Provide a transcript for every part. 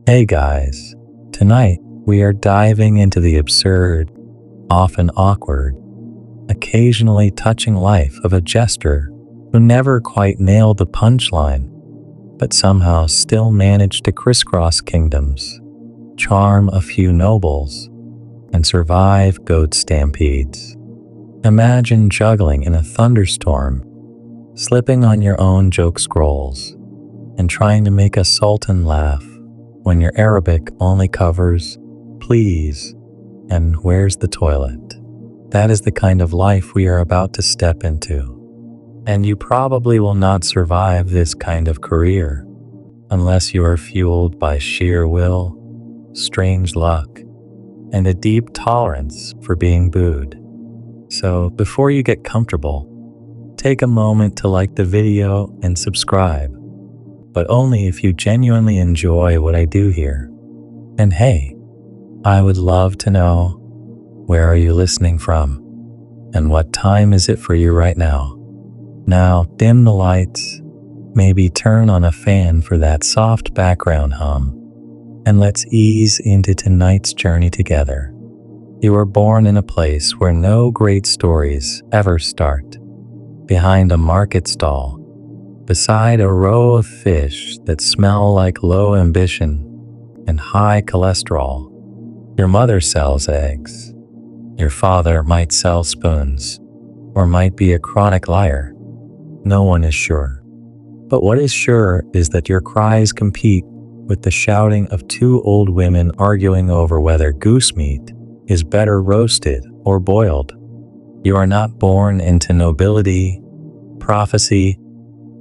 Hey guys, tonight we are diving into the absurd, often awkward, occasionally touching life of a jester who never quite nailed the punchline, but somehow still managed to crisscross kingdoms, charm a few nobles, and survive goat stampedes. Imagine juggling in a thunderstorm, slipping on your own joke scrolls, and trying to make a sultan laugh when your Arabic only covers please and where's the toilet. That is the kind of life we are about to step into. And you probably will not survive this kind of career unless you are fueled by sheer will, strange luck, and a deep tolerance for being booed. So before you get comfortable, take a moment to like the video and subscribe, but only if you genuinely enjoy what I do here. And hey, I would love to know, where are you listening from? And what time is it for you right now? Now dim the lights, maybe turn on a fan for that soft background hum, and let's ease into tonight's journey together. You were born in a place where no great stories ever start. Behind a market stall, beside a row of fish that smell like low ambition and high cholesterol. Your mother sells eggs. Your father might sell spoons, or might be a chronic liar. No one is sure. But what is sure is that your cries compete with the shouting of two old women arguing over whether goose meat is better roasted or boiled. You are not born into nobility, prophecy,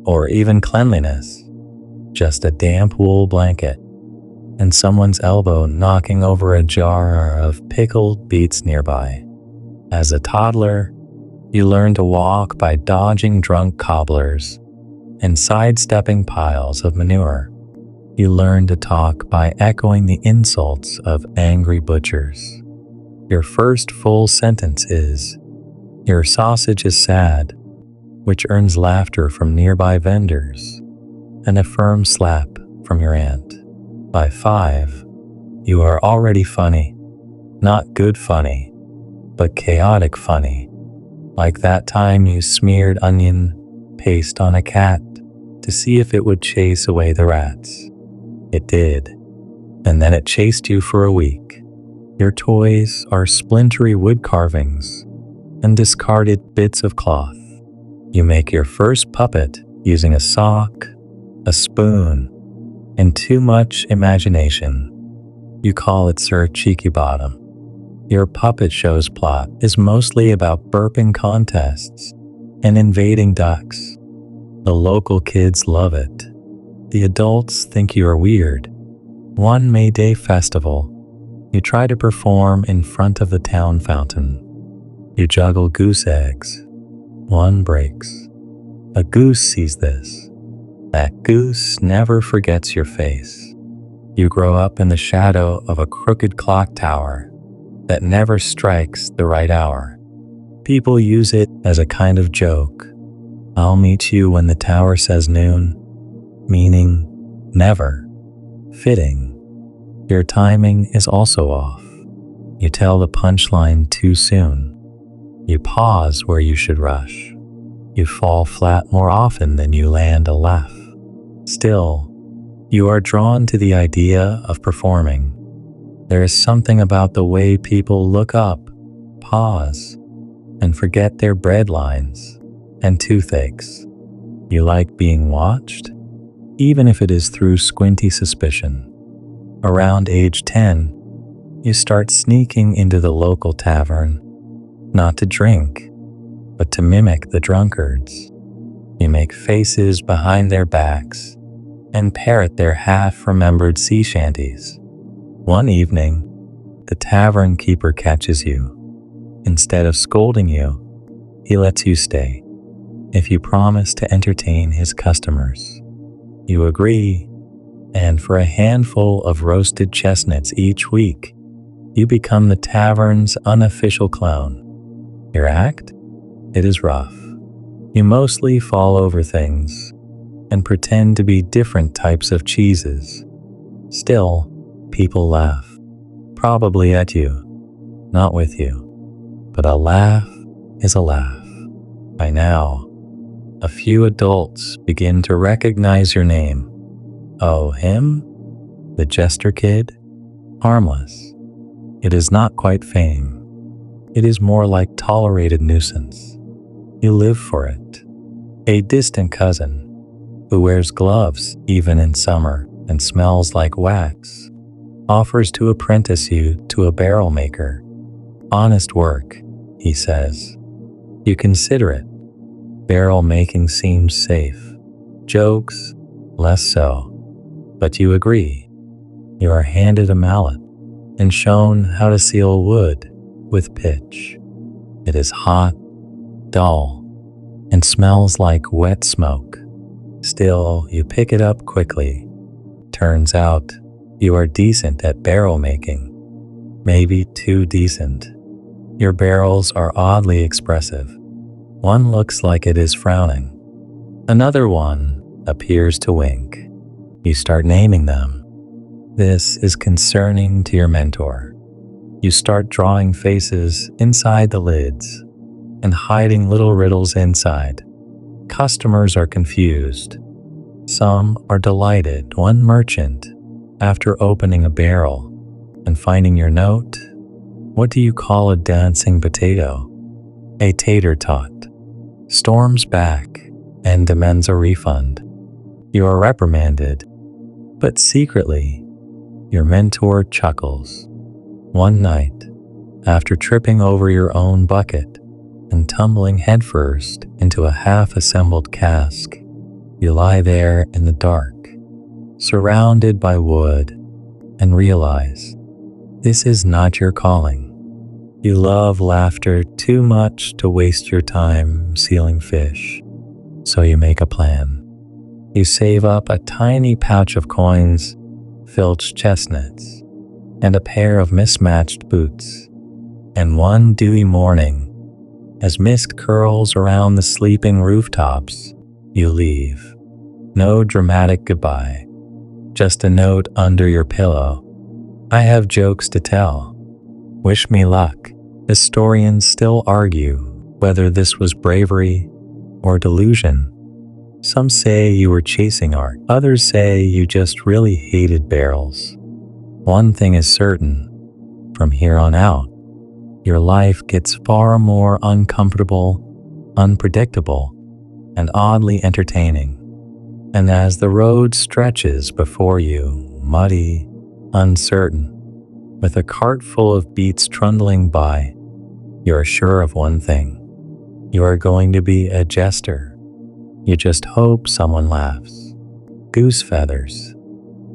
or even cleanliness. Just a damp wool blanket and someone's elbow knocking over a jar of pickled beets nearby. As a toddler, you learn to walk by dodging drunk cobblers and sidestepping piles of manure. You learn to talk by echoing the insults of angry butchers. Your first full sentence is, "Your sausage is sad," which earns laughter from nearby vendors and a firm slap from your aunt. By 5, you are already funny. Not good funny, but chaotic funny. Like that time you smeared onion paste on a cat to see if it would chase away the rats. It did, and then it chased you for a week. Your toys are splintery wood carvings and discarded bits of cloth. You make your first puppet using a sock, a spoon, and too much imagination. You call it Sir Cheeky Bottom. Your puppet show's plot is mostly about burping contests and invading ducks. The local kids love it. The adults think you are weird. One May Day festival, you try to perform in front of the town fountain. You juggle goose eggs. One breaks. A goose sees this. That goose never forgets your face. You grow up in the shadow of a crooked clock tower that never strikes the right hour. People use it as a kind of joke. I'll meet you when the tower says noon, meaning never. Fitting. Your timing is also off. You tell the punchline too soon. You pause where you should rush. You fall flat more often than you land a laugh. Still, you are drawn to the idea of performing. There is something about the way people look up, pause, and forget their bread lines and toothaches. You like being watched, even if it is through squinty suspicion. Around age 10, you start sneaking into the local tavern, not to drink, but to mimic the drunkards. You make faces behind their backs and parrot their half-remembered sea shanties. One evening, the tavern keeper catches you. Instead of scolding you, he lets you stay if you promise to entertain his customers. You agree, and for a handful of roasted chestnuts each week, you become the tavern's unofficial clown. Your act? It is rough. You mostly fall over things and pretend to be different types of cheeses. Still, People laugh, probably at you, not with you. But a laugh is a laugh. By now, a few adults begin to recognize your name. Oh, him? The Jester kid? Harmless. It is not quite fame. It is more like tolerated nuisance. You live for it. A distant cousin who wears gloves even in summer and smells like wax offers to apprentice you to a barrel maker. Honest work, he says. You consider it. Barrel making seems safe. Jokes, less so. But you agree. You are handed a mallet and shown how to seal wood with pitch. It is hot, dull, and smells like wet smoke. Still, you pick it up quickly. Turns out, you are decent at barrel making. Maybe too decent. Your barrels are oddly expressive. One looks like it is frowning. Another one appears to wink. You start naming them. This is concerning to your mentor. You start drawing faces inside the lids and hiding little riddles inside. Customers are confused. Some are delighted. One merchant, after opening a barrel and finding your note, what do you call a dancing potato? A tater tot, storms back and demands a refund. You are reprimanded, but secretly, your mentor chuckles. One night, after tripping over your own bucket and tumbling headfirst into a half-assembled cask, you lie there in the dark, surrounded by wood, and realize this is not your calling. You love laughter too much to waste your time sealing fish, so you make a plan. You save up a tiny pouch of coins, filched chestnuts, and a pair of mismatched boots. And one dewy morning, as mist curls around the sleeping rooftops, you leave. No dramatic goodbye, just a note under your pillow. I have jokes to tell. Wish me luck. Historians still argue whether this was bravery or delusion. Some say you were chasing art. Others say you just really hated barrels. One thing is certain. From here on out, your life gets far more uncomfortable, unpredictable, and oddly entertaining. And as the road stretches before you, muddy, uncertain, with a cart full of beets trundling by, you are sure of one thing. You are going to be a jester. You just hope someone laughs. Goose feathers.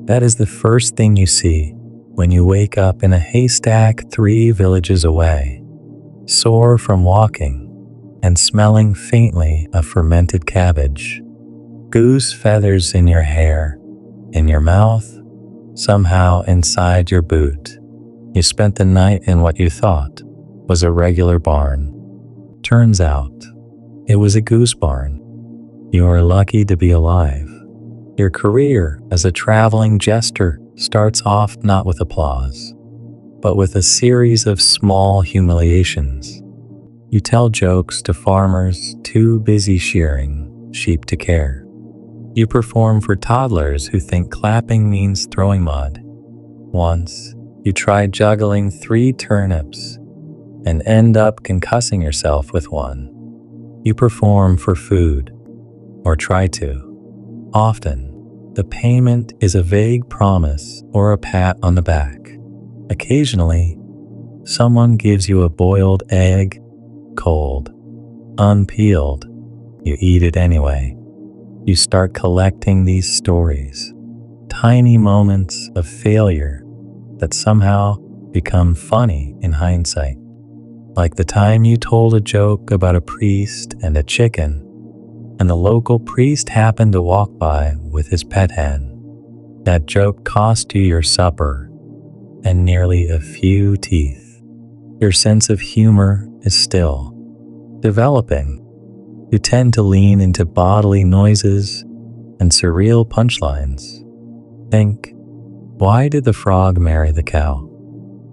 That is the first thing you see when you wake up in a haystack 3 villages away, sore from walking and smelling faintly of fermented cabbage. Goose feathers in your hair, in your mouth, somehow inside your boot. You spent the night in what you thought was a regular barn. Turns out, it was a goose barn. You are lucky to be alive. Your career as a traveling jester starts off not with applause, but with a series of small humiliations. You tell jokes to farmers too busy shearing sheep to care. You perform for toddlers who think clapping means throwing mud. Once, you try juggling 3 turnips and end up concussing yourself with one. You perform for food, or try to. Often, the payment is a vague promise or a pat on the back. Occasionally, someone gives you a boiled egg, cold, unpeeled. You eat it anyway. You start collecting these stories, tiny moments of failure that somehow become funny in hindsight. Like the time you told a joke about a priest and a chicken, and the local priest happened to walk by with his pet hen. That joke cost you your supper and nearly a few teeth. Your sense of humor is still developing. You tend to lean into bodily noises and surreal punchlines. Think, Why did the frog marry the cow?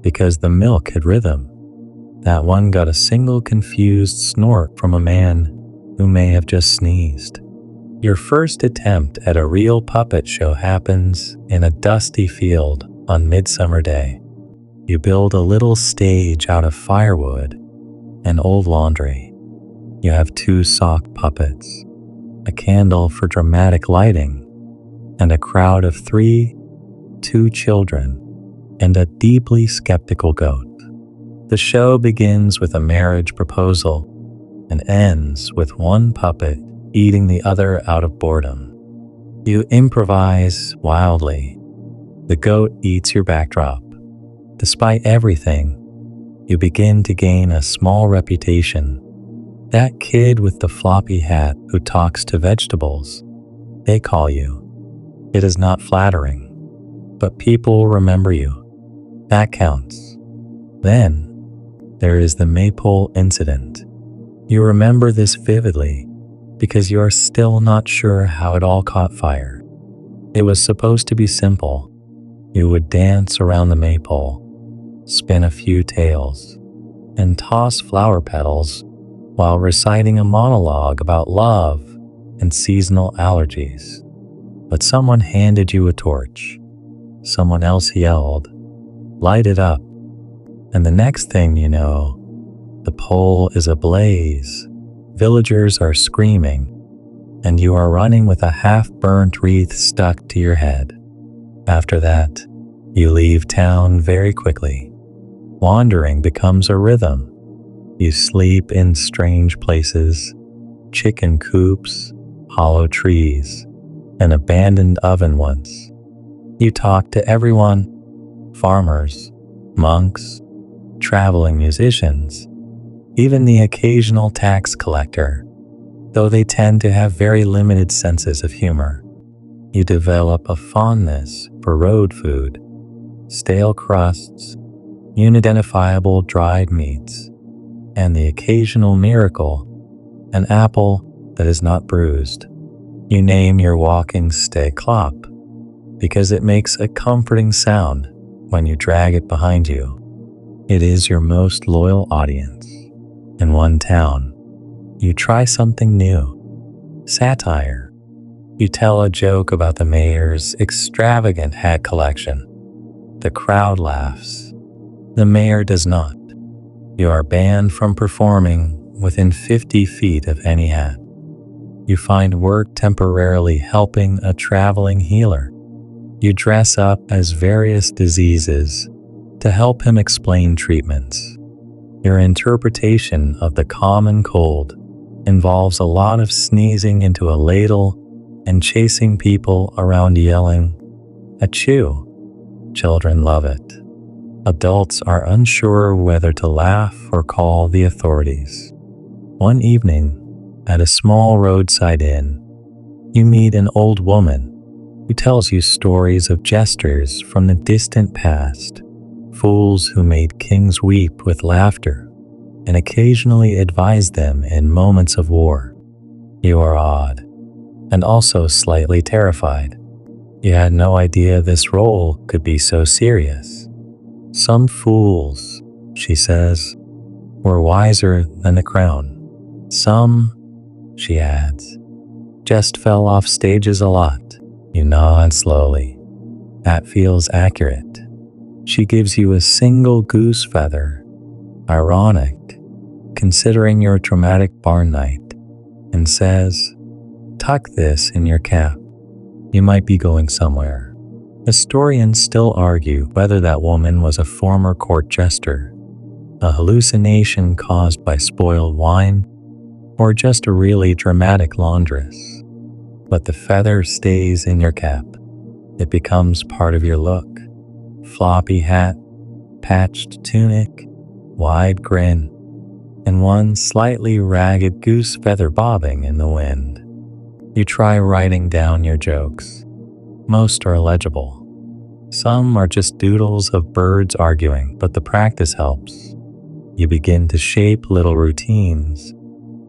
Because the milk had rhythm. That one got a single confused snort from a man who may have just sneezed. Your first attempt at a real puppet show happens in a dusty field on Midsummer Day. You build a little stage out of firewood and old laundry. You have 2 sock puppets, a candle for dramatic lighting, and a crowd of 3, 2 children, and a deeply skeptical goat. The show begins with a marriage proposal and ends with one puppet eating the other out of boredom. You improvise wildly. The goat eats your backdrop. Despite everything, you begin to gain a small reputation. That kid with the floppy hat who talks to vegetables, they call you. It is not flattering, but people remember you. That counts. Then, there is the maypole incident. You remember this vividly because you are still not sure how it all caught fire. It was supposed to be simple. You would dance around the maypole, spin a few tails, and toss flower petals while reciting a monologue about love and seasonal allergies. But someone handed you a torch. Someone else yelled, "Light it up." And the next thing you know, the pole is ablaze. Villagers are screaming, and you are running with a half-burnt wreath stuck to your head. After that, you leave town very quickly. Wandering becomes a rhythm. You sleep in strange places, chicken coops, hollow trees, an abandoned oven once. You talk to everyone, farmers, monks, traveling musicians, even the occasional tax collector, though they tend to have very limited senses of humor. You develop a fondness for road food, stale crusts, unidentifiable dried meats, and the occasional miracle, an apple that is not bruised. You name your walking stick clop because it makes a comforting sound when you drag it behind you. It is your most loyal audience. In one town, you try something new. Satire. You tell a joke about the mayor's extravagant hat collection. The crowd laughs. The mayor does not. You are banned from performing within 50 feet of any hat. You find work temporarily helping a traveling healer. You dress up as various diseases to help him explain treatments. Your interpretation of the common cold involves a lot of sneezing into a ladle and chasing people around yelling, "Achoo!" Children love it. Adults are unsure whether to laugh or call the authorities. One evening, at a small roadside inn, you meet an old woman who tells you stories of jesters from the distant past, fools who made kings weep with laughter and occasionally advised them in moments of war. You are awed and also slightly terrified. You had no idea this role could be so serious. Some fools, she says, were wiser than the crown. Some, she adds, just fell off stages a lot. You nod slowly. That feels accurate. She gives you a single goose feather, ironic, considering your traumatic barn night, and says, "Tuck this in your cap. You might be going somewhere." Historians still argue whether that woman was a former court jester, a hallucination caused by spoiled wine, or just a really dramatic laundress. But the feather stays in your cap. It becomes part of your look. Floppy hat, patched tunic, wide grin, and one slightly ragged goose feather bobbing in the wind. You try writing down your jokes. Most are illegible. Some are just doodles of birds arguing, but the practice helps. You begin to shape little routines,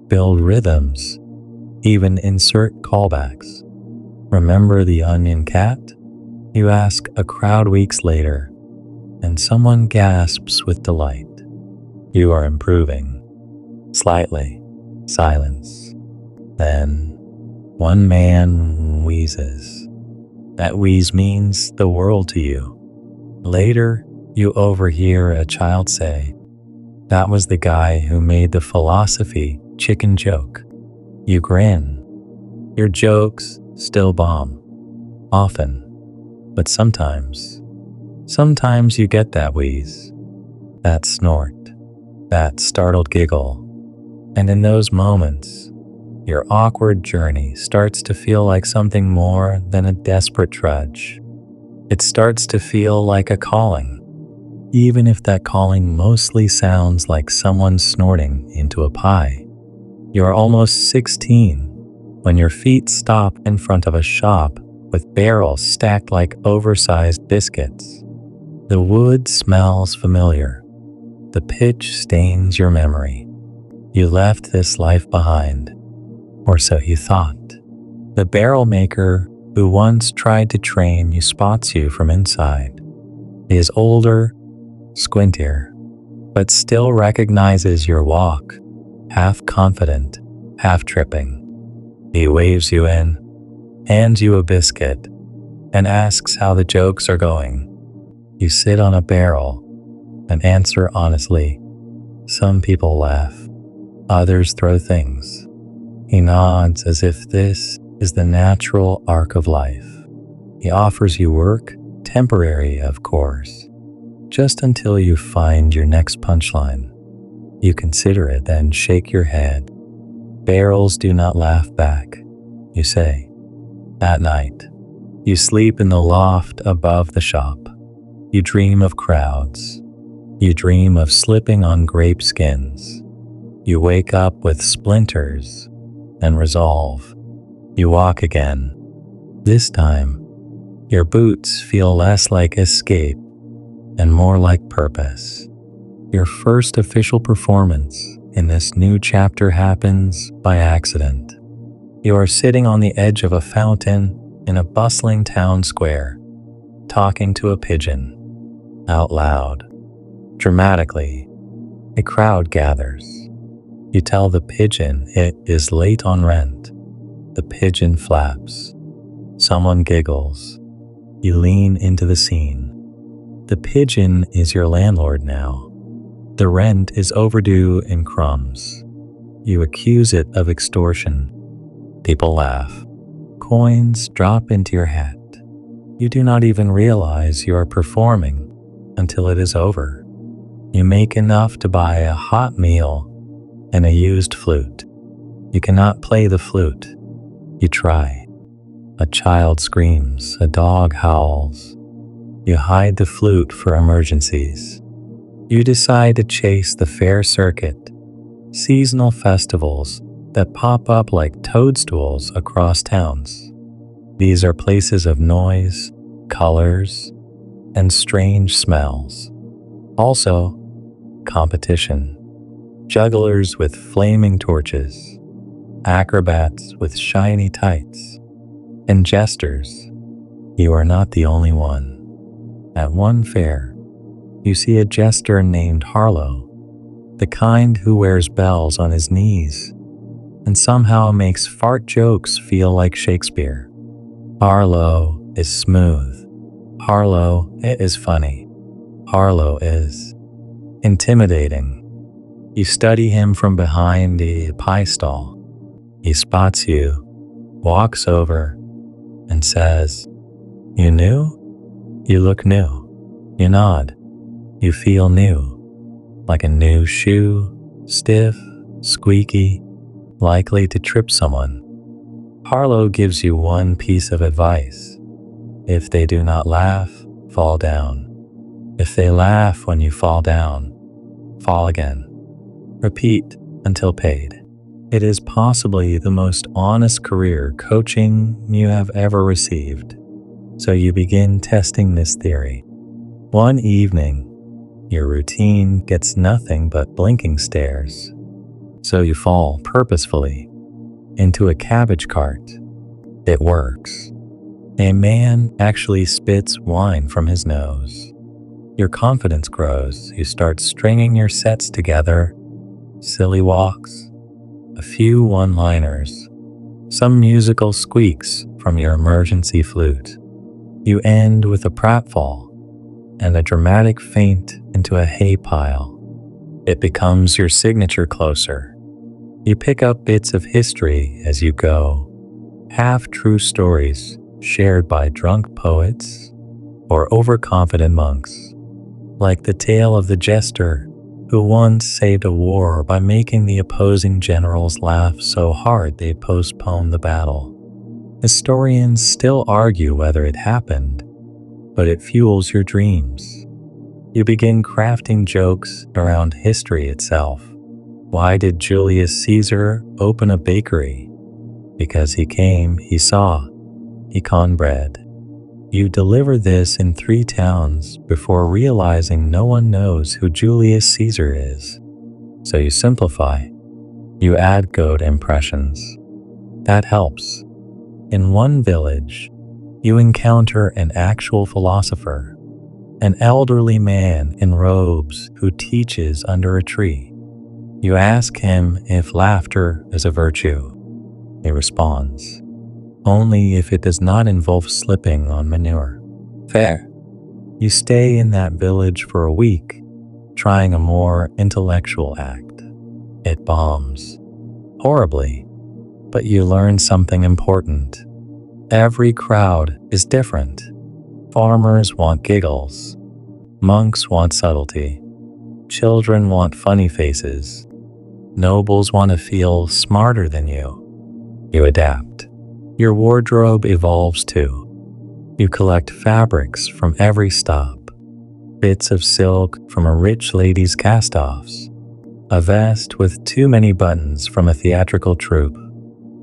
build rhythms, even insert callbacks. Remember the onion cat? You ask a crowd weeks later, and someone gasps with delight. You are improving. Slightly. Silence. Then, one man wheezes. That wheeze means the world to you. Later, you overhear a child say, "That was the guy who made the philosophy chicken joke." You grin. Your jokes still bomb. Often. But sometimes you get that wheeze, that snort, that startled giggle. And in those moments, your awkward journey starts to feel like something more than a desperate trudge. It starts to feel like a calling, even if that calling mostly sounds like someone snorting into a pie. You're almost 16 when your feet stop in front of a shop with barrels stacked like oversized biscuits. The wood smells familiar. The pitch stains your memory. You left this life behind, or so you thought. The barrel maker who once tried to train you spots you from inside. He is older, squintier, but still recognizes your walk, half confident, half tripping. He waves you in, hands you a biscuit, and asks how the jokes are going. You sit on a barrel and answer honestly. Some people laugh, others throw things. He nods as if this is the natural arc of life. He offers you work, temporary of course, just until you find your next punchline. You consider it, then shake your head. Barrels do not laugh back, you say. At night, you sleep in the loft above the shop. You dream of crowds. You dream of slipping on grape skins. You wake up with splinters and resolve. You walk again. This time, your boots feel less like escape and more like purpose. Your first official performance in this new chapter happens by accident. You are sitting on the edge of a fountain in a bustling town square, talking to a pigeon, out loud. Dramatically, a crowd gathers. You tell the pigeon it is late on rent. The pigeon flaps. Someone giggles. You lean into the scene. The pigeon is your landlord now. The rent is overdue in crumbs. You accuse it of extortion. People laugh. Coins drop into your hat. You do not even realize you are performing until it is over. You make enough to buy a hot meal and a used flute. You cannot play the flute. You try. A child screams, a dog howls. You hide the flute for emergencies. You decide to chase the fair circuit, seasonal festivals that pop up like toadstools across towns. These are places of noise, colors, and strange smells. Also, competition. Jugglers with flaming torches, acrobats with shiny tights, and jesters. You are not the only one. At one fair, you see a jester named Harlow, the kind who wears bells on his knees and somehow makes fart jokes feel like Shakespeare. Harlow is smooth. Harlow is funny. Harlow is intimidating. You study him from behind a pie stall. He spots you, walks over, and says, "You new?" You look new. You nod. You feel new, like a new shoe, stiff, squeaky, likely to trip someone. Harlow gives you one piece of advice. If they do not laugh, fall down. If they laugh when you fall down, fall again. Repeat until paid. It is possibly the most honest career coaching you have ever received. So you begin testing this theory. One evening, your routine gets nothing but blinking stares. So you fall purposefully into a cabbage cart. It works. A man actually spits wine from his nose. Your confidence grows. You start stringing your sets together, silly walks, a few one-liners, some musical squeaks from your emergency flute. You end with a pratfall and a dramatic feint into a hay pile. It becomes your signature closer. You pick up bits of history as you go, half-true stories shared by drunk poets or overconfident monks, like the tale of the Jester who once saved a war by making the opposing generals laugh so hard they postponed the battle. Historians still argue whether it happened, but it fuels your dreams. You begin crafting jokes around history itself. Why did Julius Caesar open a bakery? Because he came, he saw, he conned bread. You deliver this in 3 towns before realizing no one knows who Julius Caesar is. So you simplify. You add goat impressions. That helps. In one village, you encounter an actual philosopher, an elderly man in robes who teaches under a tree. You ask him if laughter is a virtue. He responds, only if it does not involve slipping on manure. Fair. You stay in that village for a week, trying a more intellectual act. It bombs. Horribly. But you learn something important. Every crowd is different. Farmers want giggles. Monks want subtlety. Children want funny faces. Nobles want to feel smarter than you. You adapt. Your wardrobe evolves too. You collect fabrics from every stop. Bits of silk from a rich lady's cast-offs. A vest with too many buttons from a theatrical troupe.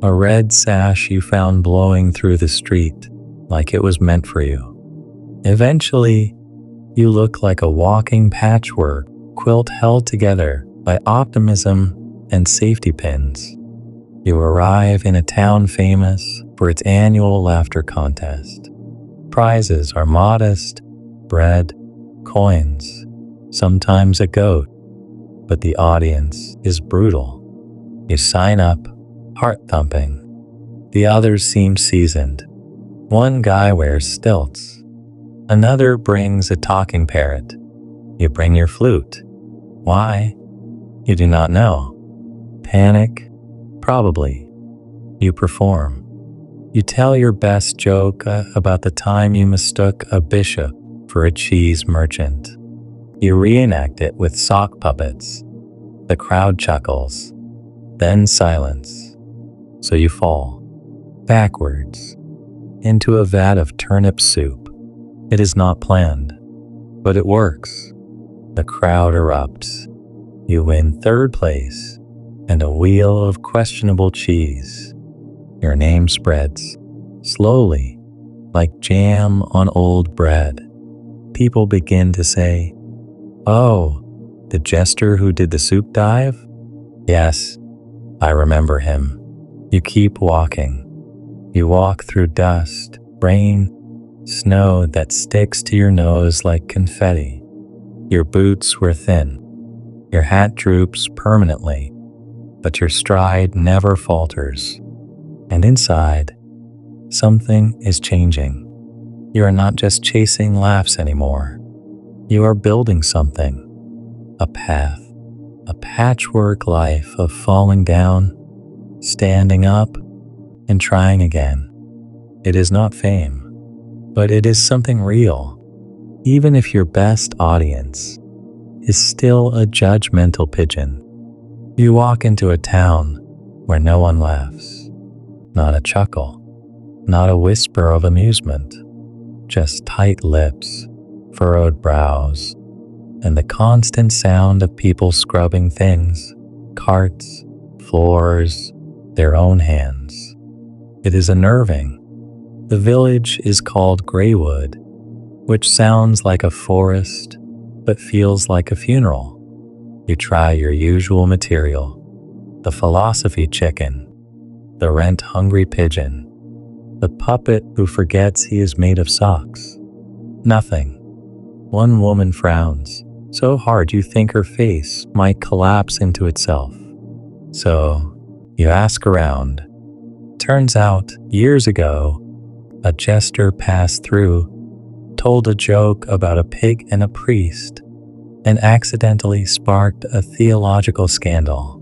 A red sash you found blowing through the street like it was meant for you. Eventually, you look like a walking patchwork quilt held together by optimism and safety pins. You arrive in a town famous for its annual laughter contest. Prizes are modest, bread, coins, sometimes a goat, but the audience is brutal. You sign up, heart thumping. The others seem seasoned. One guy wears stilts. Another brings a talking parrot. You bring your flute. Why? You do not know. Panic? Probably. You perform. You tell your best joke about the time you mistook a bishop for a cheese merchant. You reenact it with sock puppets. The crowd chuckles. Then silence. So you fall. Backwards. Into a vat of turnip soup. It is not planned. But it works. The crowd erupts. You win 3rd place and a wheel of questionable cheese. Your name spreads, slowly, like jam on old bread. People begin to say, "Oh, the Jester who did the soup dive? Yes, I remember him." You keep walking. You walk through dust, rain, snow that sticks to your nose like confetti. Your boots were thin. Your hat droops permanently, but your stride never falters. And inside, something is changing. You are not just chasing laughs anymore. You are building something. A path. A patchwork life of falling down, standing up, and trying again. It is not fame, but it is something real. Even if your best audience is still a judgmental pigeon. You walk into a town where no one laughs. Not a chuckle, not a whisper of amusement, just tight lips, furrowed brows, and the constant sound of people scrubbing things, carts, floors, their own hands. It is unnerving. The village is called Greywood, which sounds like a forest, but feels like a funeral. You try your usual material, the philosophy chicken, the rent-hungry pigeon. The puppet who forgets he is made of socks. Nothing. One woman frowns, so hard you think her face might collapse into itself. So, you ask around. Turns out, years ago, a jester passed through, told a joke about a pig and a priest, and accidentally sparked a theological scandal.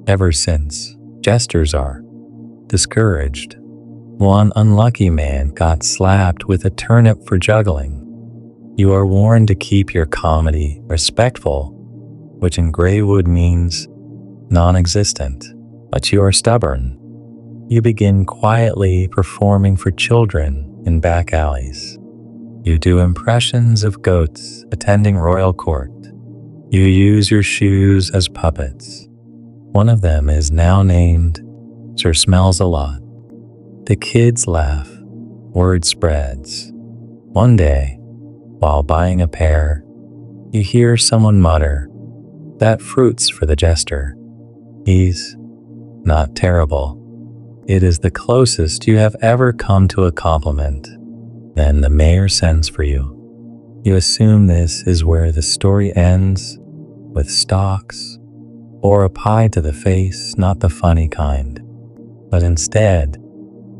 Ever since, jesters are discouraged. One unlucky man got slapped with a turnip for juggling. You are warned to keep your comedy respectful, which in Greywood means non-existent, but you are stubborn. You begin quietly performing for children in back alleys. You do impressions of goats attending royal court. You use your shoes as puppets. One of them is now named Sir Smells-a-Lot. The kids laugh. Word spreads. One day, while buying a pear, you hear someone mutter, "That fruit's for the jester. He's not terrible." It is the closest you have ever come to a compliment. Then the mayor sends for you. You assume this is where the story ends, with stocks, or a pie to the face, not the funny kind. But instead,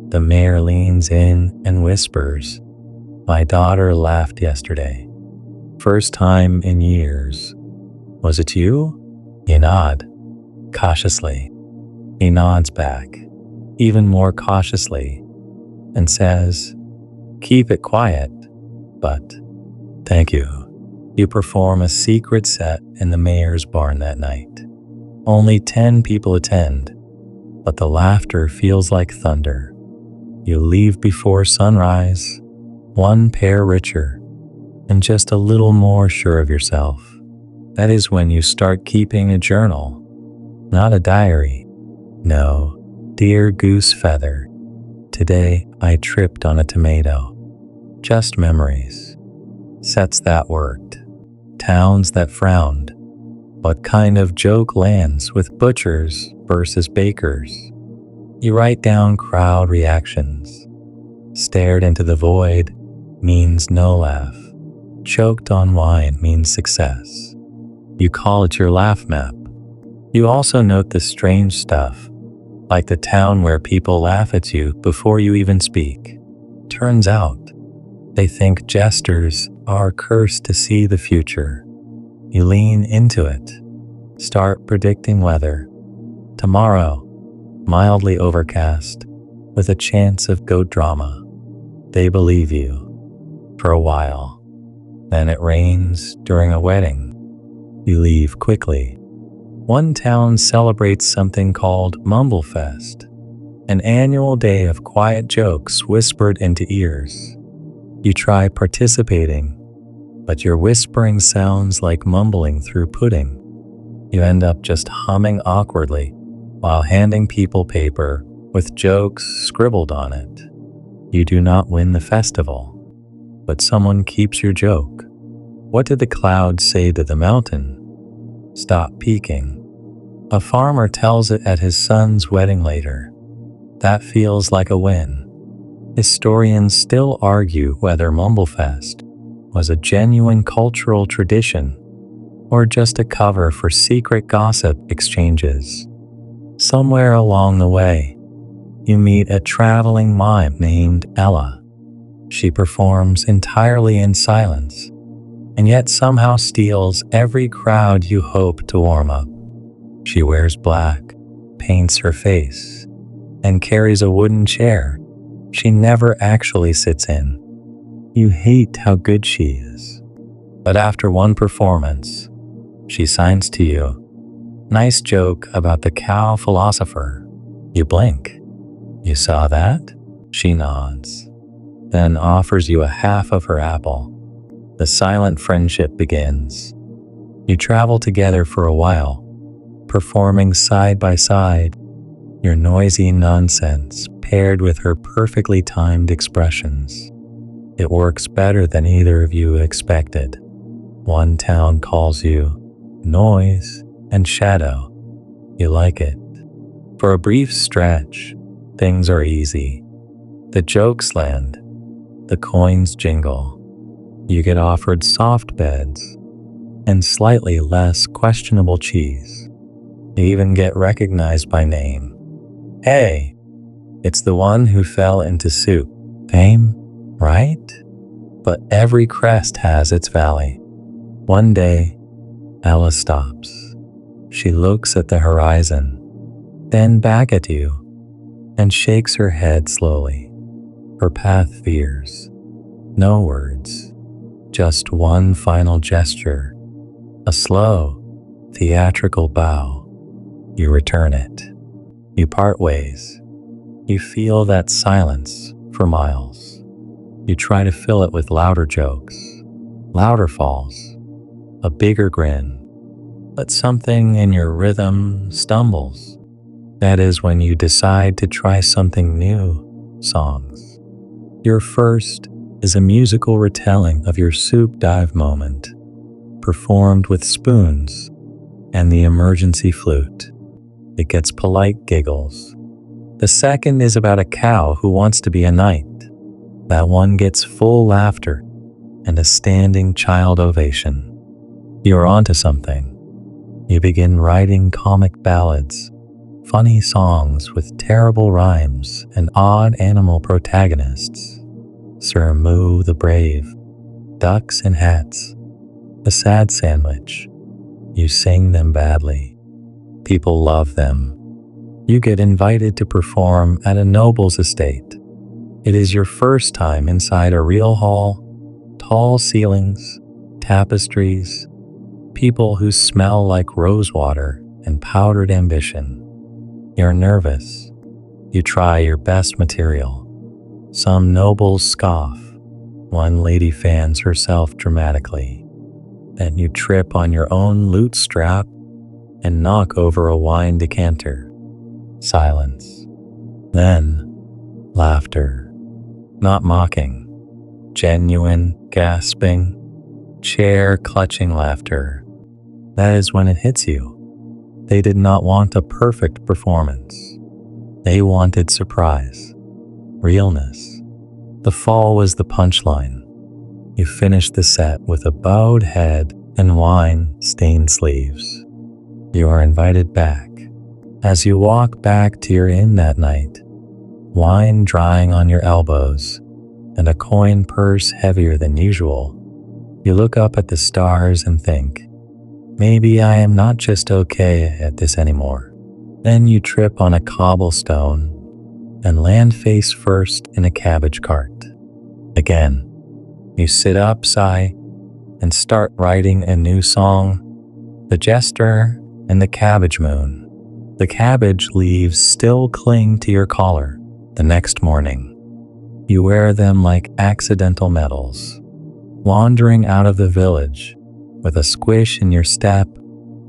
the mayor leans in and whispers, "My daughter laughed yesterday. First time in years. Was it you?" You nod, cautiously. He nods back, even more cautiously, and says, "Keep it quiet, but thank you." You perform a secret set in the mayor's barn that night. Only 10 people attend, but the laughter feels like thunder. You leave before sunrise, one pear richer, and just a little more sure of yourself. That is when you start keeping a journal, not a diary. No, dear goose feather, today I tripped on a tomato. Just memories. Sets that worked. Towns that frowned. What kind of joke lands with butchers versus bakers? You write down crowd reactions. Stared into the void means no laugh. Choked on wine means success. You call it your laugh map. You also note the strange stuff, like the town where people laugh at you before you even speak. Turns out, they think jesters are cursed to see the future. You lean into it. Start predicting weather. Tomorrow, mildly overcast, with a chance of goat drama. They believe you. For a while. Then it rains during a wedding. You leave quickly. One town celebrates something called Mumblefest, an annual day of quiet jokes whispered into ears. You try participating, but your whispering sounds like mumbling through pudding. You end up just humming awkwardly while handing people paper with jokes scribbled on it. You do not win the festival, but someone keeps your joke. What did the cloud say to the mountain? Stop peeking. A farmer tells it at his son's wedding later. That feels like a win. Historians still argue whether Mumblefest was a genuine cultural tradition or just a cover for secret gossip exchanges. Somewhere along the way, you meet a traveling mime named Ella. She performs entirely in silence, and yet somehow steals every crowd you hope to warm up. She wears black, paints her face, and carries a wooden chair she never actually sits in. You hate how good she is. But after one performance, she signs to you. Nice joke about the cow philosopher. You blink. You saw that? She nods, then offers you a half of her apple. The silent friendship begins. You travel together for a while, performing side by side, your noisy nonsense paired with her perfectly timed expressions. It works better than either of you expected. One town calls you noise and shadow. You like it. For a brief stretch, things are easy. The jokes land, the coins jingle. You get offered soft beds and slightly less questionable cheese. You even get recognized by name. Hey, it's the one who fell into soup. Fame, right? But every crest has its valley. One day, Ella stops. She looks at the horizon, then back at you, and shakes her head slowly. Her path veers. No words, just one final gesture. A slow, theatrical bow. You return it. You part ways. You feel that silence for miles. You try to fill it with louder jokes, louder falls, a bigger grin. But something in your rhythm stumbles. That is when you decide to try something new, songs. Your first is a musical retelling of your soup dive moment, performed with spoons and the emergency flute. It gets polite giggles. The second is about a cow who wants to be a knight. That one gets full laughter and a standing child ovation. You're onto something. You begin writing comic ballads, funny songs with terrible rhymes and odd animal protagonists. Sir Moo the Brave, Ducks in Hats, The Sad Sandwich. You sing them badly. People love them. You get invited to perform at a noble's estate. It is your first time inside a real hall, tall ceilings, tapestries, people who smell like rosewater and powdered ambition. You're nervous. You try your best material. Some nobles scoff. One lady fans herself dramatically. Then you trip on your own lute strap and knock over a wine decanter. Silence. Then, laughter. Not mocking. Genuine, gasping, chair-clutching laughter. That is when it hits you. They did not want a perfect performance. They wanted surprise, realness. The fall was the punchline. You finished the set with a bowed head and wine-stained sleeves. You are invited back. As you walk back to your inn that night, wine drying on your elbows and a coin purse heavier than usual, you look up at the stars and think, maybe I am not just okay at this anymore. Then you trip on a cobblestone and land face first in a cabbage cart. Again, you sit up, sigh, and start writing a new song, The Jester and the Cabbage Moon. The cabbage leaves still cling to your collar the next morning. You wear them like accidental medals, wandering out of the village with a squish in your step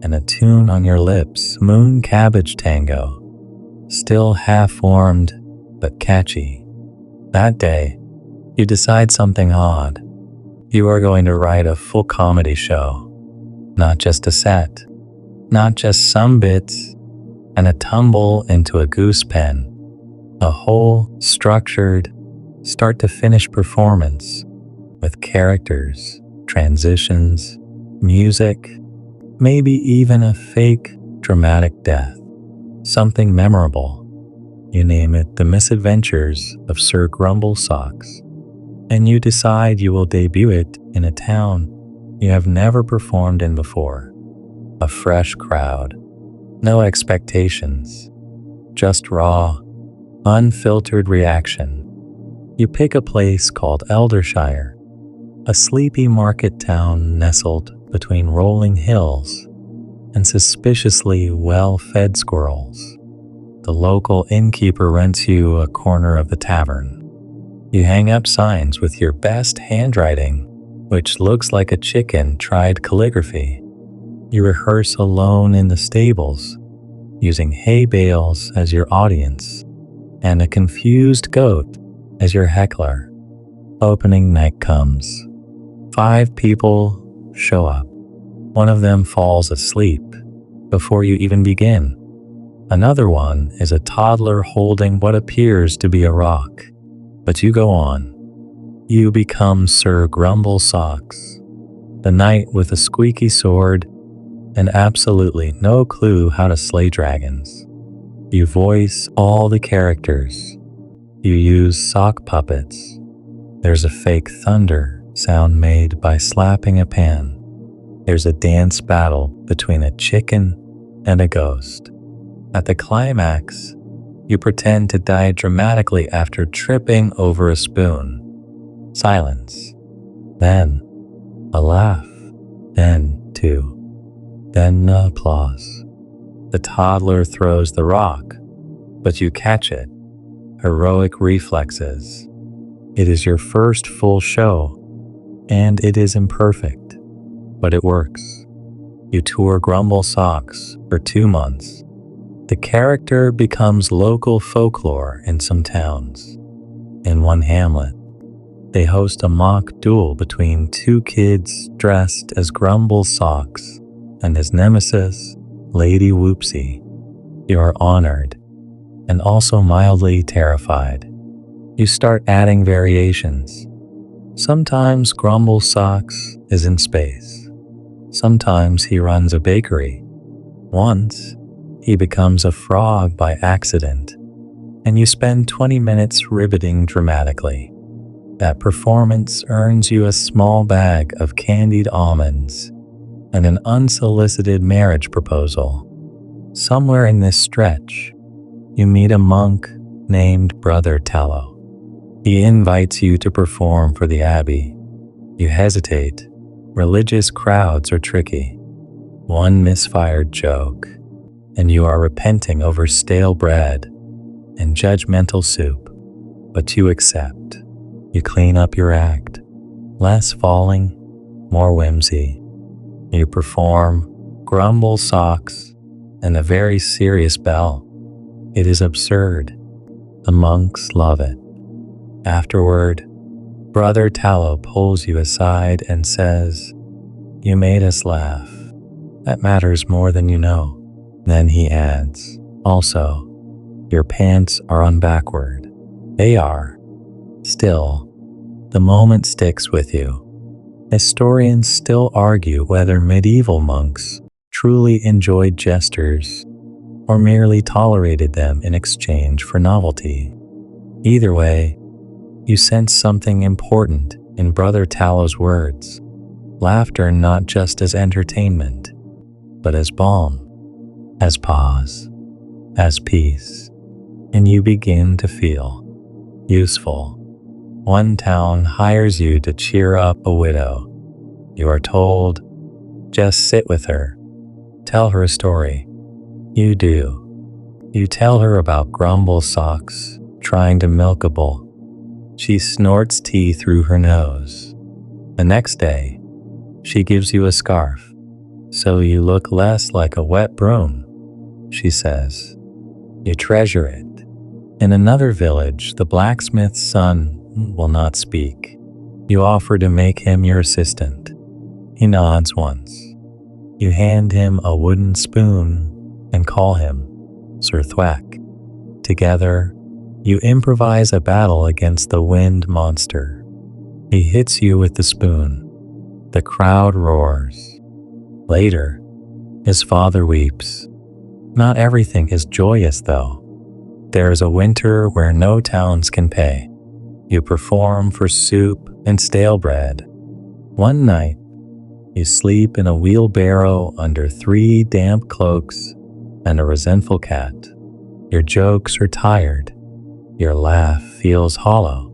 and a tune on your lips, Moon Cabbage Tango, still half-formed but catchy. That day, you decide something odd. You are going to write a full comedy show, not just a set, not just some bits and a tumble into a goose pen, a whole, structured, start-to-finish performance with characters, transitions, music, maybe even a fake, dramatic death. Something memorable. You name it The Misadventures of Sir Grumblesocks, and you decide you will debut it in a town you have never performed in before. A fresh crowd. No expectations. Just raw, unfiltered reaction. You pick a place called Eldershire, a sleepy market town nestled between rolling hills and suspiciously well-fed squirrels. The local innkeeper rents you a corner of the tavern. You hang up signs with your best handwriting, which looks like a chicken tried calligraphy. You rehearse alone in the stables, using hay bales as your audience and a confused goat as your heckler. Opening night comes. 5 people show up. One of them falls asleep before you even begin. Another one is a toddler holding what appears to be a rock. But you go on. You become Sir Grumblesocks, the knight with a squeaky sword and absolutely no clue how to slay dragons. You voice all the characters. You use sock puppets. There's a fake thunder sound made by slapping a pan. There's a dance battle between a chicken and a ghost. At the climax, you pretend to die dramatically after tripping over a spoon. Silence. Then a laugh. Then two. Then applause. The toddler throws the rock, but you catch it. Heroic reflexes. It is your first full show, and it is imperfect, but it works. You tour Grumblesocks for 2 months. The character becomes local folklore in some towns. In one hamlet, they host a mock duel between 2 kids dressed as Grumblesocks and his nemesis, Lady Whoopsie. You are honored and also mildly terrified. You start adding variations. Sometimes Grumblesocks is in space. Sometimes he runs a bakery. Once, he becomes a frog by accident, and you spend 20 minutes riveting dramatically. That performance earns you a small bag of candied almonds and an unsolicited marriage proposal. Somewhere in this stretch, you meet a monk named Brother Tallow. He invites you to perform for the abbey. You hesitate. Religious crowds are tricky. One misfired joke, and you are repenting over stale bread and judgmental soup. But you accept. You clean up your act. Less falling, more whimsy. You perform Grumblesocks and a very serious bell. It is absurd. The monks love it. Afterward, Brother Tallow pulls you aside and says, "You made us laugh. That matters more than you know." Then he adds, "Also, your pants are on backward." They are. Still, the moment sticks with you. Historians still argue whether medieval monks truly enjoyed jesters or merely tolerated them in exchange for novelty. Either way, you sense something important in Brother Tallow's words. Laughter not just as entertainment, but as balm, as pause, as peace. And you begin to feel useful. One town hires you to cheer up a widow. You are told, just sit with her. Tell her a story. You do. You tell her about Grumblesocks trying to milk a bull. She snorts tea through her nose. The next day, she gives you a scarf, so you look less like a wet broom, she says. You treasure it. In another village, the blacksmith's son will not speak. You offer to make him your assistant. He nods once. You hand him a wooden spoon and call him Sir Thwack. Together, you improvise a battle against the wind monster. He hits you with the spoon. The crowd roars. Later, his father weeps. Not everything is joyous, though. There is a winter where no towns can pay. You perform for soup and stale bread. One night, you sleep in a wheelbarrow under 3 damp cloaks and a resentful cat. Your jokes are tired. Your laugh feels hollow.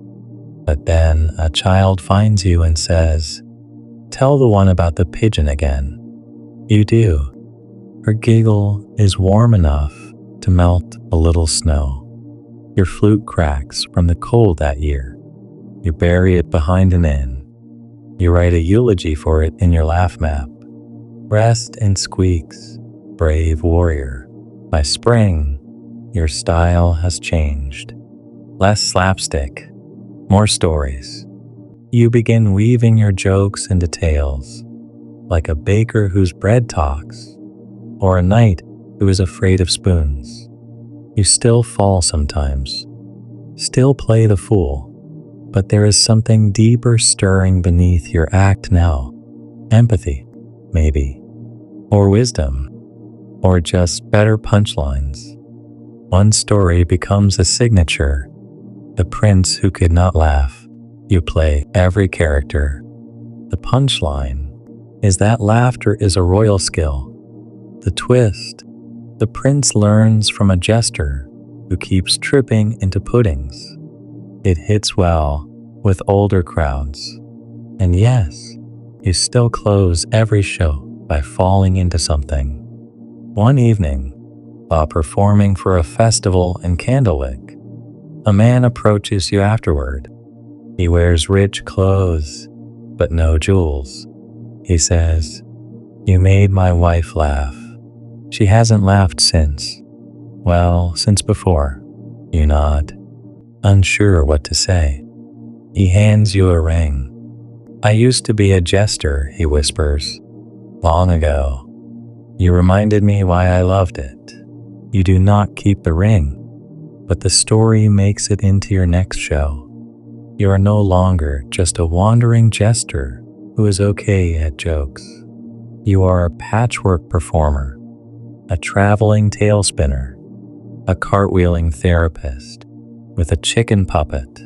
But then a child finds you and says, "Tell the one about the pigeon again." You do. Her giggle is warm enough to melt a little snow. Your flute cracks from the cold that year. You bury it behind an inn. You write a eulogy for it in your laugh map. Rest and squeaks, brave warrior. By spring, your style has changed. Less slapstick, more stories. You begin weaving your jokes into tales, like a baker whose bread talks, or a knight who is afraid of spoons. You still fall sometimes, still play the fool, But there is something deeper stirring beneath your act now. Empathy, maybe. Or wisdom. Or just better punchlines. One story becomes a signature. The prince who could not laugh. You play every character. The punchline is that laughter is a royal skill. The twist, the prince learns from a jester who keeps tripping into puddings. It hits well with older crowds. And yes, you still close every show by falling into something. One evening, while performing for a festival in Candlewick, a man approaches you afterward. He wears rich clothes, but no jewels. He says, "You made my wife laugh. She hasn't laughed since." "Well, since before." You nod, unsure what to say. He hands you a ring. "I used to be a jester," he whispers. "Long ago. You reminded me why I loved it." You do not keep the ring, but the story makes it into your next show. You are no longer just a wandering jester who is okay at jokes. You are a patchwork performer, a traveling tale spinner, a cartwheeling therapist with a chicken puppet.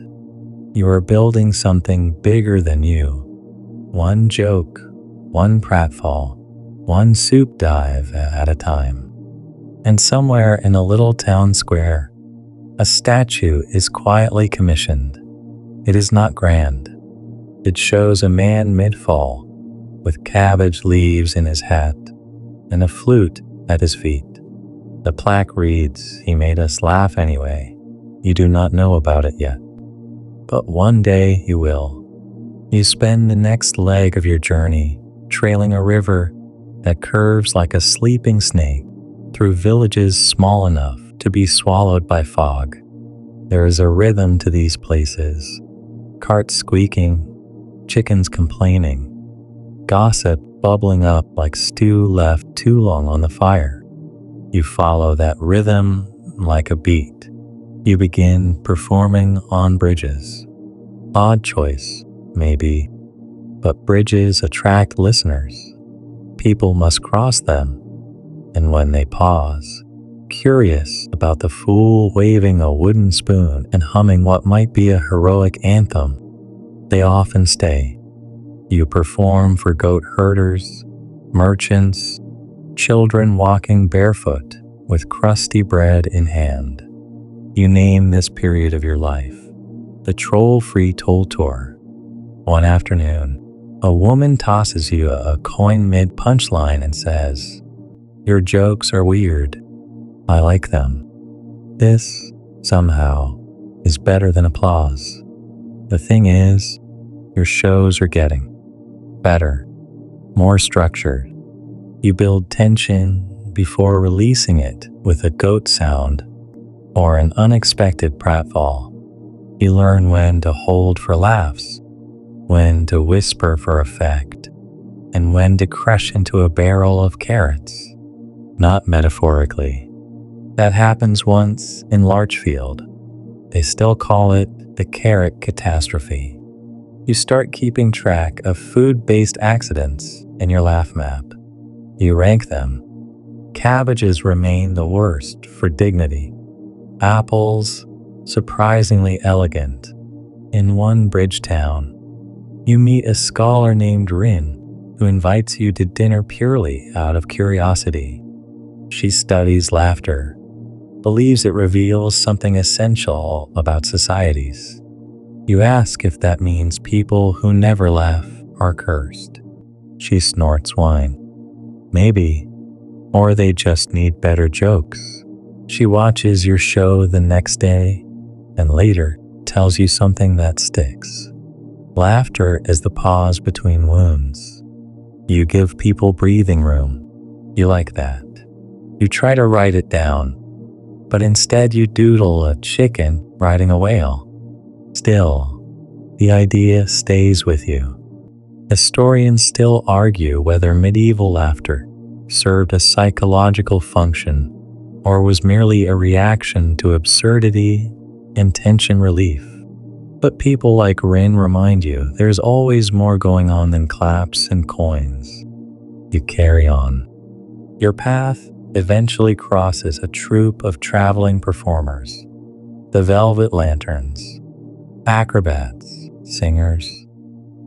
You are building something bigger than you. One joke, one pratfall, one soup dive at a time. And somewhere in a little town square, a statue is quietly commissioned. It is not grand. It shows a man mid-fall with cabbage leaves in his hat and a flute at his feet. The plaque reads, "He made us laugh anyway." You do not know about it yet. But one day you will. You spend the next leg of your journey trailing a river that curves like a sleeping snake through villages small enough to be swallowed by fog. There is a rhythm to these places. Carts squeaking, chickens complaining, gossip bubbling up like stew left too long on the fire. You follow that rhythm like a beat. You begin performing on bridges. Odd choice, maybe, but bridges attract listeners. People must cross them, and when they pause, curious about the fool waving a wooden spoon and humming what might be a heroic anthem, they often stay. You perform for goat herders, merchants, children walking barefoot with crusty bread in hand. You name this period of your life the Troll-Free Toll Tour. One afternoon, a woman tosses you a coin mid-punchline and says, "Your jokes are weird. I like them." This, somehow, is better than applause. The thing is, your shows are getting better, more structured. You build tension before releasing it with a goat sound or an unexpected pratfall. You learn when to hold for laughs, when to whisper for effect, and when to crush into a barrel of carrots. Not metaphorically. That happens once in Larchfield. They still call it the carrot catastrophe. You start keeping track of food-based accidents in your laugh map. You rank them. Cabbages remain the worst for dignity. Apples, surprisingly elegant. In one bridge town, you meet a scholar named Rin who invites you to dinner purely out of curiosity. She studies laughter, believes it reveals something essential about societies. You ask if that means people who never laugh are cursed. She snorts wine. Maybe, or they just need better jokes. She watches your show the next day and later tells you something that sticks. Laughter is the pause between wounds. You give people breathing room. You like that. You try to write it down, but instead you doodle a chicken riding a whale. Still, the idea stays with you. Historians still argue whether medieval laughter served a psychological function or was merely a reaction to absurdity and tension relief. But people like Rin remind you there's always more going on than claps and coins. You carry on. Your path eventually crosses a troupe of traveling performers. The Velvet Lanterns, acrobats, singers,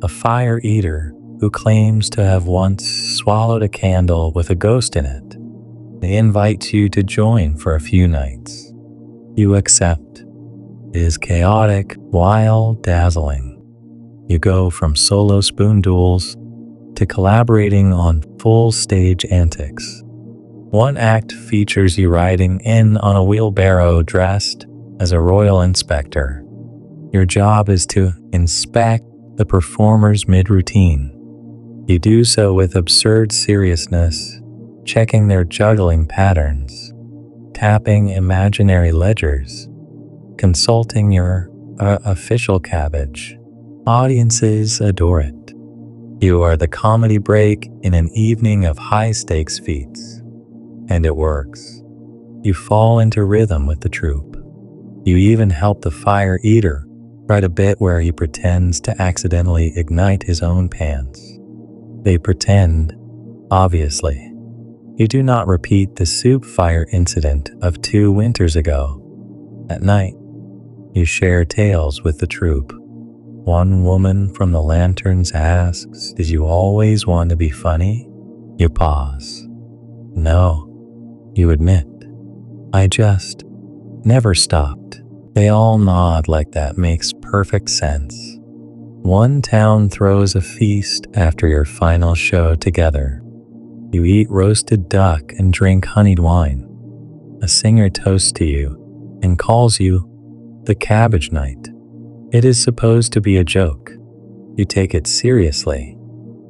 a fire eater who claims to have once swallowed a candle with a ghost in it. They invite you to join for a few nights. You accept. It is chaotic, wild, dazzling. You go from solo spoon duels to collaborating on full stage antics. One act features you riding in on a wheelbarrow dressed as a royal inspector. Your job is to inspect the performers mid-routine. You do so with absurd seriousness, checking their juggling patterns, tapping imaginary ledgers, consulting your official cabbage. Audiences adore it. You are the comedy break in an evening of high-stakes feats. And it works. You fall into rhythm with the troupe. You even help the fire eater write a bit where he pretends to accidentally ignite his own pants. They pretend, obviously. You do not repeat the soup fire incident of 2 winters ago. At night, you share tales with the troupe. One woman from the Lanterns asks, "Did you always want to be funny?" You pause. "No," you admit. "I just never stopped." They all nod like that makes perfect sense. One town throws a feast after your final show together. You eat roasted duck and drink honeyed wine. A singer toasts to you and calls you the Cabbage Night. It is supposed to be a joke. You take it seriously.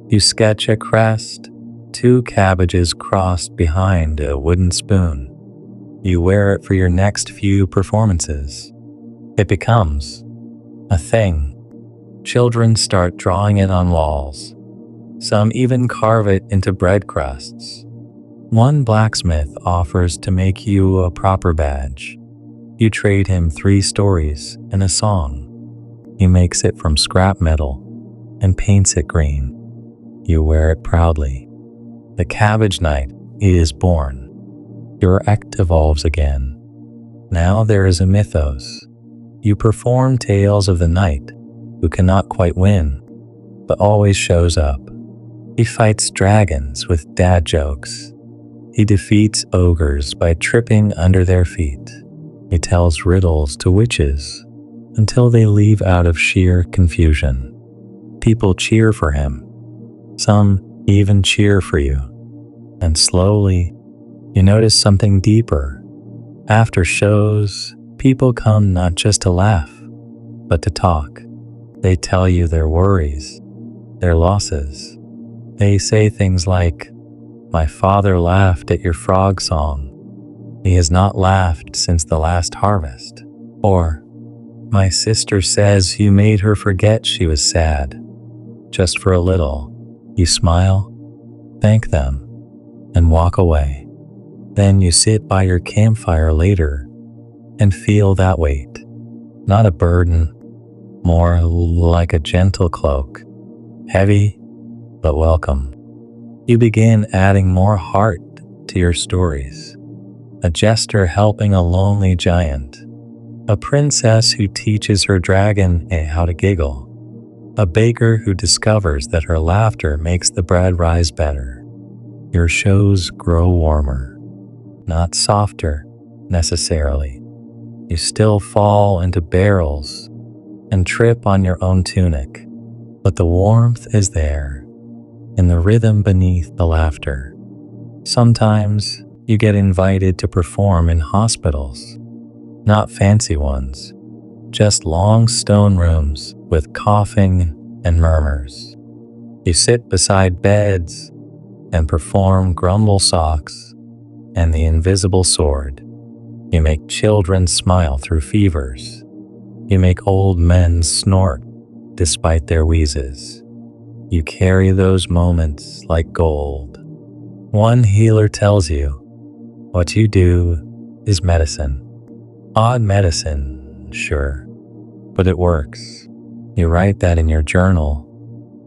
You sketch a crest, 2 cabbages crossed behind a wooden spoon. You wear it for your next few performances. It becomes a thing. Children start drawing it on walls. Some even carve it into bread crusts. One blacksmith offers to make you a proper badge. You trade him 3 stories and a song. He makes it from scrap metal and paints it green. You wear it proudly. The Cabbage Night is born. Your act evolves again. Now there is a mythos. You perform tales of the knight who cannot quite win, but always shows up. He fights dragons with dad jokes. He defeats ogres by tripping under their feet. He tells riddles to witches until they leave out of sheer confusion. People cheer for him. Some even cheer for you. And slowly, you notice something deeper. After shows, people come not just to laugh, but to talk. They tell you their worries, their losses. They say things like, "My father laughed at your frog song. He has not laughed since the last harvest." Or, "My sister says you made her forget she was sad." Just for a little, you smile, thank them, and walk away. Then you sit by your campfire later and feel that weight. Not a burden, more like a gentle cloak. Heavy, but welcome. You begin adding more heart to your stories. A jester helping a lonely giant. A princess who teaches her dragon how to giggle. A baker who discovers that her laughter makes the bread rise better. Your shows grow warmer, not softer necessarily. You still fall into barrels and trip on your own tunic, but the warmth is there, in the rhythm beneath the laughter. Sometimes you get invited to perform in hospitals, not fancy ones, just long stone rooms with coughing and murmurs. You sit beside beds and perform Grumble Socks and the Invisible Sword. You make children smile through fevers. You make old men snort despite their wheezes. You carry those moments like gold. One healer tells you, what you do is medicine. Odd medicine, sure, but it works. You write that in your journal,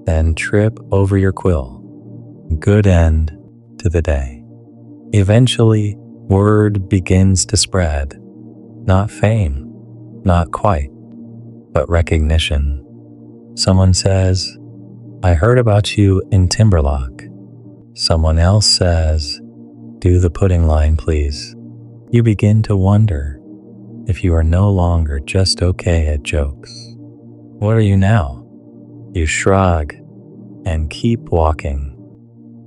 then trip over your quill. Good end to the day. Eventually, word begins to spread. Not fame, not quite, but recognition. Someone says, I heard about you in Timberlock. Someone else says, do the pudding line, please. You begin to wonder if you are no longer just okay at jokes. What are you now? You shrug and keep walking.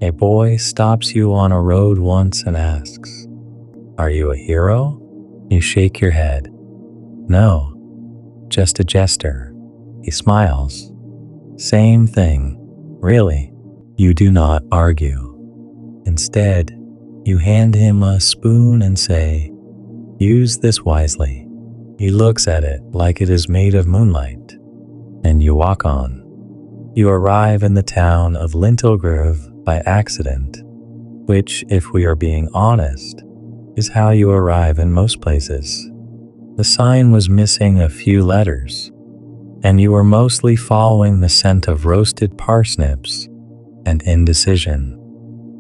A boy stops you on a road once and asks, are you a hero? You shake your head. No, just a jester. He smiles. Same thing, really. You do not argue. Instead, you hand him a spoon and say, use this wisely. He looks at it like it is made of moonlight, and you walk on. You arrive in the town of Lintelgrove by accident, which, if we are being honest, is how you arrive in most places. The sign was missing a few letters, and you were mostly following the scent of roasted parsnips and indecision.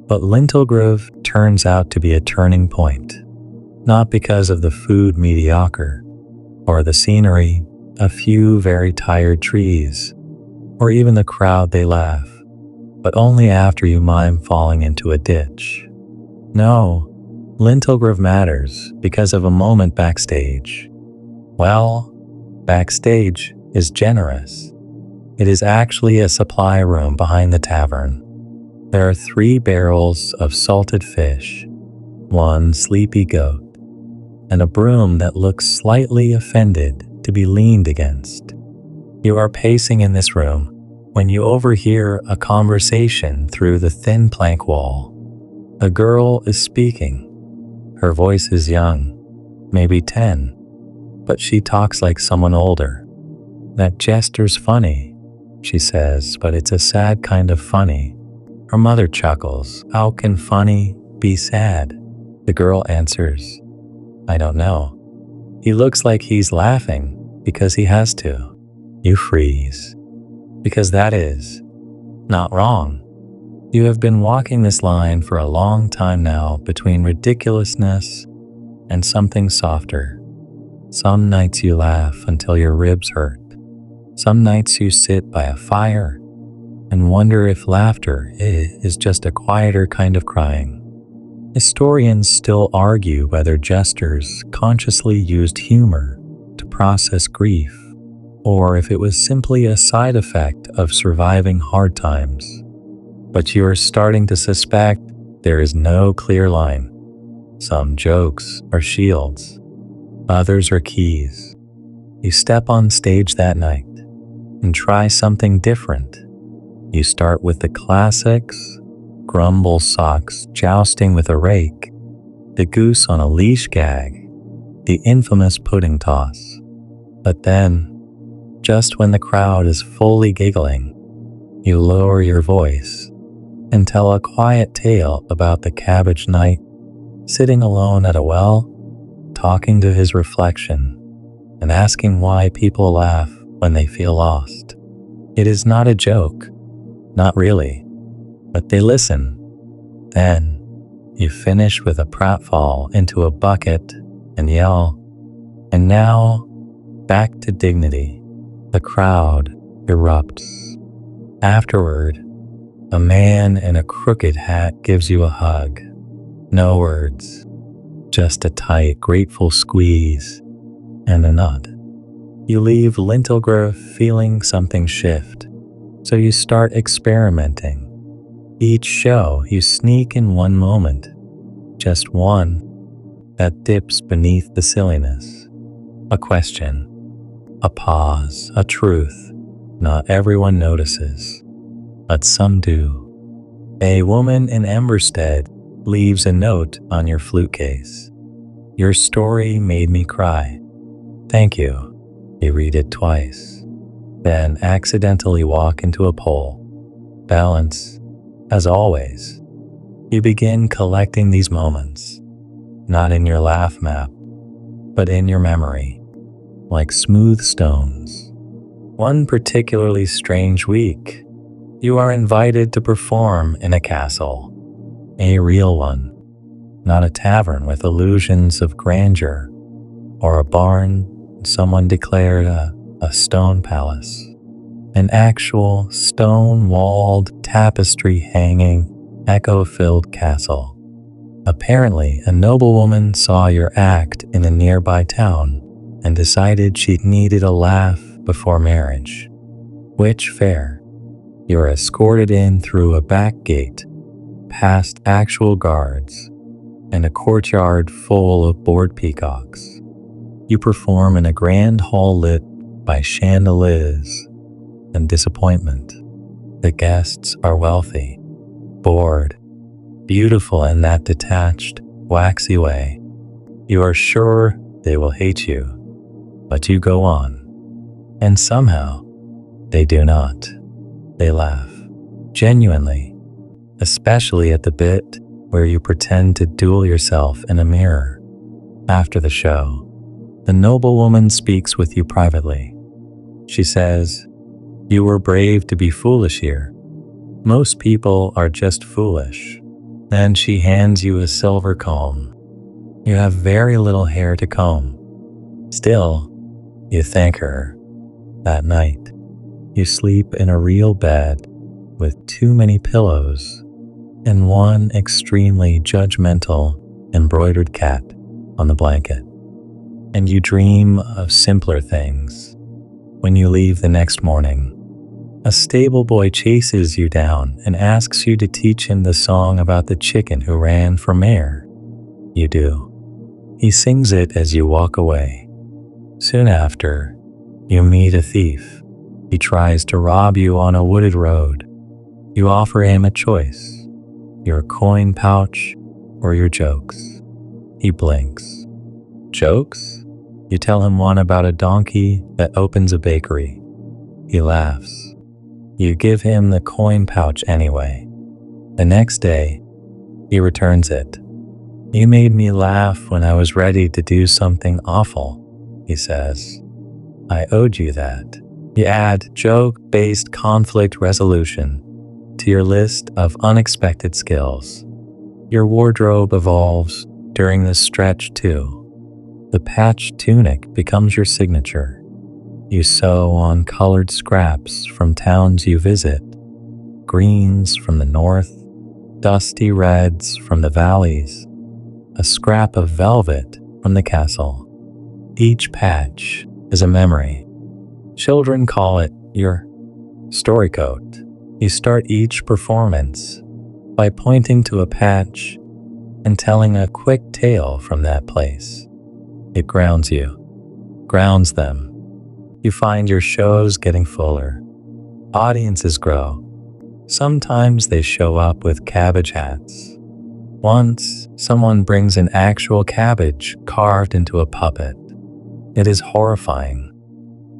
But Lintelgrove turns out to be a turning point, not because of the food mediocre, or the scenery, a few very tired trees, or even the crowd they laugh, but only after you mime falling into a ditch. No, Lintelgrove matters because of a moment backstage. Well, backstage is generous. It is actually a supply room behind the tavern. There are 3 barrels of salted fish, 1 sleepy goat, and a broom that looks slightly offended to be leaned against. You are pacing in this room when you overhear a conversation through the thin plank wall. A girl is speaking. Her voice is young, maybe 10, but she talks like someone older. That jester's funny, she says, but it's a sad kind of funny. Her mother chuckles. How can funny be sad? The girl answers, I don't know. He looks like he's laughing because he has to. You freeze, because that is not wrong. You have been walking this line for a long time now between ridiculousness and something softer. Some nights you laugh until your ribs hurt. Some nights you sit by a fire and wonder if laughter is just a quieter kind of crying. Historians still argue whether jesters consciously used humor to process grief, or if it was simply a side effect of surviving hard times. But you are starting to suspect there is no clear line. Some jokes are shields, others are keys. You step on stage that night and try something different. You start with the classics: grumble socks jousting with a rake, the goose on a leash gag, the infamous pudding toss. But then, just when the crowd is fully giggling, you lower your voice and tell a quiet tale about the cabbage knight sitting alone at a well, talking to his reflection, and asking why people laugh when they feel lost. It is not a joke, not really, but they listen. Then you finish with a pratfall into a bucket and yell, and now back to dignity. The crowd erupts. Afterward, a man in a crooked hat gives you a hug. No words, just a tight, grateful squeeze and a nod. You leave Lintelgrove feeling something shift, so you start experimenting. Each show you sneak in one moment, just one, that dips beneath the silliness. A question, a pause, a truth. Not everyone notices, but some do. A woman in Emberstead leaves a note on your flute case. Your story made me cry. Thank you. You read it twice, then accidentally walk into a pole. Balance, as always. You begin collecting these moments, not in your laugh map, but in your memory, like smooth stones. One particularly strange week, you are invited to perform in a castle, a real one, not a tavern with illusions of grandeur, or a barn someone declared a stone palace. An actual stone-walled, tapestry-hanging, echo-filled castle. Apparently, a noblewoman saw your act in a nearby town and decided she needed a laugh before marriage. Which fair? You're escorted in through a back gate, past actual guards, and a courtyard full of bored peacocks. You perform in a grand hall lit by chandeliers and disappointment. The guests are wealthy, bored, beautiful in that detached, waxy way. You are sure they will hate you, but you go on. And somehow, they do not. They laugh, genuinely, especially at the bit where you pretend to duel yourself in a mirror. After the show, the noblewoman speaks with you privately. She says, "You were brave to be foolish here. Most people are just foolish." Then she hands you a silver comb. You have very little hair to comb. Still, you thank her. That night, you sleep in a real bed with too many pillows and one extremely judgmental embroidered cat on the blanket. And you dream of simpler things. When you leave the next morning, a stable boy chases you down and asks you to teach him the song about the chicken who ran for mayor. You do. He sings it as you walk away. Soon after, you meet a thief. He tries to rob you on a wooded road. You offer him a choice, your coin pouch or your jokes. He blinks. Jokes? You tell him one about a donkey that opens a bakery. He laughs. You give him the coin pouch anyway. The next day, he returns it. "You made me laugh when I was ready to do something awful," he says. "I owed you that." You add joke-based conflict resolution to your list of unexpected skills. Your wardrobe evolves during this stretch too. The patched tunic becomes your signature. You sew on colored scraps from towns you visit, greens from the north, dusty reds from the valleys, a scrap of velvet from the castle. Each patch is a memory. Children call it your story coat. You start each performance by pointing to a patch and telling a quick tale from that place. It grounds you, grounds them. You find your shows getting fuller. Audiences grow. Sometimes they show up with cabbage hats. Once, someone brings an actual cabbage carved into a puppet. It is horrifying.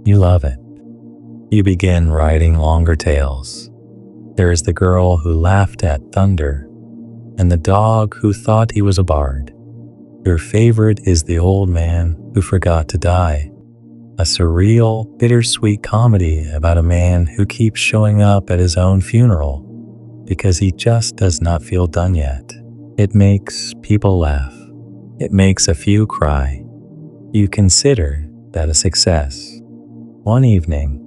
You love it. You begin writing longer tales. There is the girl who laughed at thunder, and the dog who thought he was a bard. Your favorite is the old man who forgot to die. A surreal, bittersweet comedy about a man who keeps showing up at his own funeral because he just does not feel done yet. It makes people laugh. It makes a few cry. You consider that a success. One evening,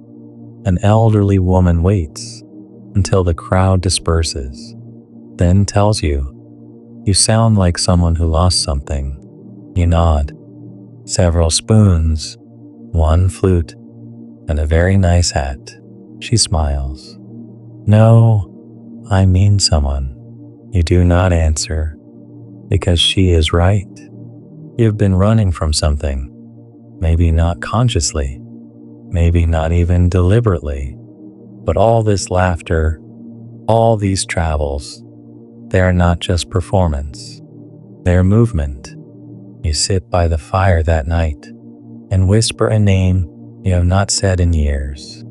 an elderly woman waits until the crowd disperses, then tells you, "You sound like someone who lost something." You nod. Several spoons, one flute, and a very nice hat. She smiles. "No, I mean someone." You do not answer, because she is right. You've been running from something, maybe not consciously, maybe not even deliberately, but all this laughter, all these travels, they are not just performance, they're movement. You sit by the fire that night and whisper a name you have not said in years.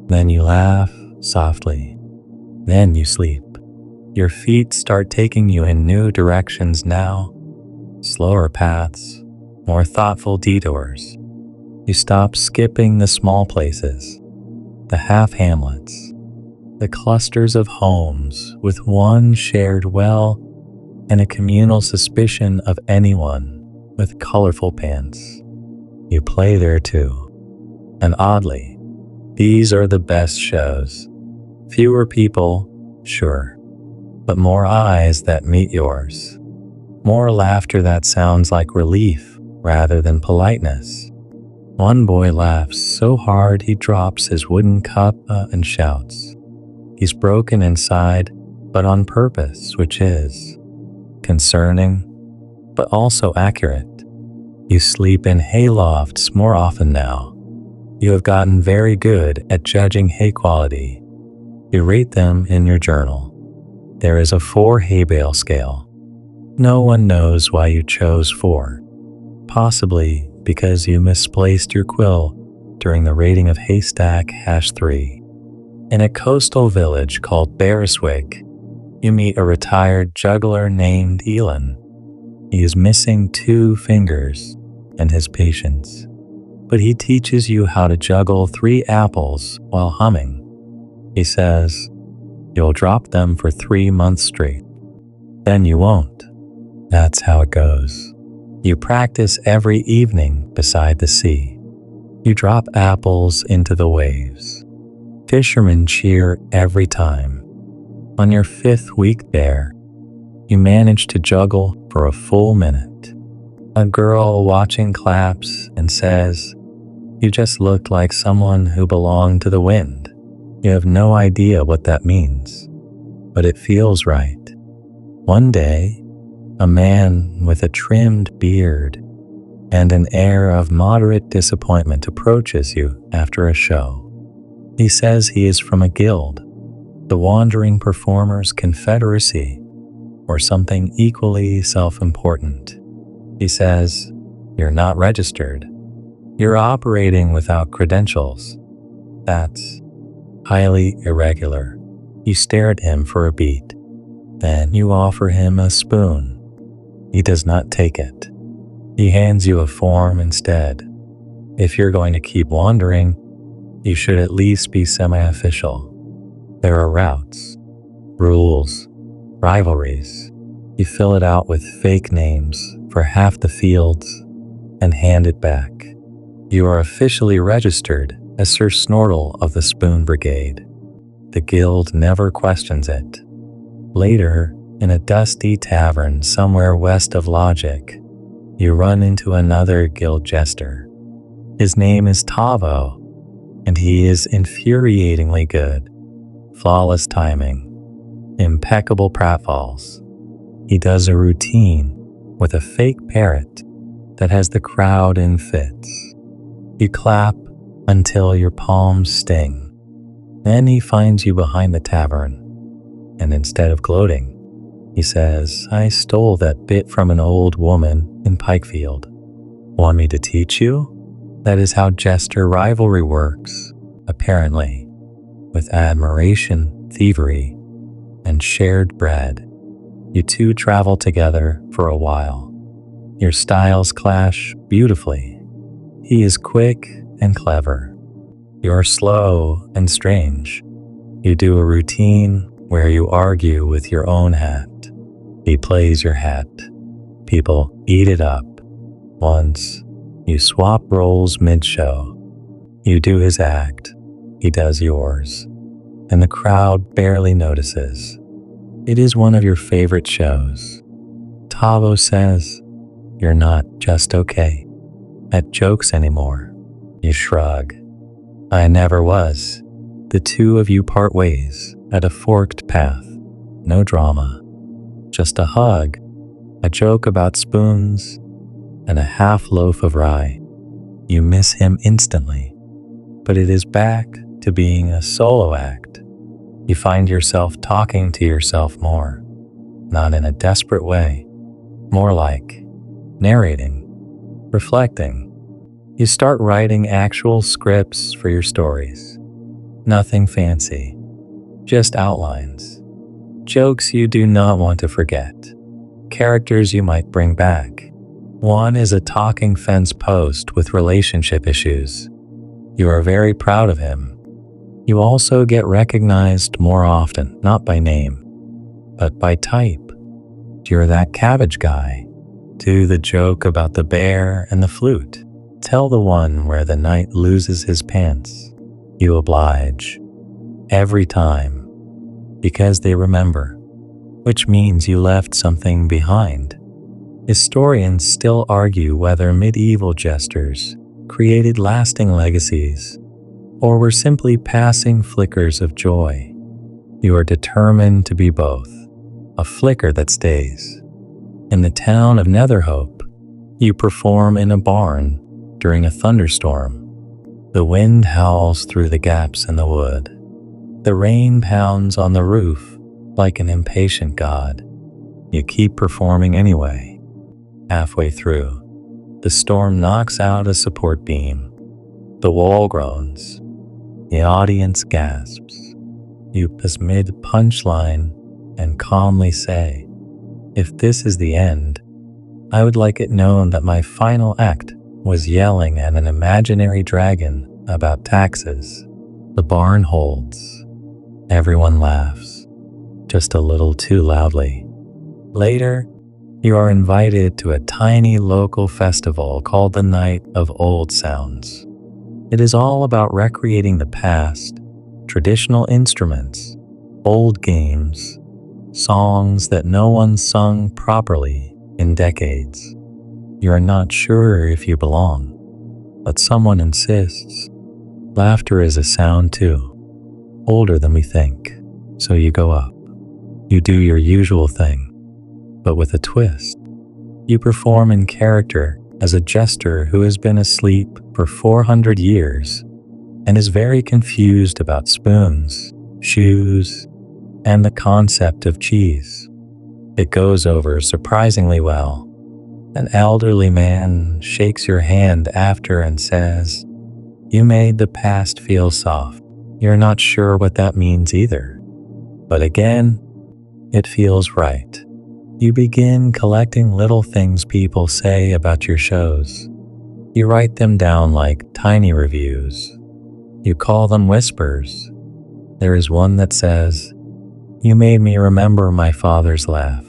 Then you laugh softly. Then you sleep. Your feet start taking you in new directions now, slower paths, more thoughtful detours. You stop skipping the small places the half hamlets, the clusters of homes with one shared well and a communal suspicion of anyone with colorful pants. You play there too. And oddly, these are the best shows. Fewer people, sure, but more eyes that meet yours. More laughter that sounds like relief rather than politeness. One boy laughs so hard he drops his wooden cup and shouts. He's broken inside, but on purpose, which is concerning, but also accurate. You sleep in haylofts more often now. You have gotten very good at judging hay quality. You rate them in your journal. There is a 4 hay bale scale. No one knows why you chose 4. Possibly because you misplaced your quill during the rating of haystack #3. In a coastal village called Bearswick, you meet a retired juggler named Elon. He is missing 2 fingers and his patience, but he teaches you how to juggle 3 apples while humming. He says, you'll drop them for 3 months straight. Then you won't. That's how it goes. You practice every evening beside the sea. You drop apples into the waves. Fishermen cheer every time. On your 5th week there, you manage to juggle for a full minute. A girl watching claps and says, you just look like someone who belonged to the wind. You have no idea what that means, but it feels right. One day, a man with a trimmed beard and an air of moderate disappointment approaches you after a show. He says he is from a guild, the Wandering Performers Confederacy, or something equally self-important. He says, you're not registered. You're operating without credentials. That's highly irregular. You stare at him for a beat. Then you offer him a spoon. He does not take it. He hands you a form instead. If you're going to keep wandering, you should at least be semi-official. There are routes, rules, rivalries. You fill it out with fake names for half the fields and hand it back. You are officially registered as Sir Snortle of the Spoon Brigade. The guild never questions it. Later, in a dusty tavern somewhere west of Logic, you run into another guild jester. His name is Tavo, and he is infuriatingly good. Flawless timing, impeccable pratfalls. He does a routine with a fake parrot that has the crowd in fits. You clap until your palms sting. Then he finds you behind the tavern, and instead of gloating, he says, I stole that bit from an old woman in Pikefield. Want me to teach you? That is how jester rivalry works, apparently, with admiration, thievery, and shared bread. You two travel together for a while. Your styles clash beautifully. He is quick and clever. You're slow and strange. You do a routine where you argue with your own hat. He plays your hat. People eat it up. Once, you swap roles mid-show. You do his act. He does yours. And the crowd barely notices. It is one of your favorite shows. Tavo says, you're not just okay at jokes anymore. You shrug. I never was. The two of you part ways at a forked path. No drama. Just a hug, a joke about spoons, and a half loaf of rye. You miss him instantly, but it is back to being a solo act. You find yourself talking to yourself more, not in a desperate way, more like narrating, reflecting. You start writing actual scripts for your stories. Nothing fancy, just outlines. Jokes you do not want to forget. Characters you might bring back. One is a talking fence post with relationship issues. You are very proud of him. You also get recognized more often, not by name, but by type. You're that cabbage guy. Do the joke about the bear and the flute. Tell the one where the knight loses his pants. You oblige. Every time. Because they remember. Which means you left something behind. Historians still argue whether medieval jesters created lasting legacies or were simply passing flickers of joy. You are determined to be both, a flicker that stays. In the town of Netherhope, you perform in a barn during a thunderstorm. The wind howls through the gaps in the wood. The rain pounds on the roof like an impatient god. You keep performing anyway. Halfway through, the storm knocks out a support beam. The wall groans. The audience gasps. You pause mid-punchline and calmly say, "If this is the end, I would like it known that my final act was yelling at an imaginary dragon about taxes." The barn holds. Everyone laughs, just a little too loudly. Later, you are invited to a tiny local festival called the Night of Old Sounds. It is all about recreating the past, traditional instruments, old games, songs that no one sung properly in decades. You are not sure if you belong, but someone insists. Laughter is a sound too, older than we think, so you go up. You do your usual thing, but with a twist. You perform in character as a jester who has been asleep for 400 years and is very confused about spoons, shoes, and the concept of cheese. It goes over surprisingly well. An elderly man shakes your hand after and says, "You made the past feel soft." You're not sure what that means either. But again, it feels right. You begin collecting little things people say about your shows. You write them down like tiny reviews. You call them whispers. There is one that says, "You made me remember my father's laugh."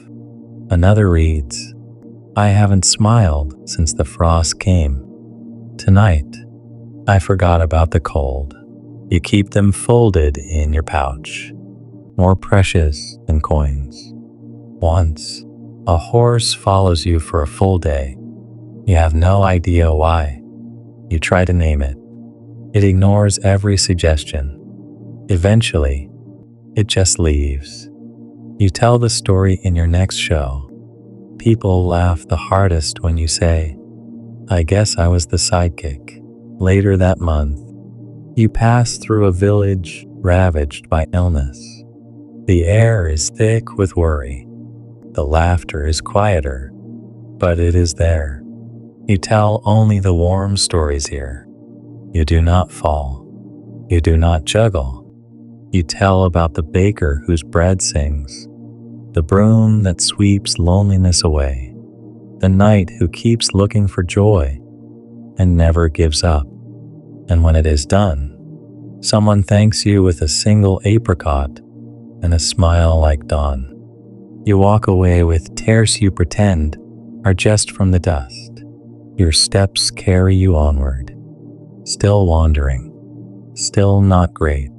Another reads, "I haven't smiled since the frost came. Tonight, I forgot about the cold." You keep them folded in your pouch, more precious than coins. Once, a horse follows you for a full day. You have no idea why. You try to name it. It ignores every suggestion. Eventually, it just leaves. You tell the story in your next show. People laugh the hardest when you say, "I guess I was the sidekick." Later that month, you pass through a village ravaged by illness. The air is thick with worry. The laughter is quieter, but it is there. You tell only the warm stories here. You do not fall. You do not juggle. You tell about the baker whose bread sings, the broom that sweeps loneliness away, the knight who keeps looking for joy and never gives up. And when it is done, someone thanks you with a single apricot and a smile like dawn. You walk away with tears you pretend are just from the dust. Your steps carry you onward, still wandering, still not great,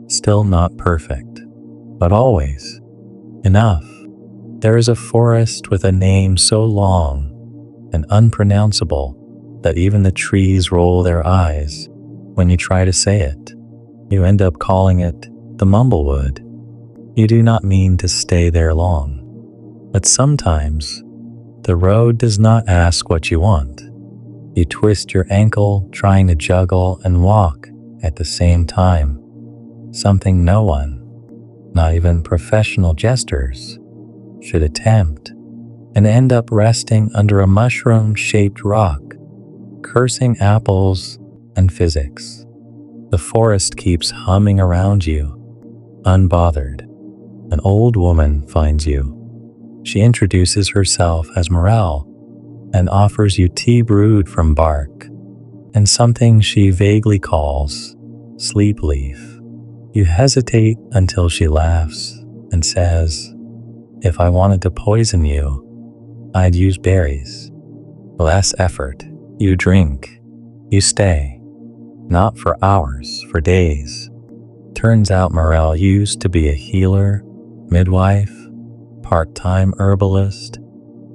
still not perfect, but always enough. There is a forest with a name so long and unpronounceable that even the trees roll their eyes when you try to say it. You end up calling it the Mumblewood. You do not mean to stay there long, but sometimes the road does not ask what you want. You twist your ankle trying to juggle and walk at the same time, something no one, not even professional jesters, should attempt, and end up resting under a mushroom-shaped rock, cursing apples and physics. The forest keeps humming around you, unbothered. An old woman finds you. She introduces herself as Morel and offers you tea brewed from bark and something she vaguely calls sleep leaf. You hesitate until she laughs and says, "If I wanted to poison you, I'd use berries." Less effort. You drink. You stay. Not for hours, for days. Turns out Morel used to be a healer, midwife, part-time herbalist,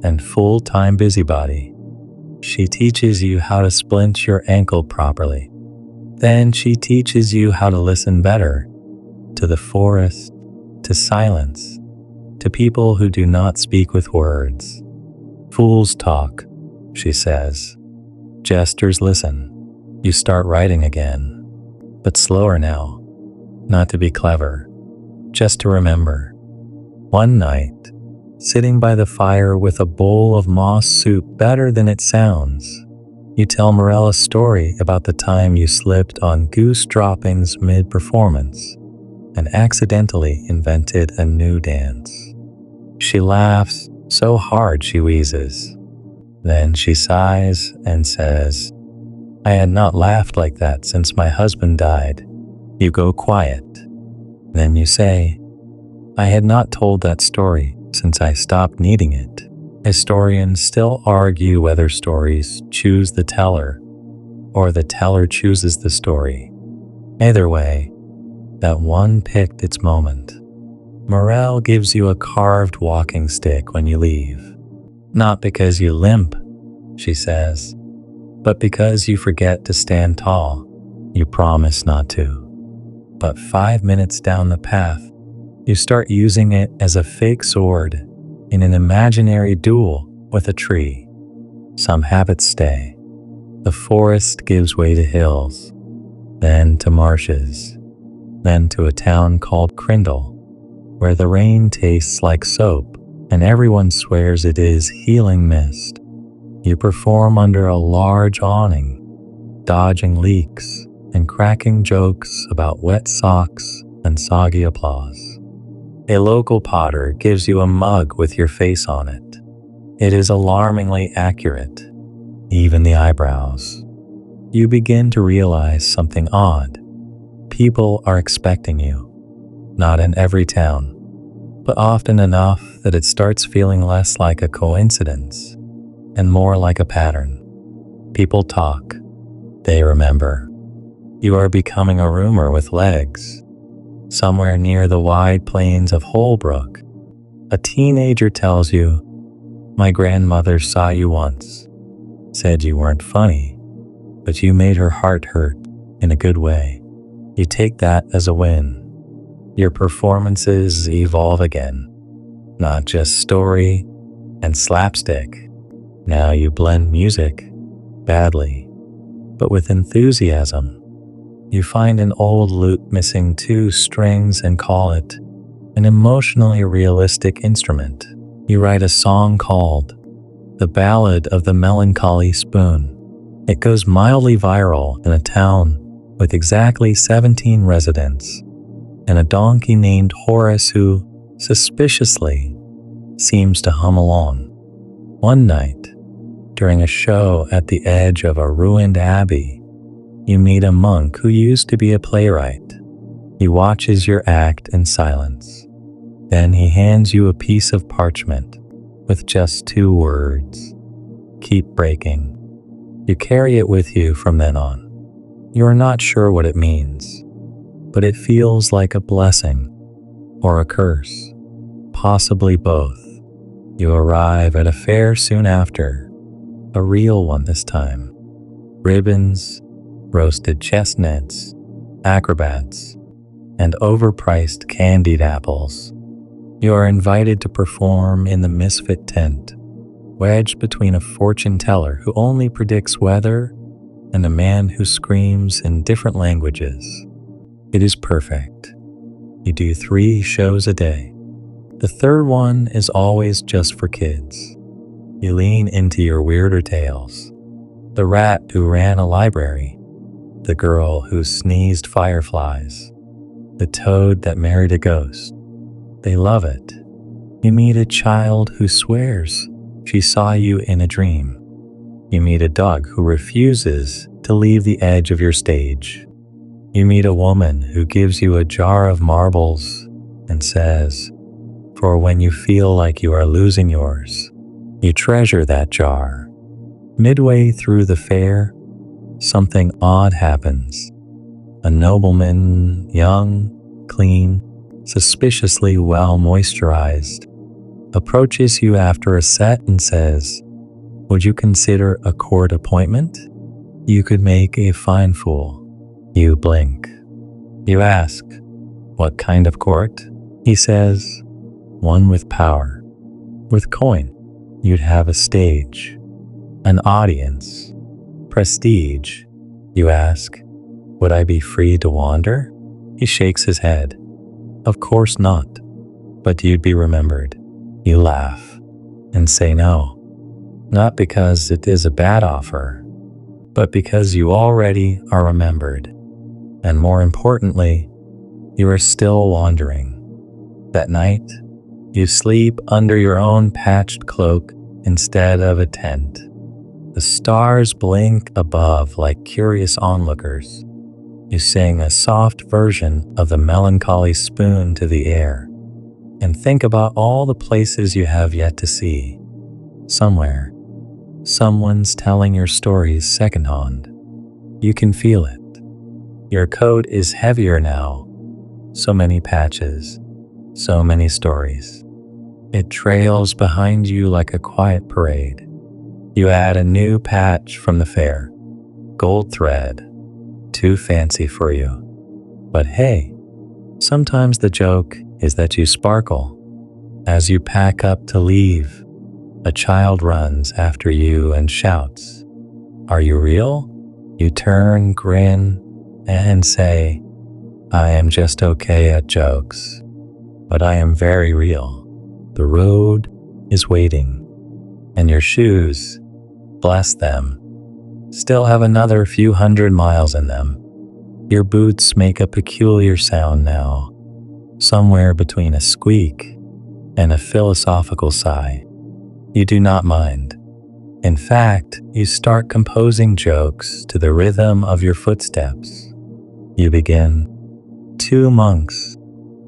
and full-time busybody. She teaches you how to splint your ankle properly. Then she teaches you how to listen better to the forest, to silence, to people who do not speak with words. Fools talk, she says. Jesters listen. You start writing again, but slower now. Not to be clever, just to remember. One night, sitting by the fire with a bowl of moss soup better than it sounds, you tell Morel a story about the time you slipped on goose droppings mid-performance and accidentally invented a new dance. She laughs so hard she wheezes. Then she sighs and says, "I had not laughed like that since my husband died." You go quiet. Then you say, "I had not told that story since I stopped needing it." Historians still argue whether stories choose the teller or the teller chooses the story. Either way, that one picked its moment. Morel gives you a carved walking stick when you leave. Not because you limp, she says, but because you forget to stand tall. You promise not to. But 5 minutes down the path, you start using it as a fake sword in an imaginary duel with a tree. Some habits stay. The forest gives way to hills, then to marshes, then to a town called Crindle, where the rain tastes like soap and everyone swears it is healing mist. You perform under a large awning, dodging leaks and cracking jokes about wet socks and soggy applause. A local potter gives you a mug with your face on it. It is alarmingly accurate, even the eyebrows. You begin to realize something odd. People are expecting you, not in every town, but often enough that it starts feeling less like a coincidence and more like a pattern. People talk. They remember. You are becoming a rumor with legs. Somewhere near the wide plains of Holbrook, a teenager tells you, "My grandmother saw you once, said you weren't funny, but you made her heart hurt in a good way." You take that as a win. Your performances evolve again, not just story and slapstick. Now you blend music, badly, but with enthusiasm. You find an old lute missing 2 strings and call it an emotionally realistic instrument. You write a song called "The Ballad of the Melancholy Spoon." It goes mildly viral in a town with exactly 17 residents and a donkey named Horace who, suspiciously, seems to hum along. One night, during a show at the edge of a ruined abbey, you meet a monk who used to be a playwright. He watches your act in silence. Then he hands you a piece of parchment with just 2 words. Keep breaking. You carry it with you from then on. You are not sure what it means, but it feels like a blessing or a curse, possibly both. You arrive at a fair soon after, a real one this time. Ribbons, roasted chestnuts, acrobats, and overpriced candied apples. You are invited to perform in the misfit tent, wedged between a fortune teller who only predicts weather and a man who screams in different languages. It is perfect. You do 3 shows a day. The third one is always just for kids. You lean into your weirder tales. The rat who ran a library, the girl who sneezed fireflies, the toad that married a ghost. They love it. You meet a child who swears she saw you in a dream. You meet a dog who refuses to leave the edge of your stage. You meet a woman who gives you a jar of marbles and says, "For when you feel like you are losing yours, you treasure that jar." Midway through the fair, something odd happens. A nobleman, young, clean, suspiciously well moisturized, approaches you after a set and says, "Would you consider a court appointment? You could make a fine fool." You blink. You ask, "What kind of court?" He says, "One with power. With coin, you'd have a stage, an audience, prestige." You ask, "Would I be free to wander?" He shakes his head. "Of course not, but you'd be remembered." You laugh and say no, not because it is a bad offer, but because you already are remembered. And more importantly, you are still wandering. That night, you sleep under your own patched cloak instead of a tent. The stars blink above like curious onlookers. You sing a soft version of the melancholy spoon to the air, and think about all the places you have yet to see. Somewhere, someone's telling your stories secondhand. You can feel it. Your coat is heavier now. So many patches, so many stories. It trails behind you like a quiet parade. You add a new patch from the fair. Gold thread. Too fancy for you. But hey, sometimes the joke is that you sparkle. As you pack up to leave, a child runs after you and shouts, "Are you real?" You turn, grin, and say, "I am just okay at jokes, but I am very real." The road is waiting, and your shoes, bless them, still have another few hundred miles in them. Your boots make a peculiar sound now, somewhere between a squeak and a philosophical sigh. You do not mind. In fact, you start composing jokes to the rhythm of your footsteps. You begin, "Two monks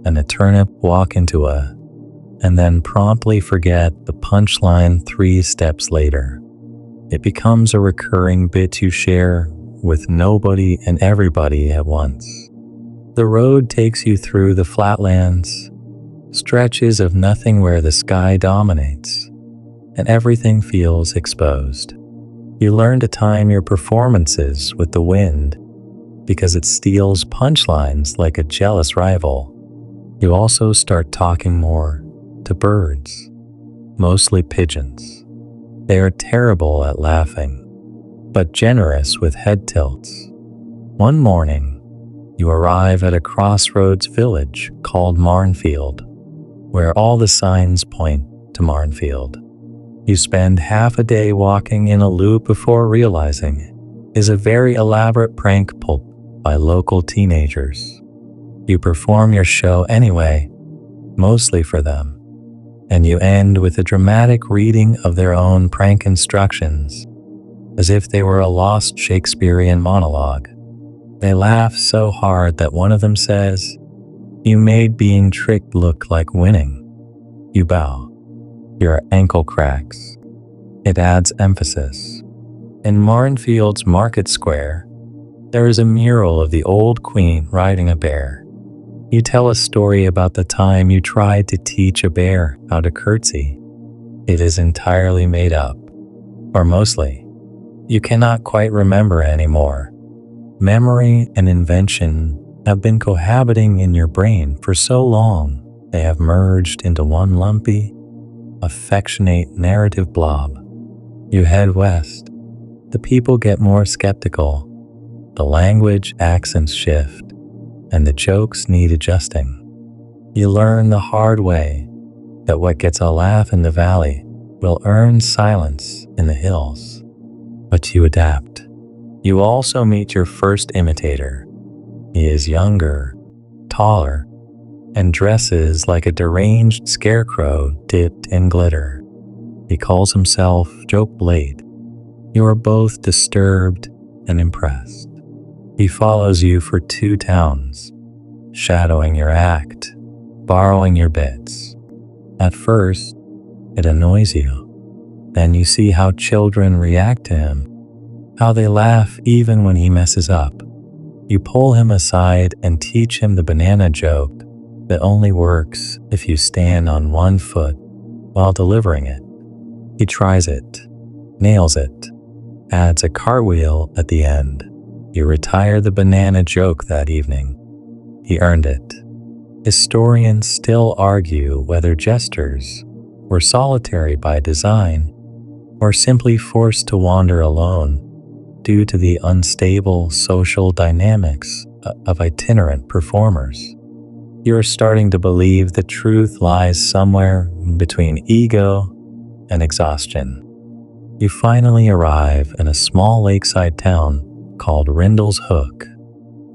and a turnip walk into a," and then promptly forget the punchline 3 steps later. It becomes a recurring bit you share with nobody and everybody at once. The road takes you through the flatlands, stretches of nothing where the sky dominates, and everything feels exposed. You learn to time your performances with the wind because it steals punchlines like a jealous rival. You also start talking more to birds, mostly pigeons. They are terrible at laughing, but generous with head tilts. One morning, you arrive at a crossroads village called Marnfield, where all the signs point to Marnfield. You spend half a day walking in a loop before realizing it is a very elaborate prank pulled by local teenagers. You perform your show anyway, mostly for them, and you end with a dramatic reading of their own prank instructions, as if they were a lost Shakespearean monologue. They laugh so hard that one of them says, "You made being tricked look like winning." You bow. Your ankle cracks. It adds emphasis. In Marnfield's Market Square, there is a mural of the old queen riding a bear. You tell a story about the time you tried to teach a bear how to curtsy. It is entirely made up, or mostly. You cannot quite remember anymore. Memory and invention have been cohabiting in your brain for so long they have merged into one lumpy, affectionate narrative blob. You head west. The people get more skeptical. The language accents shift, and the jokes need adjusting. You learn the hard way that what gets a laugh in the valley will earn silence in the hills. But you adapt. You also meet your first imitator. He is younger, taller, and dresses like a deranged scarecrow dipped in glitter. He calls himself Joke Blade. You are both disturbed and impressed. He follows you for 2 towns, shadowing your act, borrowing your bits. At first, it annoys you. Then you see how children react to him, how they laugh even when he messes up. You pull him aside and teach him the banana joke that only works if you stand on one foot while delivering it. He tries it, nails it, adds a cartwheel at the end. You retire the banana joke that evening. He earned it. Historians still argue whether jesters were solitary by design or simply forced to wander alone due to the unstable social dynamics of itinerant performers. You're starting to believe the truth lies somewhere between ego and exhaustion. You finally arrive in a small lakeside town called Rindle's Hook,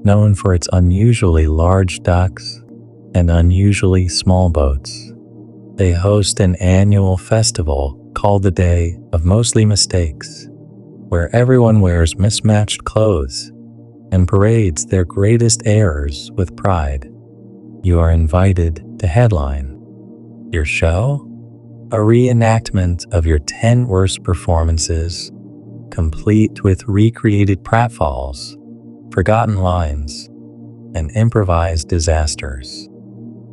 known for its unusually large docks and unusually small boats. They host an annual festival called the Day of Mostly Mistakes, where everyone wears mismatched clothes and parades their greatest errors with pride. You are invited to headline. Your show? A reenactment of your 10 worst performances, complete with recreated pratfalls, forgotten lines, and improvised disasters.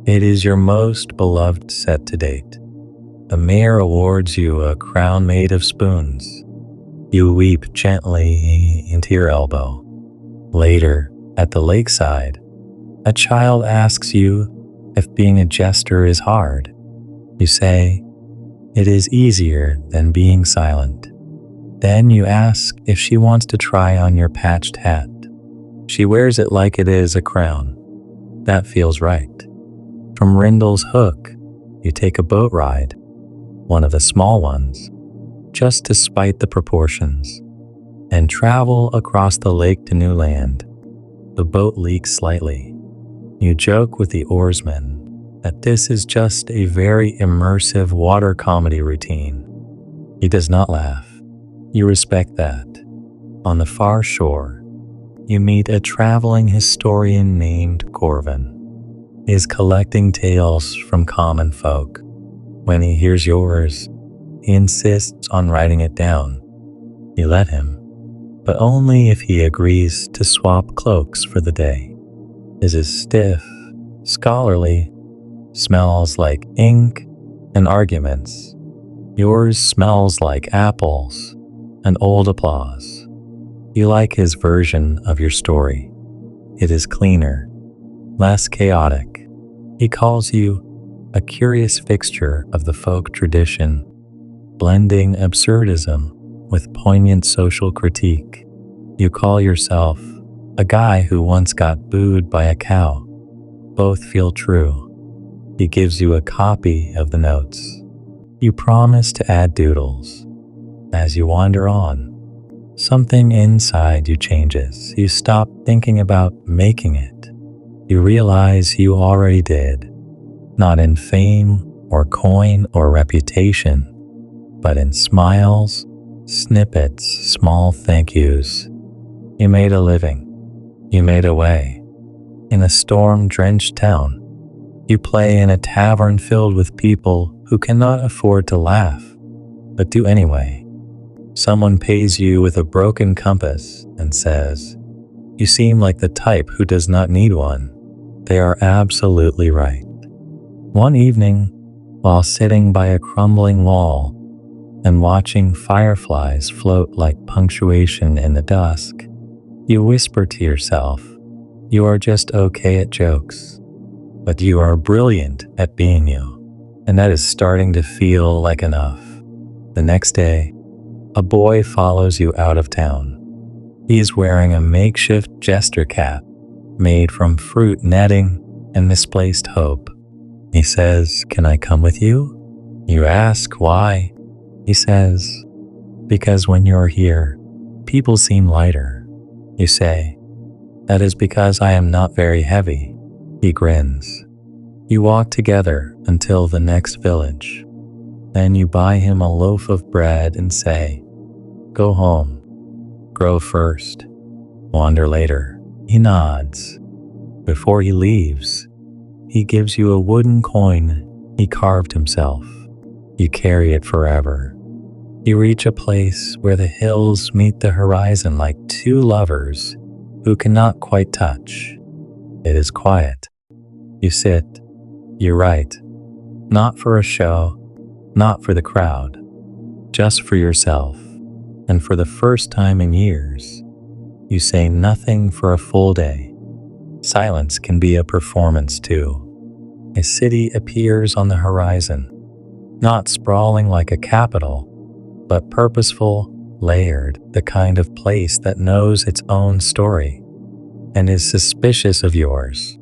It is your most beloved set to date. The mayor awards you a crown made of spoons. You weep gently into your elbow. Later, at the lakeside, a child asks you if being a jester is hard. You say, it is easier than being silent. Then you ask if she wants to try on your patched hat. She wears it like it is a crown. That feels right. From Rindle's Hook, you take a boat ride, one of the small ones, just to spite the proportions, and travel across the lake to new land. The boat leaks slightly. You joke with the oarsman that this is just a very immersive water comedy routine. He does not laugh. You respect that. On the far shore, you meet a traveling historian named Corvin. He is collecting tales from common folk. When he hears yours, he insists on writing it down. You let him, but only if he agrees to swap cloaks for the day. His is stiff, scholarly, smells like ink and arguments. Yours smells like apples and old applause. You like his version of your story. It is cleaner, less chaotic. He calls you a curious fixture of the folk tradition, blending absurdism with poignant social critique. You call yourself a guy who once got booed by a cow. Both feel true. He gives you a copy of the notes. You promise to add doodles. As you wander on, something inside you changes. You stop thinking about making it. You realize you already did, not in fame or coin or reputation, but in smiles, snippets, small thank yous. You made a living. You made a way. In a storm-drenched town, you play in a tavern filled with people who cannot afford to laugh, but do anyway. Someone pays you with a broken compass and says, "You seem like the type who does not need one." They are absolutely right. One evening, while sitting by a crumbling wall and watching fireflies float like punctuation in the dusk, you whisper to yourself, "You are just okay at jokes, but you are brilliant at being you." And that is starting to feel like enough. The next day, a boy follows you out of town. He is wearing a makeshift jester cap made from fruit netting and misplaced hope. He says, "Can I come with you?" You ask why. He says, "Because when you're here, people seem lighter." You say, "That is because I am not very heavy." He grins. You walk together until the next village. Then you buy him a loaf of bread and say, "Go home. Grow first. Wander later." He nods. Before he leaves, he gives you a wooden coin he carved himself. You carry it forever. You reach a place where the hills meet the horizon like two lovers who cannot quite touch. It is quiet. You sit. You write. Not for a show, not for the crowd, just for yourself. And for the first time in years, you say nothing for a full day. Silence can be a performance too. A city appears on the horizon, not sprawling like a capital, but purposeful, layered, the kind of place that knows its own story and is suspicious of yours.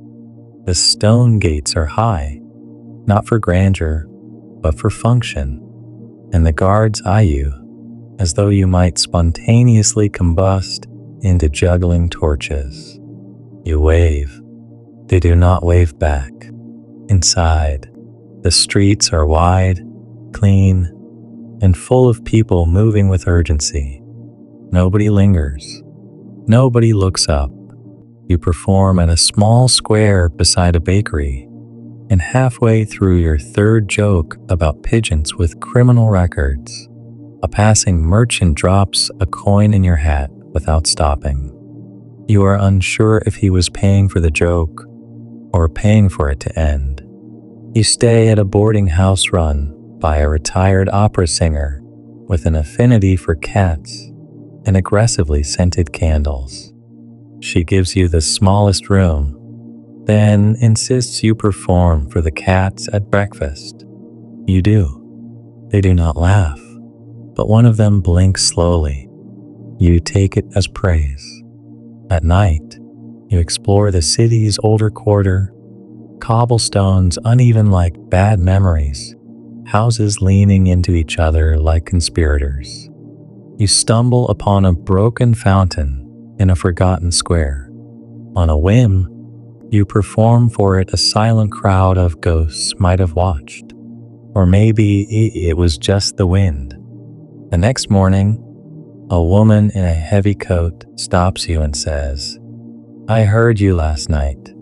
The stone gates are high, not for grandeur, but for function, and the guards eye you as though you might spontaneously combust into juggling torches. You wave. They do not wave back. Inside, the streets are wide, clean, and full of people moving with urgency. Nobody lingers. Nobody looks up. You perform in a small square beside a bakery, and halfway through your third joke about pigeons with criminal records, a passing merchant drops a coin in your hat without stopping. You are unsure if he was paying for the joke or paying for it to end. You stay at a boarding house run by a retired opera singer with an affinity for cats and aggressively scented candles. She gives you the smallest room, then insists you perform for the cats at breakfast. You do. They do not laugh, but one of them blinks slowly. You take it as praise. At night, you explore the city's older quarter, cobblestones uneven like bad memories, houses leaning into each other like conspirators. You stumble upon a broken fountain in a forgotten square. On a whim, you perform for it a silent crowd of ghosts might have watched. Or maybe it was just the wind. The next morning, a woman in a heavy coat stops you and says, "I heard you last night.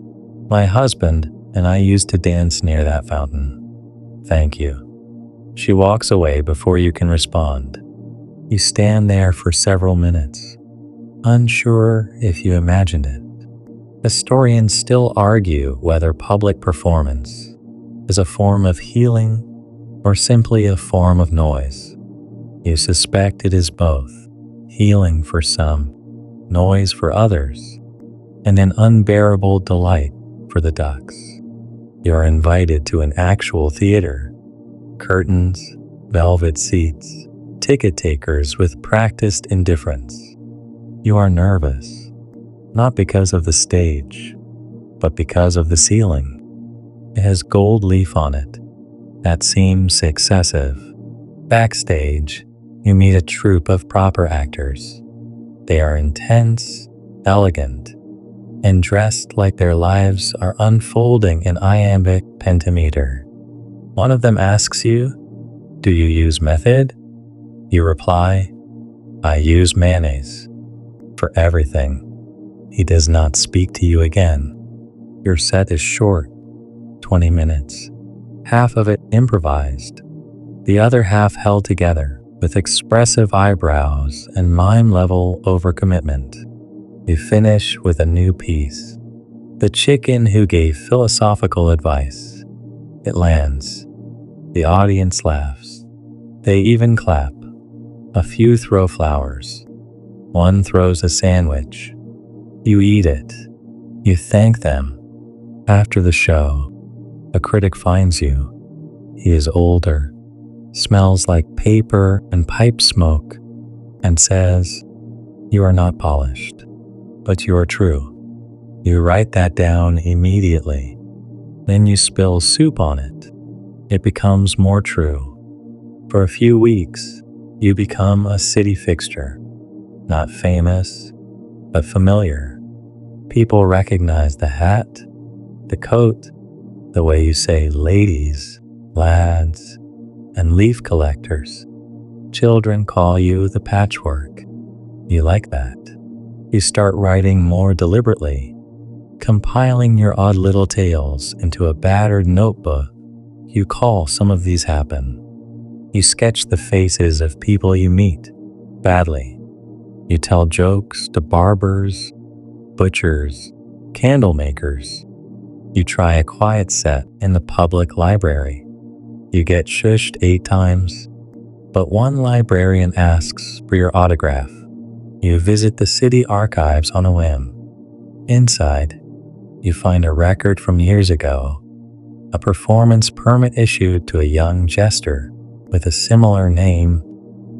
My husband and I used to dance near that fountain. Thank you." She walks away before you can respond. You stand there for several minutes, unsure if you imagined it. Historians still argue whether public performance is a form of healing or simply a form of noise. You suspect it is both, healing for some, noise for others, and an unbearable delight for the ducks. You are invited to an actual theater. Curtains, velvet seats, ticket takers with practiced indifference. You are nervous, not because of the stage, but because of the ceiling. It has gold leaf on it. That seems excessive. Backstage, you meet a troupe of proper actors. They are intense, elegant, and dressed like their lives are unfolding in iambic pentameter. One of them asks you, "Do you use method?" You reply, "I use mayonnaise for everything." He does not speak to you again. Your set is short, 20 minutes. Half of it improvised, the other half held together with expressive eyebrows and mime-level overcommitment. You finish with a new piece. The chicken who gave philosophical advice. It lands. The audience laughs. They even clap. A few throw flowers. One throws a sandwich. You eat it. You thank them. After the show, a critic finds you. He is older, smells like paper and pipe smoke, and says, "You are not polished, but you are true." You write that down immediately. Then you spill soup on it. It becomes more true. For a few weeks, you become a city fixture. Not famous, but familiar. People recognize the hat, the coat, the way you say ladies, lads, and leaf collectors. Children call you the patchwork. You like that. You start writing more deliberately, compiling your odd little tales into a battered notebook. You call some of these happen. You sketch the faces of people you meet badly. You tell jokes to barbers, butchers, candle makers. You try a quiet set in the public library. You get shushed 8 times, but one librarian asks for your autograph. You visit the city archives on a whim. Inside, you find a record from years ago, a performance permit issued to a young jester with a similar name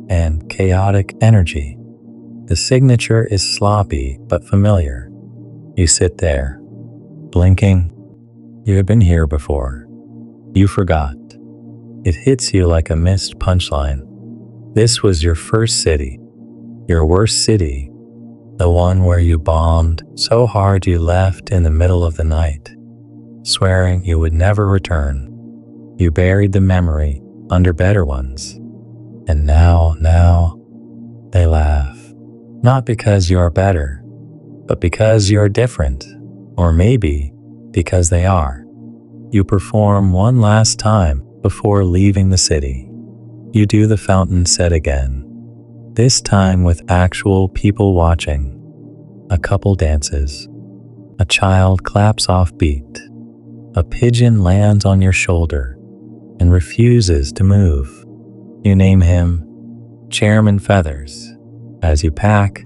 and chaotic energy. The signature is sloppy but familiar. You sit there, blinking. You have been here before. You forgot. It hits you like a missed punchline. This was your first city, your worst city, the one where you bombed so hard you left in the middle of the night, swearing you would never return. You buried the memory under better ones. And now, they laugh. Not because you're better, but because you're different, or maybe because they are. You perform one last time before leaving the city. You do the fountain set again, this time with actual people watching. A couple dances. A child claps off beat. A pigeon lands on your shoulder and refuses to move. You name him Chairman Feathers. As you pack,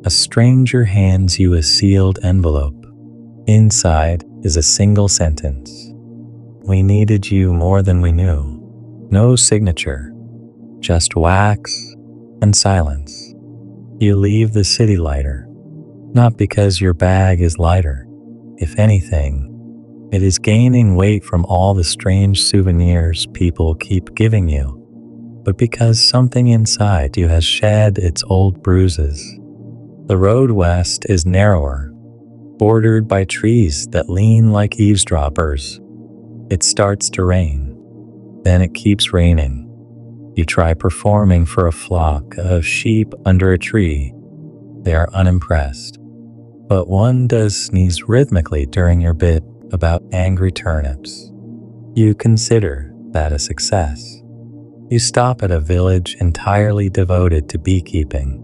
a stranger hands you a sealed envelope. Inside is a single sentence. We needed you more than we knew. No signature, just wax and silence. You leave the city lighter, not because your bag is lighter. If anything, it is gaining weight from all the strange souvenirs people keep giving you, but because something inside you has shed its old bruises. The road west is narrower, bordered by trees that lean like eavesdroppers. It starts to rain, then it keeps raining. You try performing for a flock of sheep under a tree. They are unimpressed, but one does sneeze rhythmically during your bit about angry turnips. You consider that a success. You stop at a village entirely devoted to beekeeping.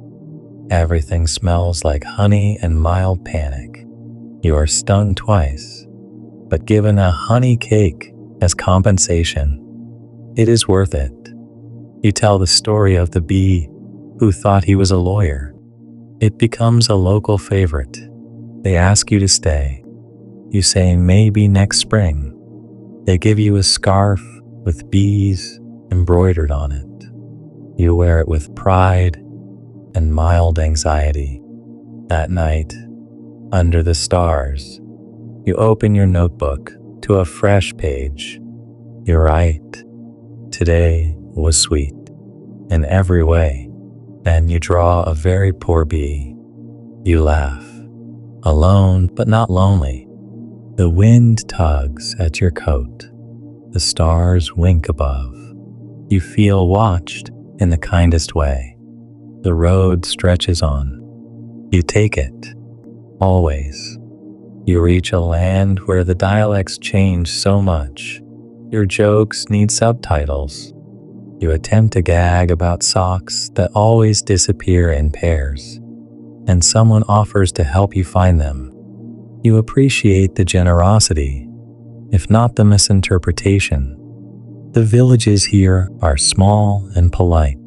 Everything smells like honey and mild panic. You are stung twice, but given a honey cake as compensation. It is worth it. You tell the story of the bee who thought he was a lawyer. It becomes a local favorite. They ask you to stay. You say maybe next spring. They give you a scarf with bees embroidered on it. You wear it with pride and mild anxiety. That night, under the stars, you open your notebook to a fresh page. You write, "Today was sweet in every way." Then you draw a very poor bee. You laugh, alone but not lonely. The wind tugs at your coat. The stars wink above. You feel watched in the kindest way. The road stretches on. You take it, always. You reach a land where the dialects change so much. Your jokes need subtitles. You attempt to gag about socks that always disappear in pairs, and someone offers to help you find them. You appreciate the generosity, if not the misinterpretation. The villages here are small and polite,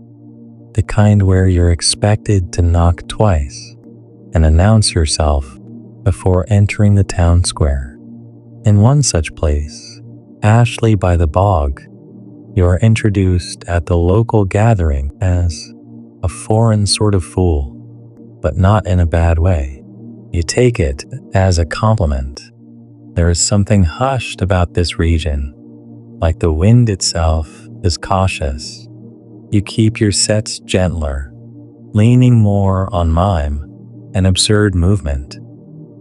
the kind where you're expected to knock twice and announce yourself before entering the town square. In one such place, Ashley by the Bog, you are introduced at the local gathering as a foreign sort of fool, but not in a bad way. You take it as a compliment. There is something hushed about this region, like the wind itself is cautious. You keep your sets gentler, leaning more on mime and absurd movement.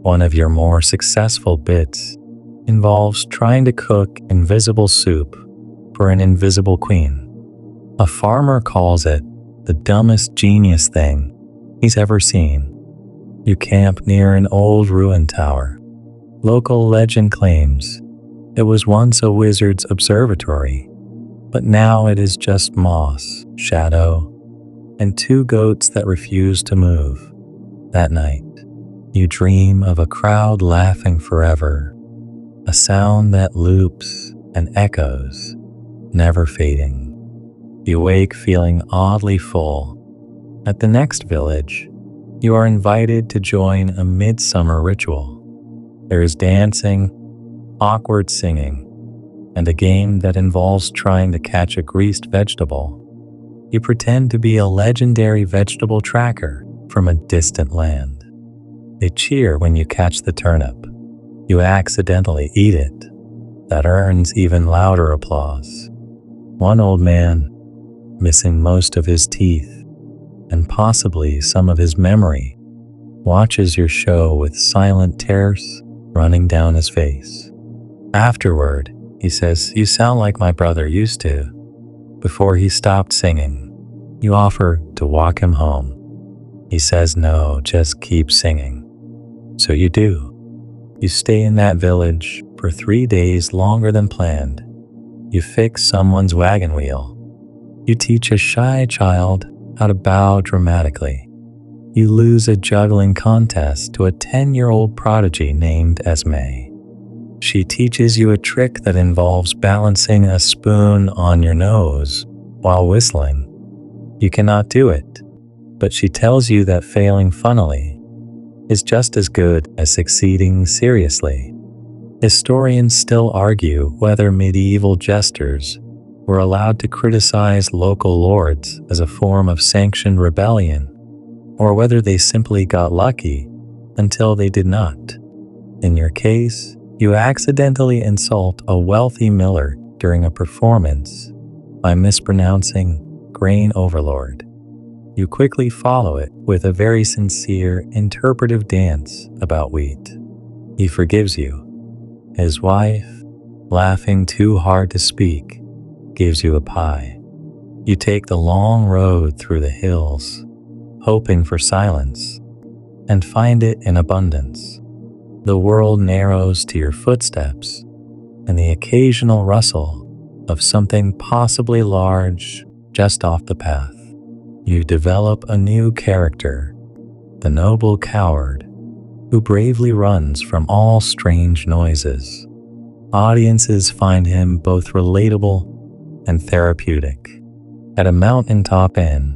One of your more successful bits involves trying to cook invisible soup for an invisible queen. A farmer calls it the dumbest genius thing he's ever seen. You camp near an old ruined tower. Local legend claims it was once a wizard's observatory, but now it is just moss, shadow, and two goats that refuse to move. That night, you dream of a crowd laughing forever, a sound that loops and echoes, never fading. You wake feeling oddly full. At the next village, you are invited to join a midsummer ritual. There is dancing, awkward singing, and a game that involves trying to catch a greased vegetable. You pretend to be a legendary vegetable tracker from a distant land. They cheer when you catch the turnip. You accidentally eat it. That earns even louder applause. One old man, missing most of his teeth and possibly some of his memory, watches your show with silent tears running down his face. Afterward, he says, "You sound like my brother used to." Before he stopped singing, you offer to walk him home. He says, "No, just keep singing." So you do. You stay in that village for 3 days longer than planned. You fix someone's wagon wheel. You teach a shy child how to bow dramatically. You lose a juggling contest to a 10-year-old prodigy named Esme. She teaches you a trick that involves balancing a spoon on your nose while whistling. You cannot do it, but she tells you that failing funnily is just as good as succeeding seriously. Historians still argue whether medieval jesters were allowed to criticize local lords as a form of sanctioned rebellion, or whether they simply got lucky until they did not. In your case, you accidentally insult a wealthy miller during a performance by mispronouncing grain overlord. You quickly follow it with a very sincere interpretive dance about wheat. He forgives you. His wife, laughing too hard to speak, gives you a pie. You take the long road through the hills, hoping for silence, and find it in abundance. The world narrows to your footsteps and the occasional rustle of something possibly large just off the path. You develop a new character, the noble coward who bravely runs from all strange noises. Audiences find him both relatable and therapeutic. At a mountaintop inn,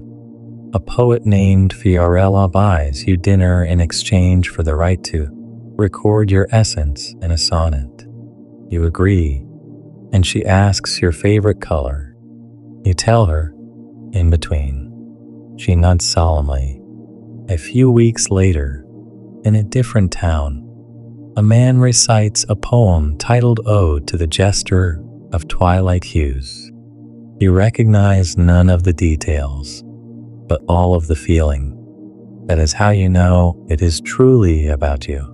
a poet named Fiorella buys you dinner in exchange for the right to record your essence in a sonnet. You agree, and she asks your favorite color. You tell her, in between. She nods solemnly. A few weeks later, in a different town, a man recites a poem titled Ode to the Jester of Twilight Hues. You recognize none of the details, but all of the feeling. That is how you know it is truly about you.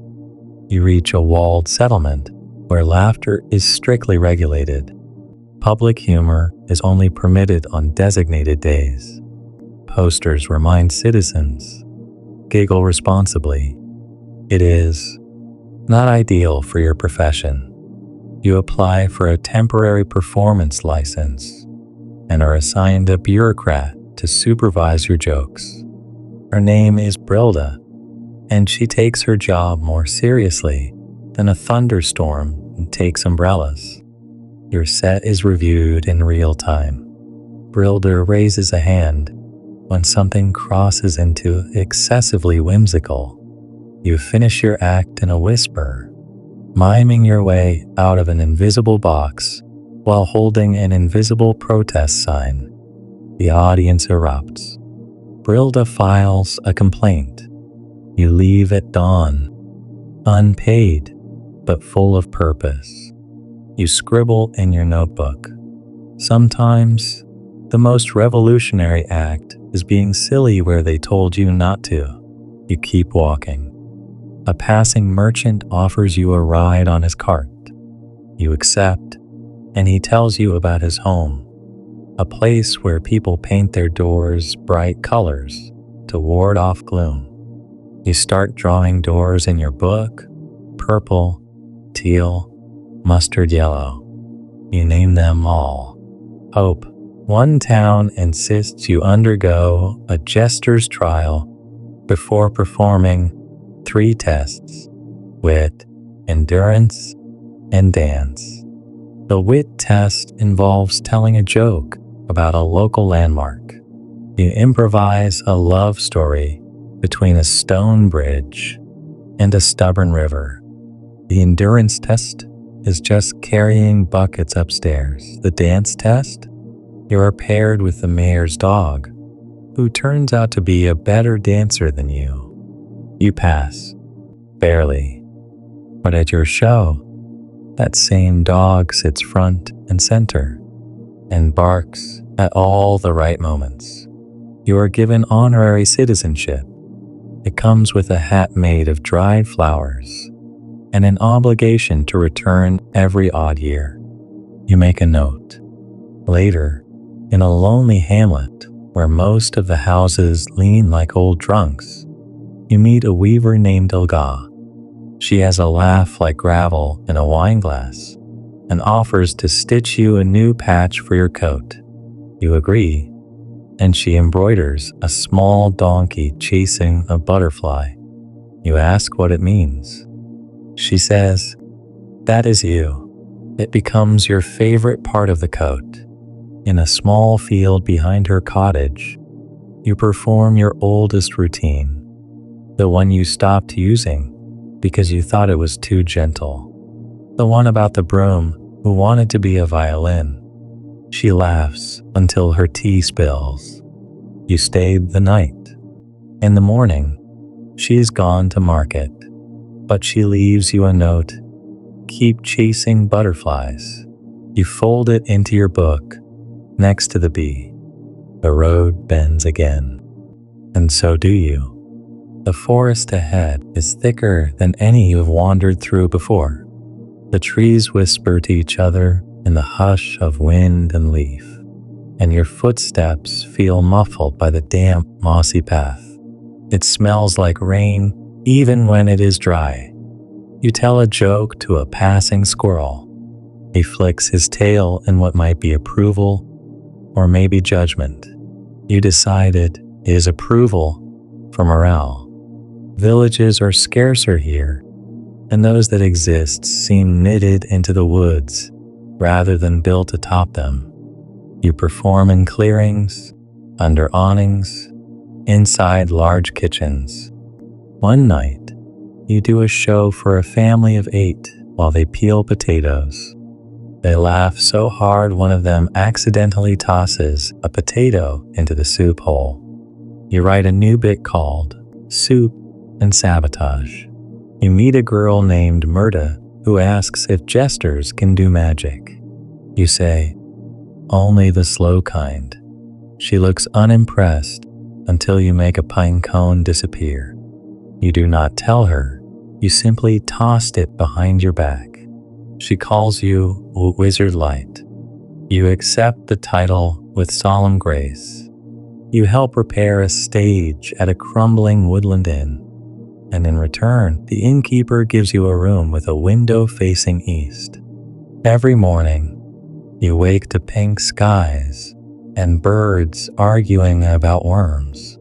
You reach a walled settlement where laughter is strictly regulated. Public humor is only permitted on designated days. Posters remind citizens, giggle responsibly. It is not ideal for your profession. You apply for a temporary performance license and are assigned a bureaucrat to supervise your jokes. Her name is Brilda, and she takes her job more seriously than a thunderstorm and takes umbrellas. Your set is reviewed in real time. Brilda raises a hand when something crosses into excessively whimsical. You finish your act in a whisper, miming your way out of an invisible box while holding an invisible protest sign. The audience erupts. Brilda files a complaint. You leave at dawn, unpaid, but full of purpose. You scribble in your notebook. Sometimes, the most revolutionary act is being silly where they told you not to. You keep walking. A passing merchant offers you a ride on his cart. You accept, and he tells you about his home, a place where people paint their doors bright colors to ward off gloom. You start drawing doors in your book: purple, teal, mustard yellow. You name them all. Hope. One town insists you undergo a jester's trial before performing 3 tests: wit, endurance, and dance. The wit test involves telling a joke about a local landmark. You improvise a love story between a stone bridge and a stubborn river. The endurance test is just carrying buckets upstairs. The dance test? You are paired with the mayor's dog, who turns out to be a better dancer than you. You pass. Barely. But at your show, that same dog sits front and center and barks at all the right moments. You are given honorary citizenship. It comes with a hat made of dried flowers and an obligation to return every odd year. You make a note. Later, in a lonely hamlet where most of the houses lean like old drunks, you meet a weaver named Ilga. She has a laugh like gravel in a wine glass and offers to stitch you a new patch for your coat. You agree, and she embroiders a small donkey chasing a butterfly. You ask what it means. She says, "That is you." It becomes your favorite part of the coat. In a small field behind her cottage, you perform your oldest routine, the one you stopped using because you thought it was too gentle, the one about the broom who wanted to be a violin. She laughs until her tea spills. You stayed the night. In the morning, she is gone to market, but she leaves you a note: "Keep chasing butterflies." You fold it into your book next to the bee. The road bends again, and so do you. The forest ahead is thicker than any you have wandered through before. The trees whisper to each other in the hush of wind and leaf, and your footsteps feel muffled by the damp, mossy path. It smells like rain even when it is dry. You tell a joke to a passing squirrel. He flicks his tail in what might be approval or maybe judgment. You decide it is approval for morale. Villages are scarcer here, and those that exist seem knitted into the woods rather than built atop them. You perform in clearings, under awnings, inside large kitchens. One night, you do a show for a family of 8 while they peel potatoes. They laugh so hard one of them accidentally tosses a potato into the soup hole. You write a new bit called Soup and Sabotage. You meet a girl named Murda who asks if jesters can do magic. You say, "Only the slow kind." She looks unimpressed until you make a pine cone disappear. You do not tell her. You simply tossed it behind your back. She calls you Wizard Light. You accept the title with solemn grace. You help repair a stage at a crumbling woodland inn, and in return, the innkeeper gives you a room with a window facing east. Every morning, you wake to pink skies and birds arguing about worms.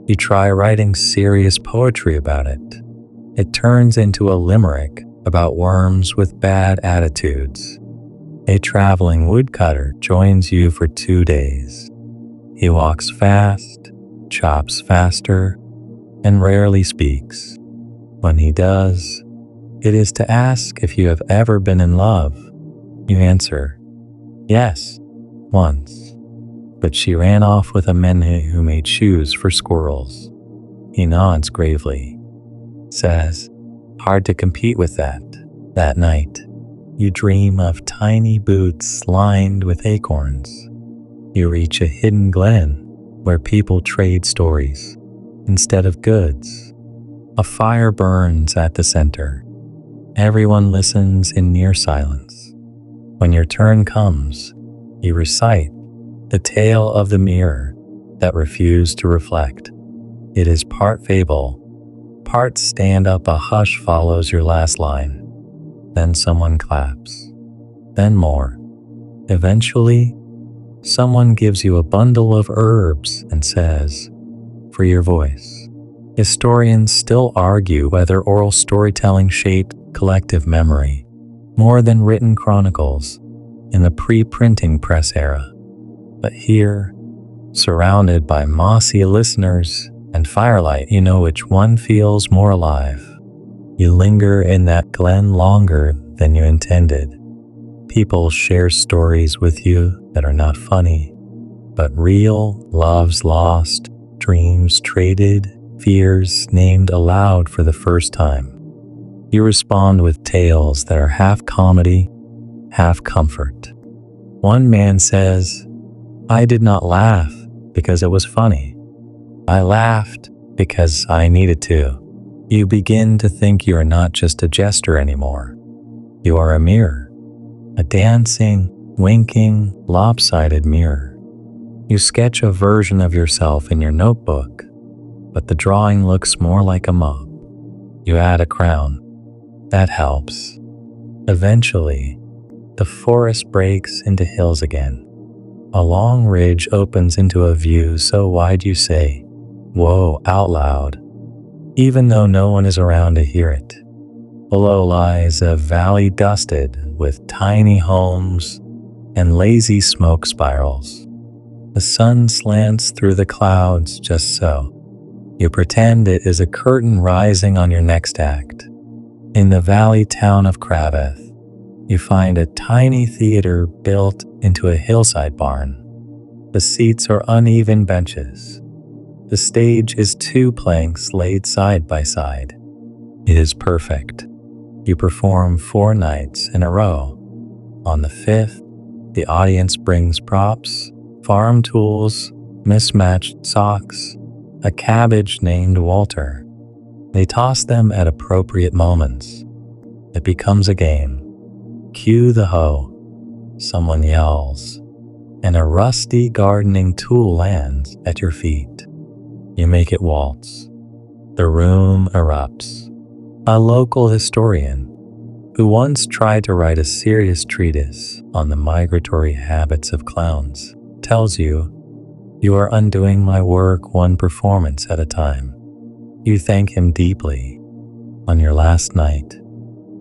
You try writing serious poetry about it. It turns into a limerick about worms with bad attitudes. A traveling woodcutter joins you for 2 days. He walks fast, chops faster, and rarely speaks. When he does, it is to ask if you have ever been in love. You answer, "Yes, once." But she ran off with a man who made shoes for squirrels. He nods gravely, says, "Hard to compete with that." That night, you dream of tiny boots lined with acorns. You reach a hidden glen where people trade stories instead of goods. A fire burns at the center. Everyone listens in near silence. When your turn comes, you recite the tale of the mirror that refused to reflect. It is part fable, parts stand up, a hush follows your last line. Then someone claps. Then more. Eventually, someone gives you a bundle of herbs and says, "For your voice." Historians still argue whether oral storytelling shaped collective memory more than written chronicles in the pre-printing press era. But here, surrounded by mossy listeners and firelight, you know which one feels more alive. You linger in that glen longer than you intended. People share stories with you that are not funny, but real, loves lost, dreams traded, fears named aloud for the first time. You respond with tales that are half comedy, half comfort. One man says, "I did not laugh because it was funny. I laughed because I needed to." You begin to think you are not just a jester anymore. You are a mirror, a dancing, winking, lopsided mirror. You sketch a version of yourself in your notebook, but the drawing looks more like a mop. You add a crown. That helps. Eventually, the forest breaks into hills again. A long ridge opens into a view so wide you say, "Whoa," out loud, even though no one is around to hear it. Below lies a valley dusted with tiny homes and lazy smoke spirals. The sun slants through the clouds just so. You pretend it is a curtain rising on your next act. In the valley town of Kraveth, you find a tiny theater built into a hillside barn. The seats are uneven benches. The stage is 2 planks laid side by side. It is perfect. You perform 4 nights in a row. On the 5th, the audience brings props, farm tools, mismatched socks, a cabbage named Walter. They toss them at appropriate moments. It becomes a game. Cue the hoe. Someone yells, and a rusty gardening tool lands at your feet. You make it waltz. The room erupts. A local historian, who once tried to write a serious treatise on the migratory habits of clowns, tells you, "You are undoing my work one performance at a time." You thank him deeply. On your last night,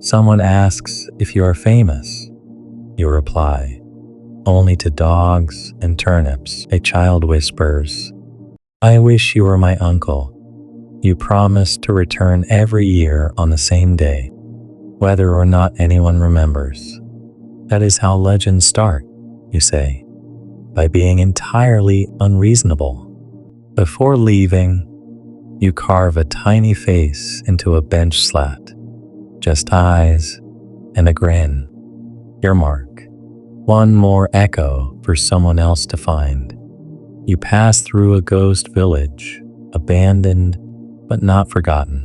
someone asks if you are famous. You reply, "Only to dogs and turnips." A child whispers, "I wish you were my uncle." You promise to return every year on the same day, whether or not anyone remembers. That is how legends start, you say, by being entirely unreasonable. Before leaving, you carve a tiny face into a bench slat, just eyes and a grin. Your mark. One more echo for someone else to find. You pass through a ghost village, abandoned but not forgotten.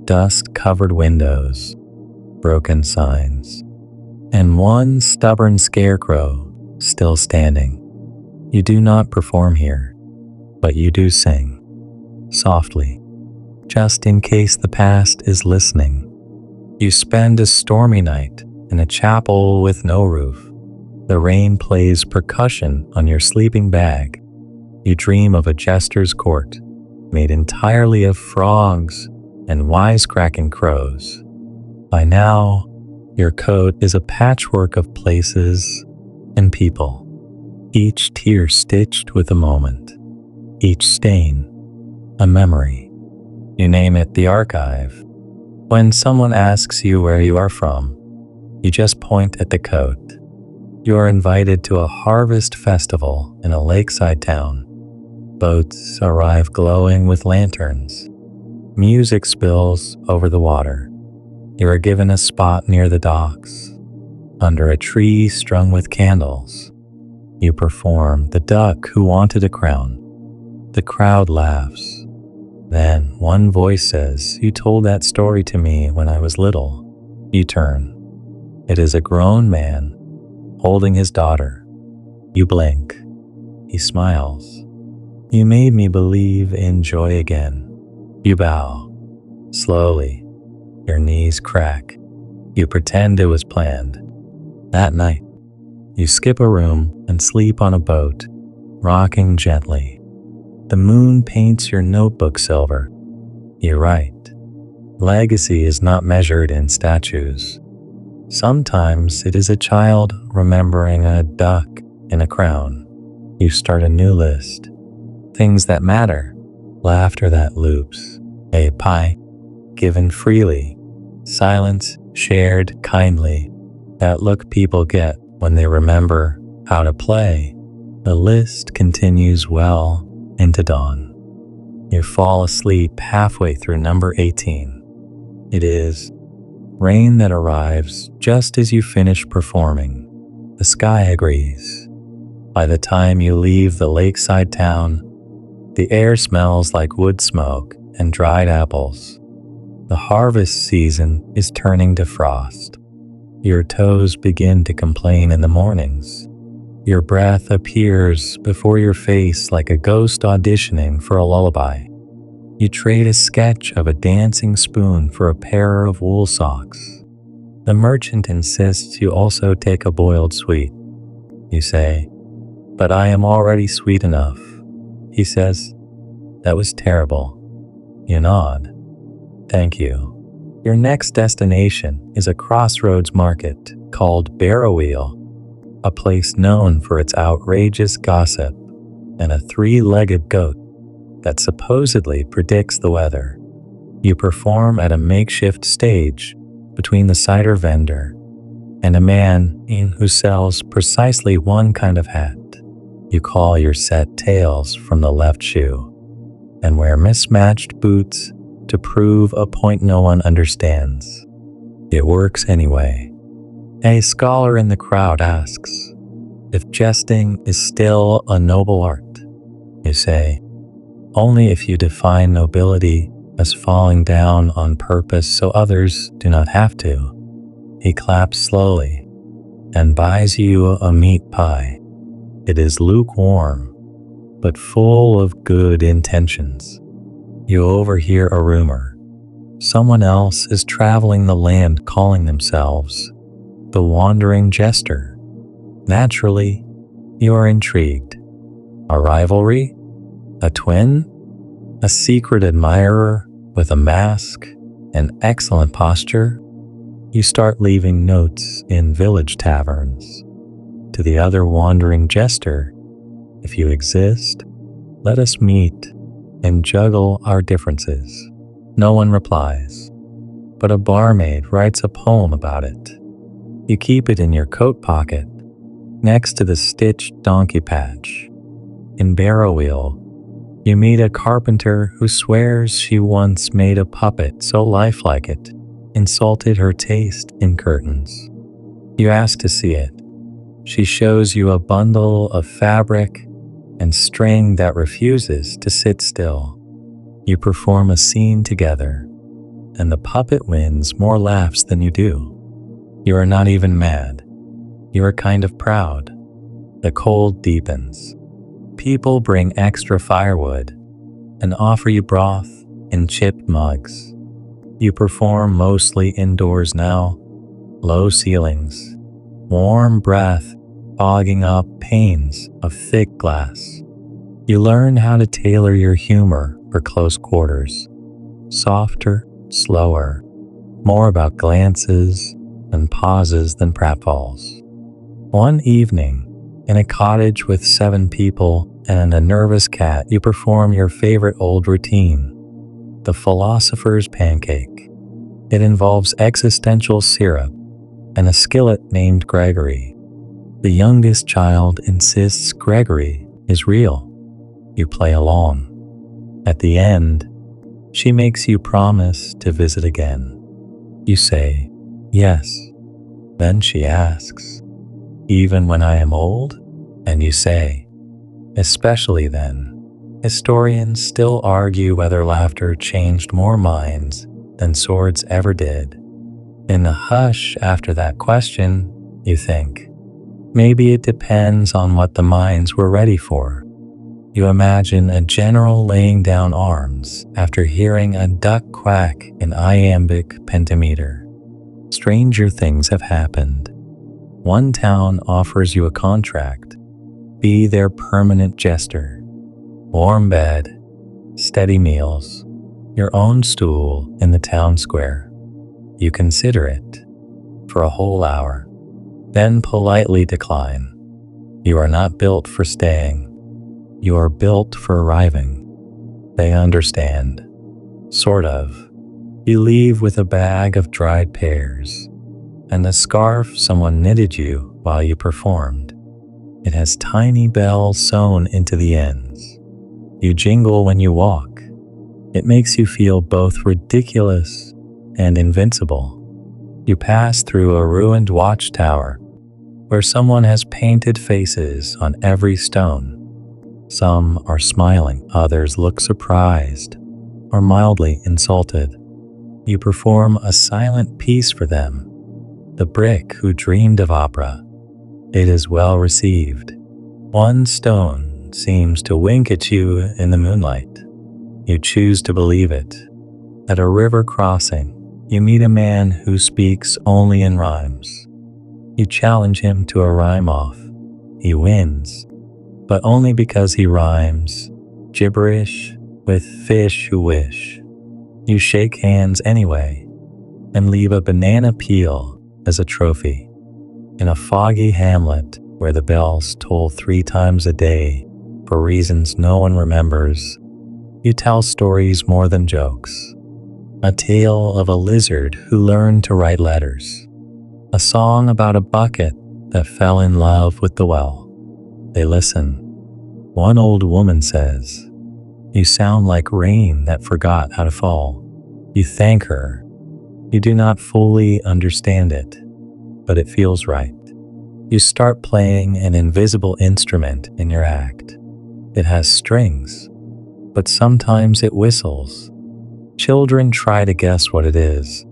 Dust-covered windows, broken signs, and one stubborn scarecrow still standing. You do not perform here, but you do sing. Softly, just in case the past is listening. You spend a stormy night in a chapel with no roof. The rain plays percussion on your sleeping bag. You dream of a jester's court, made entirely of frogs and wisecracking crows. By now, your coat is a patchwork of places and people, each tear stitched with a moment, each stain a memory. You name it the archive. When someone asks you where you are from, you just point at the coat. You are invited to a harvest festival in a lakeside town. Boats arrive glowing with lanterns. Music spills over the water. You are given a spot near the docks, under a tree strung with candles. You perform the duck who wanted a crown. The crowd laughs. Then one voice says, "You told that story to me when I was little." You turn. It is a grown man holding his daughter. You blink. He smiles. "You made me believe in joy again." You bow. Slowly, your knees crack. You pretend it was planned. That night, you skip a room and sleep on a boat, rocking gently. The moon paints your notebook silver. You write. Legacy is not measured in statues. Sometimes it is a child remembering a duck in a crown. You start a new list. Things that matter. Laughter that loops. A pie given freely. Silence shared kindly. That look people get when they remember how to play. The list continues well into dawn. You fall asleep halfway through number 18. It is rain that arrives just as you finish performing. The sky agrees. By the time you leave the lakeside town, the air smells like wood smoke and dried apples. The harvest season is turning to frost. Your toes begin to complain in the mornings. Your breath appears before your face like a ghost auditioning for a lullaby. You trade a sketch of a dancing spoon for a pair of wool socks. The merchant insists you also take a boiled sweet. You say, "But I am already sweet enough." He says, "That was terrible." You nod. "Thank you." Your next destination is a crossroads market called Barrow Wheel, a place known for its outrageous gossip and a three-legged goat that supposedly predicts the weather. You perform at a makeshift stage between the cider vendor and a man who sells precisely one kind of hat. You call your set tails from the left shoe and wear mismatched boots to prove a point no one understands. It works anyway. A scholar in the crowd asks if jesting is still a noble art. You say, "Only if you define nobility as falling down on purpose so others do not have to." He claps slowly and buys you a meat pie. It is lukewarm, but full of good intentions. You overhear a rumor. Someone else is traveling the land calling themselves the Wandering Jester. Naturally, you are intrigued. A rivalry? A twin? A secret admirer with a mask and excellent posture? You start leaving notes in village taverns. To the other wandering jester, "If you exist, let us meet and juggle our differences." No one replies, but a barmaid writes a poem about it. You keep it in your coat pocket, next to the stitched donkey patch. In Barrow Wheel, you meet a carpenter who swears she once made a puppet so lifelike it insulted her taste in curtains. You ask to see it. She shows you a bundle of fabric and string that refuses to sit still. You perform a scene together, and the puppet wins more laughs than you do. You are not even mad. You are kind of proud. The cold deepens. People bring extra firewood and offer you broth in chipped mugs. You perform mostly indoors now. Low ceilings, warm breath fogging up panes of thick glass. You learn how to tailor your humor for close quarters. Softer, slower, more about glances and pauses than pratfalls. One evening, in a cottage with 7 people and a nervous cat, you perform your favorite old routine, the philosopher's pancake. It involves existential syrup and a skillet named Gregory. The youngest child insists Gregory is real. You play along. At the end, she makes you promise to visit again. You say, "Yes." Then she asks, "Even when I am old?" And you say, "Especially then." Historians still argue whether laughter changed more minds than swords ever did. In the hush after that question, you think, maybe it depends on what the minds were ready for. You imagine a general laying down arms after hearing a duck quack in iambic pentameter. Stranger things have happened. One town offers you a contract. Be their permanent jester. Warm bed, steady meals, your own stool in the town square. You consider it for a whole hour, then politely decline. You are not built for staying. You are built for arriving. They understand. Sort of. You leave with a bag of dried pears and a scarf someone knitted you while you performed. It has tiny bells sewn into the ends. You jingle when you walk. It makes you feel both ridiculous and invincible. You pass through a ruined watchtower where someone has painted faces on every stone. Some are smiling, others look surprised or mildly insulted. You perform a silent piece for them, the brick who dreamed of opera. It is well received. One stone seems to wink at you in the moonlight. You choose to believe it. At a river crossing, you meet a man who speaks only in rhymes. You challenge him to a rhyme-off. He wins, but only because he rhymes gibberish with fish who wish. You shake hands anyway and leave a banana peel as a trophy. In a foggy hamlet where the bells toll 3 times a day for reasons no one remembers, you tell stories more than jokes. A tale of a lizard who learned to write letters. A song about a bucket that fell in love with the well. They listen. One old woman says, "You sound like rain that forgot how to fall." You thank her. You do not fully understand it, but it feels right. You start playing an invisible instrument in your act. It has strings, but sometimes it whistles. Children try to guess what it is.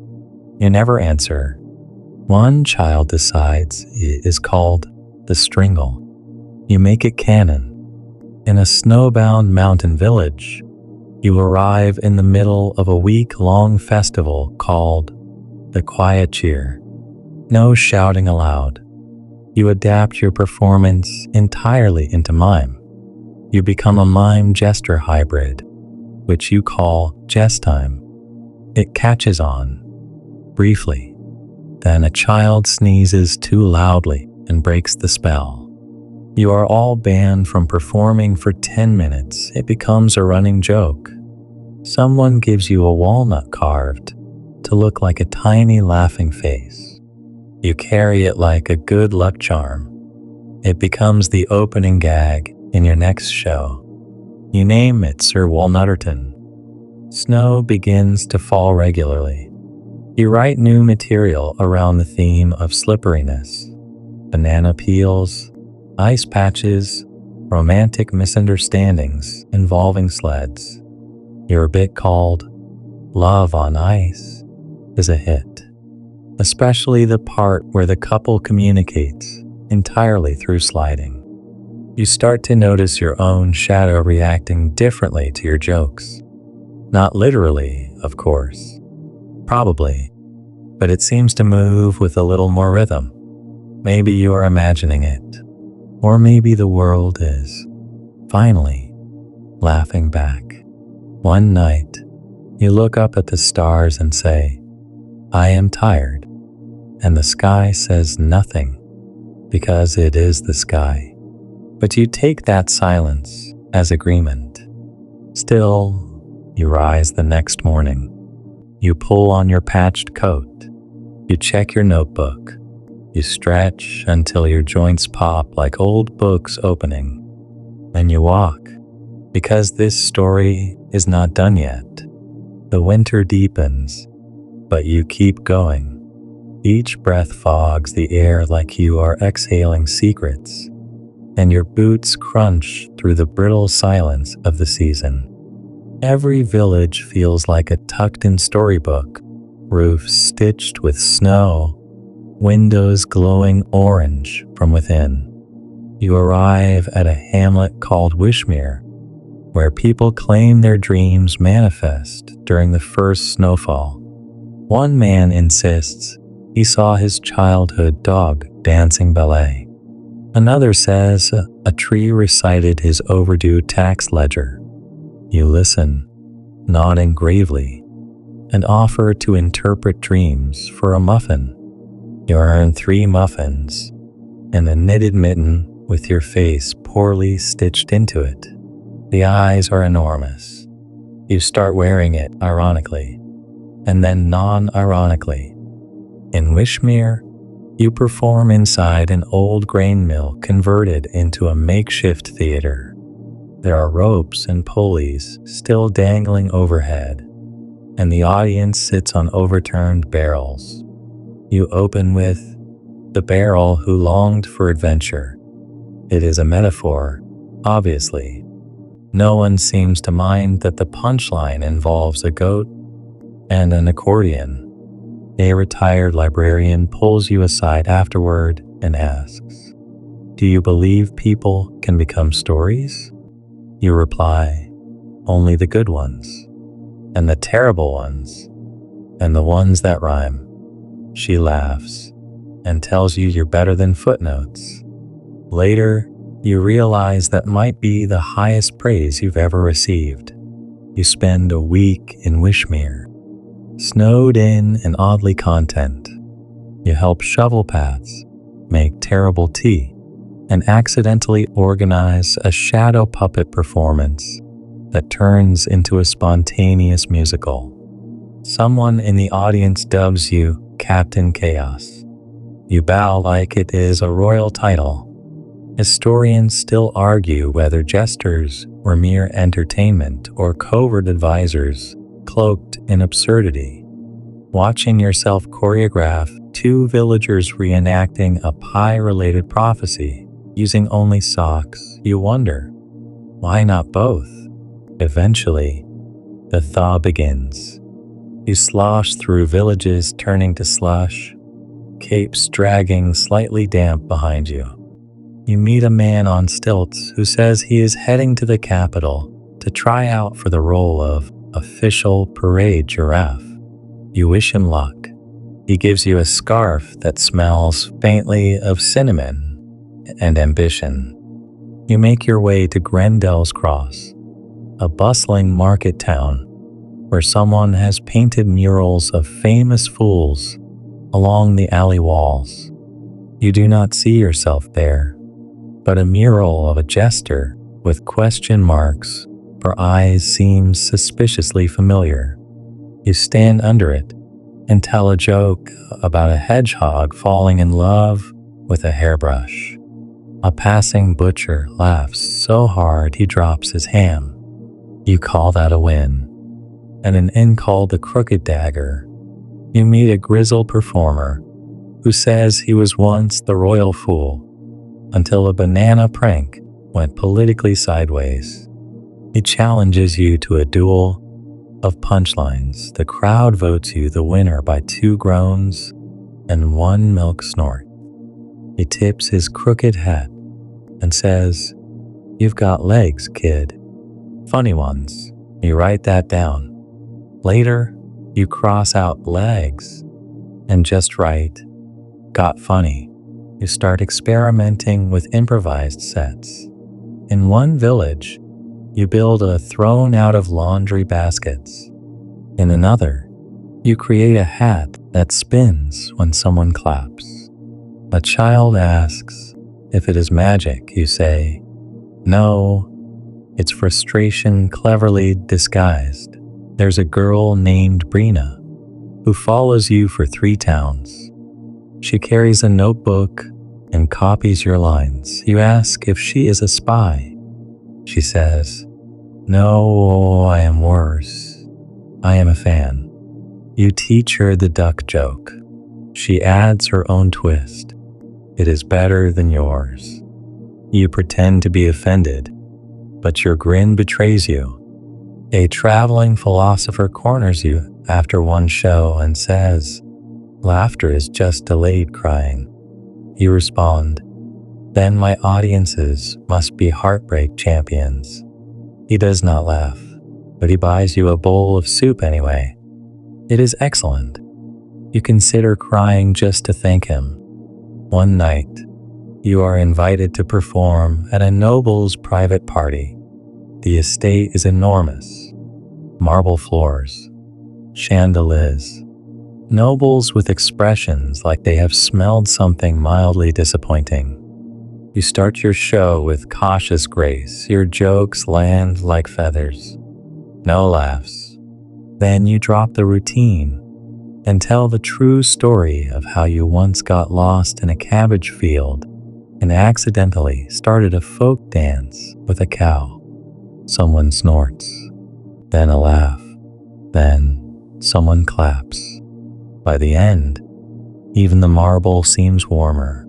You never answer. One child decides it is called the stringle. You make it canon. In a snowbound mountain village, you arrive in the middle of a week-long festival called the Quiet Cheer. No shouting allowed. You adapt your performance entirely into mime. You become a mime-jester hybrid, which you call jest-time. It catches on, briefly. Then a child sneezes too loudly and breaks the spell. You are all banned from performing for 10 minutes. It becomes a running joke. Someone gives you a walnut carved to look like a tiny laughing face. You carry it like a good luck charm. It becomes the opening gag in your next show. You name it Sir Walnutterton. Snow begins to fall regularly. You write new material around the theme of slipperiness. Banana peels, ice patches, romantic misunderstandings involving sleds. Your bit called Love on Ice is a hit, especially the part where the couple communicates entirely through sliding. You start to notice your own shadow reacting differently to your jokes. Not literally, of course. Probably. But it seems to move with a little more rhythm. Maybe you are imagining it. Or maybe the world is, finally, laughing back. One night, you look up at the stars and say, "I am tired." And the sky says nothing, because it is the sky. But you take that silence as agreement. Still, you rise the next morning. You pull on your patched coat. You check your notebook. You stretch until your joints pop like old books opening. Then you walk, because this story is not done yet. The winter deepens, but you keep going. Each breath fogs the air like you are exhaling secrets, and your boots crunch through the brittle silence of the season. Every village feels like a tucked-in storybook, roofs stitched with snow, windows glowing orange from within. You arrive at a hamlet called Wishmere, where people claim their dreams manifest during the first snowfall. One man insists he saw his childhood dog dancing ballet. Another says a tree recited his overdue tax ledger. You listen, nodding gravely, and offer to interpret dreams for a muffin. You earn 3 muffins and a knitted mitten with your face poorly stitched into it. The eyes are enormous. You start wearing it ironically, and then non-ironically. In Wishmere, you perform inside an old grain mill converted into a makeshift theater. There are ropes and pulleys still dangling overhead, and the audience sits on overturned barrels. You open with, "The barrel who longed for adventure." It is a metaphor, obviously. No one seems to mind that the punchline involves a goat and an accordion. A retired librarian pulls you aside afterward and asks, "Do you believe people can become stories?" You reply, "Only the good ones, and the terrible ones, and the ones that rhyme." She laughs and tells you you're better than footnotes. Later, you realize that might be the highest praise you've ever received. You spend a week in Wishmere, snowed in and oddly content. You help shovel paths, make terrible tea, and accidentally organize a shadow puppet performance that turns into a spontaneous musical. Someone in the audience dubs you Captain Chaos. You bow like it is a royal title. Historians still argue whether jesters were mere entertainment or covert advisors cloaked in absurdity. Watching yourself choreograph 2 villagers reenacting a pie-related prophecy using only socks, you wonder, why not both? Eventually, the thaw begins. You slosh through villages turning to slush, capes dragging slightly damp behind you. You meet a man on stilts who says he is heading to the capital to try out for the role of official parade giraffe. You wish him luck. He gives you a scarf that smells faintly of cinnamon and ambition. You make your way to Grendel's Cross, a bustling market town where someone has painted murals of famous fools along the alley walls. You do not see yourself there, but a mural of a jester with question marks for eyes seems suspiciously familiar. You stand under it and tell a joke about a hedgehog falling in love with a hairbrush. A passing butcher laughs so hard he drops his ham. You call that a win. And an inn called the Crooked Dagger, you meet a grizzled performer who says he was once the royal fool until a banana prank went politically sideways. He challenges you to a duel of punchlines. The crowd votes you the winner by 2 groans and 1 milk snort. He tips his crooked hat and says, "You've got legs, kid. Funny ones." You write that down. Later, you cross out legs and just write, "Got funny." You start experimenting with improvised sets. In one village, you build a throne out of laundry baskets. In another, you create a hat that spins when someone claps. A child asks if it is magic. You say, "No, it's frustration cleverly disguised." There's a girl named Brina who follows you for 3 towns. She carries a notebook and copies your lines. You ask if she is a spy. She says, "No, I am worse. I am a fan." You teach her the duck joke. She adds her own twist. It is better than yours. You pretend to be offended, but your grin betrays you. A traveling philosopher corners you after one show and says, "Laughter is just delayed crying." You respond, "Then my audiences must be heartbreak champions." He does not laugh, but he buys you a bowl of soup anyway. It is excellent. You consider crying just to thank him. One night, you are invited to perform at a noble's private party. The estate is enormous. Marble floors, chandeliers, nobles with expressions like they have smelled something mildly disappointing. You start your show with cautious grace. Your jokes land like feathers. No laughs. Then you drop the routine and tell the true story of how you once got lost in a cabbage field and accidentally started a folk dance with a cow. Someone snorts, then a laugh, then someone claps. By the end, even the marble seems warmer.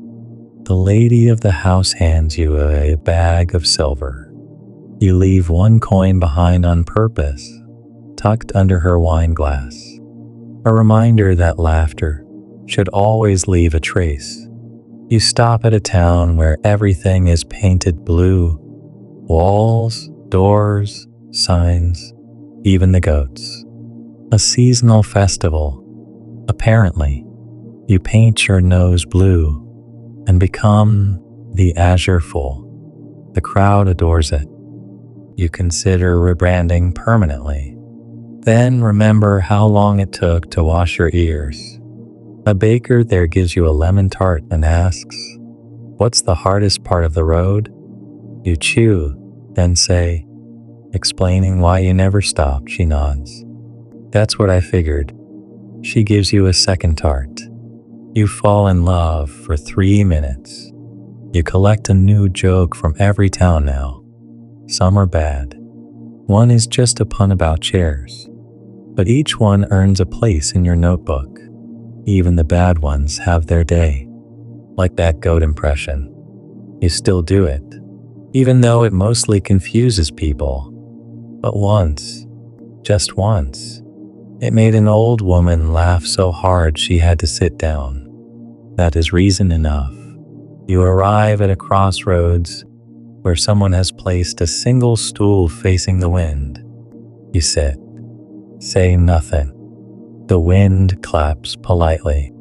The lady of the house hands you a bag of silver. You leave one coin behind on purpose, tucked under her wine glass. A reminder that laughter should always leave a trace. You stop at a town where everything is painted blue. Walls, doors, signs, even the goats. A seasonal festival. Apparently, you paint your nose blue and become the azure fool. The crowd adores it. You consider rebranding permanently. Then remember how long it took to wash your ears. A baker there gives you a lemon tart and asks, "What's the hardest part of the road?" You chew, then say, explaining why you never stopped. She nods. "That's what I figured." She gives you a second tart. You fall in love for 3 minutes. You collect a new joke from every town now. Some are bad. One is just a pun about chairs. But each one earns a place in your notebook. Even the bad ones have their day. Like that goat impression. You still do it, even though it mostly confuses people. But once, just once, it made an old woman laugh so hard she had to sit down. That is reason enough. You arrive at a crossroads where someone has placed a single stool facing the wind. You sit, say nothing. The wind claps politely.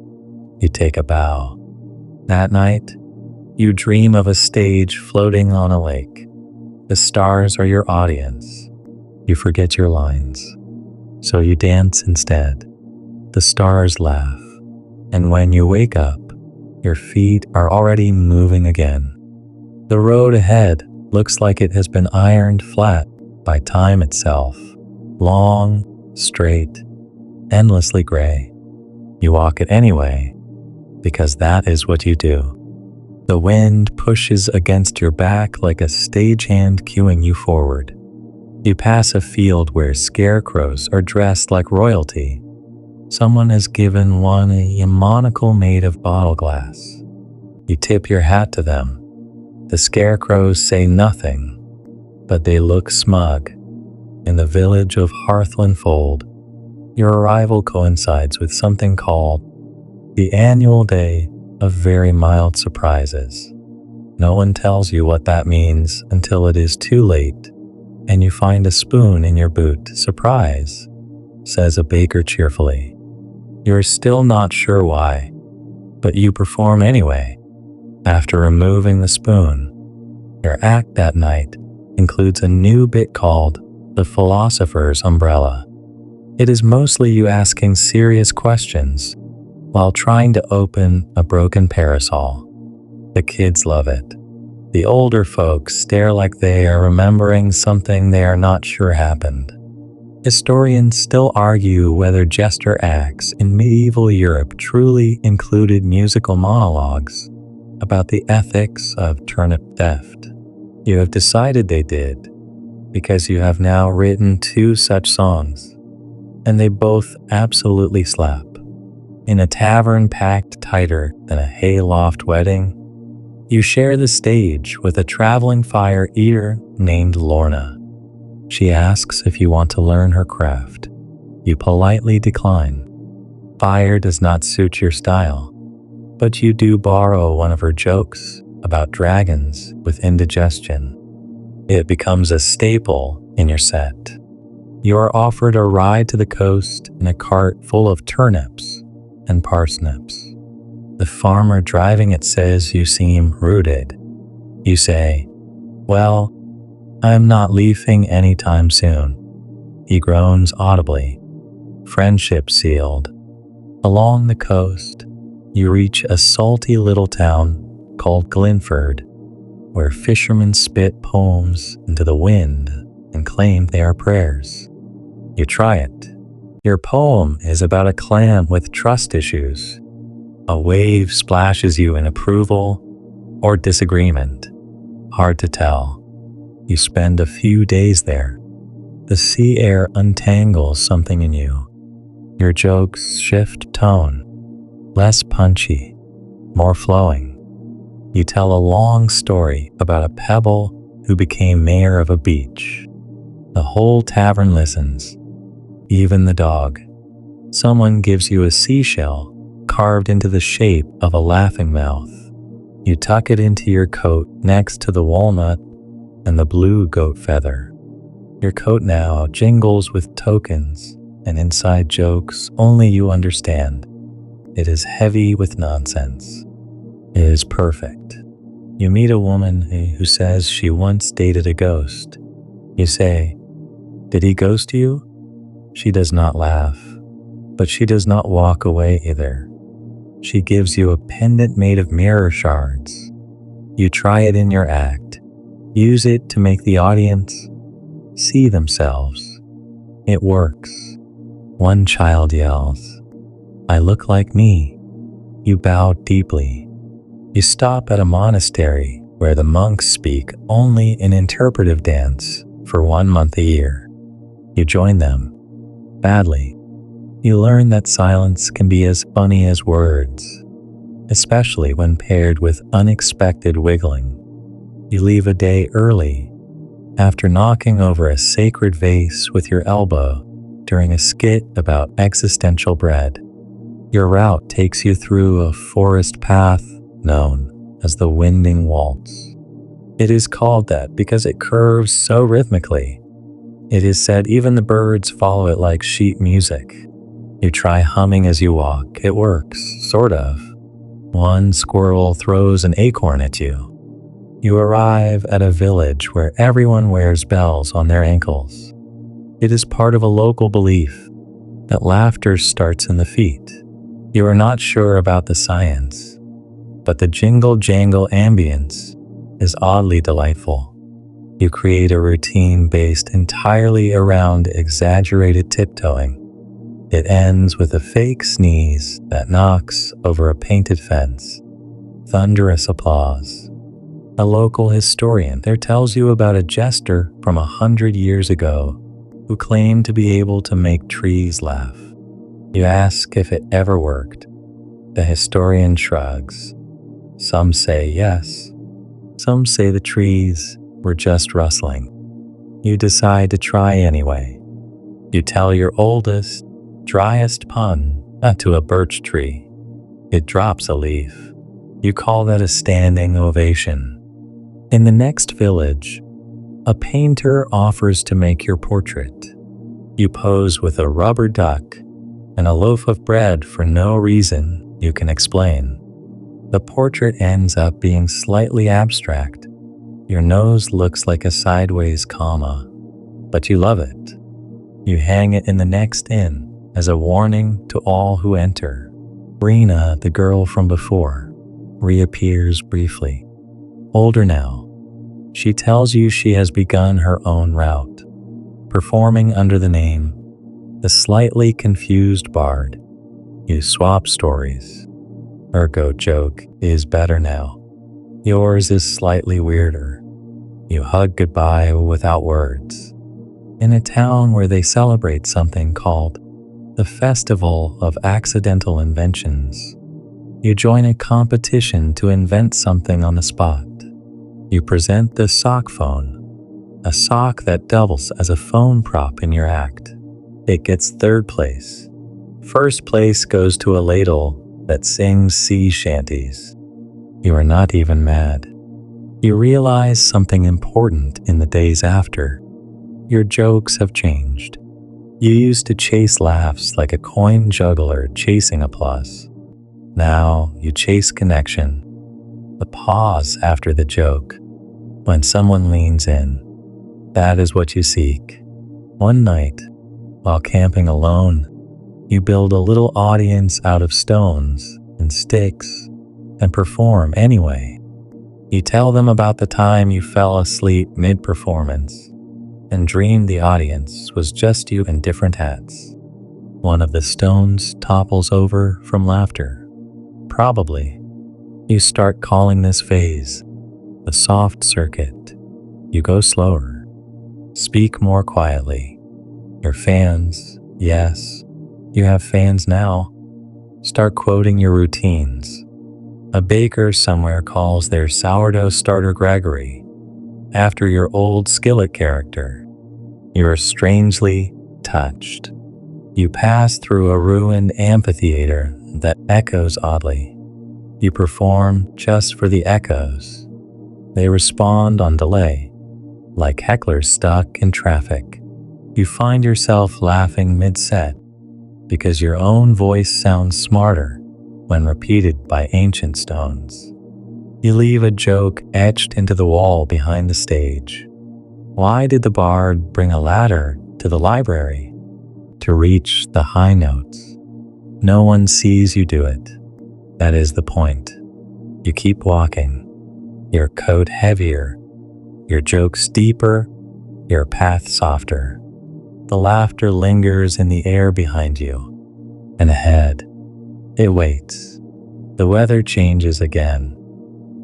You take a bow. That night, you dream of a stage floating on a lake. The stars are your audience. You forget your lines, so you dance instead. The stars laugh, and when you wake up, your feet are already moving again. The road ahead looks like it has been ironed flat by time itself. Long, straight, endlessly gray. You walk it anyway, because that is what you do. The wind pushes against your back like a stagehand cueing you forward. You pass a field where scarecrows are dressed like royalty. Someone has given one a monocle made of bottle glass. You tip your hat to them. The scarecrows say nothing, but they look smug. In the village of Hearthland Fold, your arrival coincides with something called the annual day of very mild surprises. No one tells you what that means until it is too late, and you find a spoon in your boot. "Surprise," says a baker cheerfully. You're still not sure why, but you perform anyway. After removing the spoon, your act that night includes a new bit called the philosopher's umbrella. It is mostly you asking serious questions while trying to open a broken parasol. The kids love it. The older folks stare like they are remembering something they are not sure happened. Historians still argue whether Jester acts in medieval Europe truly included musical monologues about the ethics of turnip theft. You have decided they did, because you have now written 2 such songs, and they both absolutely slap. In a tavern packed tighter than a hayloft wedding, you share the stage with a traveling fire eater named Lorna. She asks if you want to learn her craft. You politely decline. Fire does not suit your style, but you do borrow one of her jokes about dragons with indigestion. It becomes a staple In your set, you are offered a ride to the coast in a cart full of turnips and parsnips. The farmer driving it says you seem rooted. You say, "Well, I'm not leaving anytime soon." He groans audibly. Friendship sealed. Along the coast, you reach a salty little town called Glenford, where fishermen spit poems into the wind and claim they are prayers. You try it. Your poem is about a clam with trust issues. A wave splashes you in approval or disagreement. Hard to tell. You spend a few days there. The sea air untangles something in you. Your jokes shift tone, less punchy, more flowing. You tell a long story about a pebble who became mayor of a beach. The whole tavern listens, even the dog. Someone gives you a seashell carved into the shape of a laughing mouth. You tuck it into your coat next to the walnut and the blue goat feather. Your coat now jingles with tokens and inside jokes only you understand. It is heavy with nonsense. It is perfect. You meet a woman who says she once dated a ghost. You say, "Did he ghost you?" She does not laugh, but she does not walk away either. She gives you a pendant made of mirror shards. You try it in your act. Use it to make the audience see themselves. It works. One child yells, "I look like me." You bow deeply. You stop at a monastery where the monks speak only in interpretive dance for 1 month a year. You join them. Badly. You learn that silence can be as funny as words, especially when paired with unexpected wiggling. You leave a day early after knocking over a sacred vase with your elbow during a skit about existential bread. Your route takes you through a forest path known as the Winding Waltz. It is called that because it curves so rhythmically. It is said even the birds follow it like sheet music. You try humming as you walk. It works, sort of. One squirrel throws an acorn at you. You arrive at a village where everyone wears bells on their ankles. It is part of a local belief that laughter starts in the feet. You are not sure about the science, but the jingle-jangle ambience is oddly delightful. You create a routine based entirely around exaggerated tiptoeing. It ends with a fake sneeze that knocks over a painted fence. Thunderous applause. A local historian there tells you about a jester from 100 years ago who claimed to be able to make trees laugh. You ask if it ever worked. The historian shrugs. Some say yes. Some say the trees were just rustling. You decide to try anyway. You tell your oldest, driest pun to a birch tree. It drops a leaf. You call that a standing ovation. In the next village, a painter offers to make your portrait. You pose with a rubber duck and a loaf of bread for no reason you can explain. The portrait ends up being slightly abstract. Your nose looks like a sideways comma, but you love it. You hang it in the next inn as a warning to all who enter. Rena, the girl from before, reappears briefly. Older now, she tells you she has begun her own route, performing under the name The Slightly Confused Bard. You swap stories. Her goat joke is better now. Yours is slightly weirder. You hug goodbye without words. In a town where they celebrate something called the Festival of Accidental Inventions, you join a competition to invent something on the spot. You present the sock phone, a sock that doubles as a phone prop in your act. It gets third place. First place goes to a ladle that sings sea shanties. You are not even mad. You realize something important in the days after. Your jokes have changed. You used to chase laughs like a coin juggler chasing applause. Now you chase connection, the pause after the joke, when someone leans in. That is what you seek. One night, while camping alone, you build a little audience out of stones and sticks and perform anyway. You tell them about the time you fell asleep mid-performance and dreamed the audience was just you in different hats. One of the stones topples over from laughter. Probably. You start calling this phase the soft circuit. You go slower. Speak more quietly. Your fans, yes, you have fans now. Start quoting your routines. A baker somewhere calls their sourdough starter Gregory, after your old skillet character. You are strangely touched. You pass through a ruined amphitheater that echoes oddly. You perform just for the echoes. They respond on delay, like hecklers stuck in traffic. You find yourself laughing mid-set because your own voice sounds smarter when repeated by ancient stones. You leave a joke etched into the wall behind the stage. Why did the bard bring a ladder to the library? To reach the high notes. No one sees you do it. That is the point. You keep walking. Your coat heavier, your jokes deeper, your path softer. The laughter lingers in the air behind you and ahead. It waits. The weather changes again,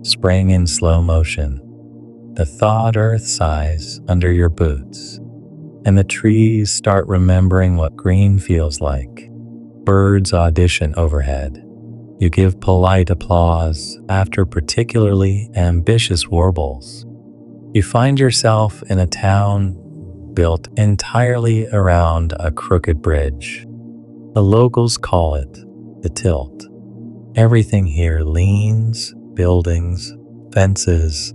spraying in slow motion. The thawed earth sighs under your boots, and the trees start remembering what green feels like. Birds audition overhead. You give polite applause after particularly ambitious warbles. You find yourself in a town built entirely around a crooked bridge. The locals call it the tilt. Everything here leans, buildings, fences,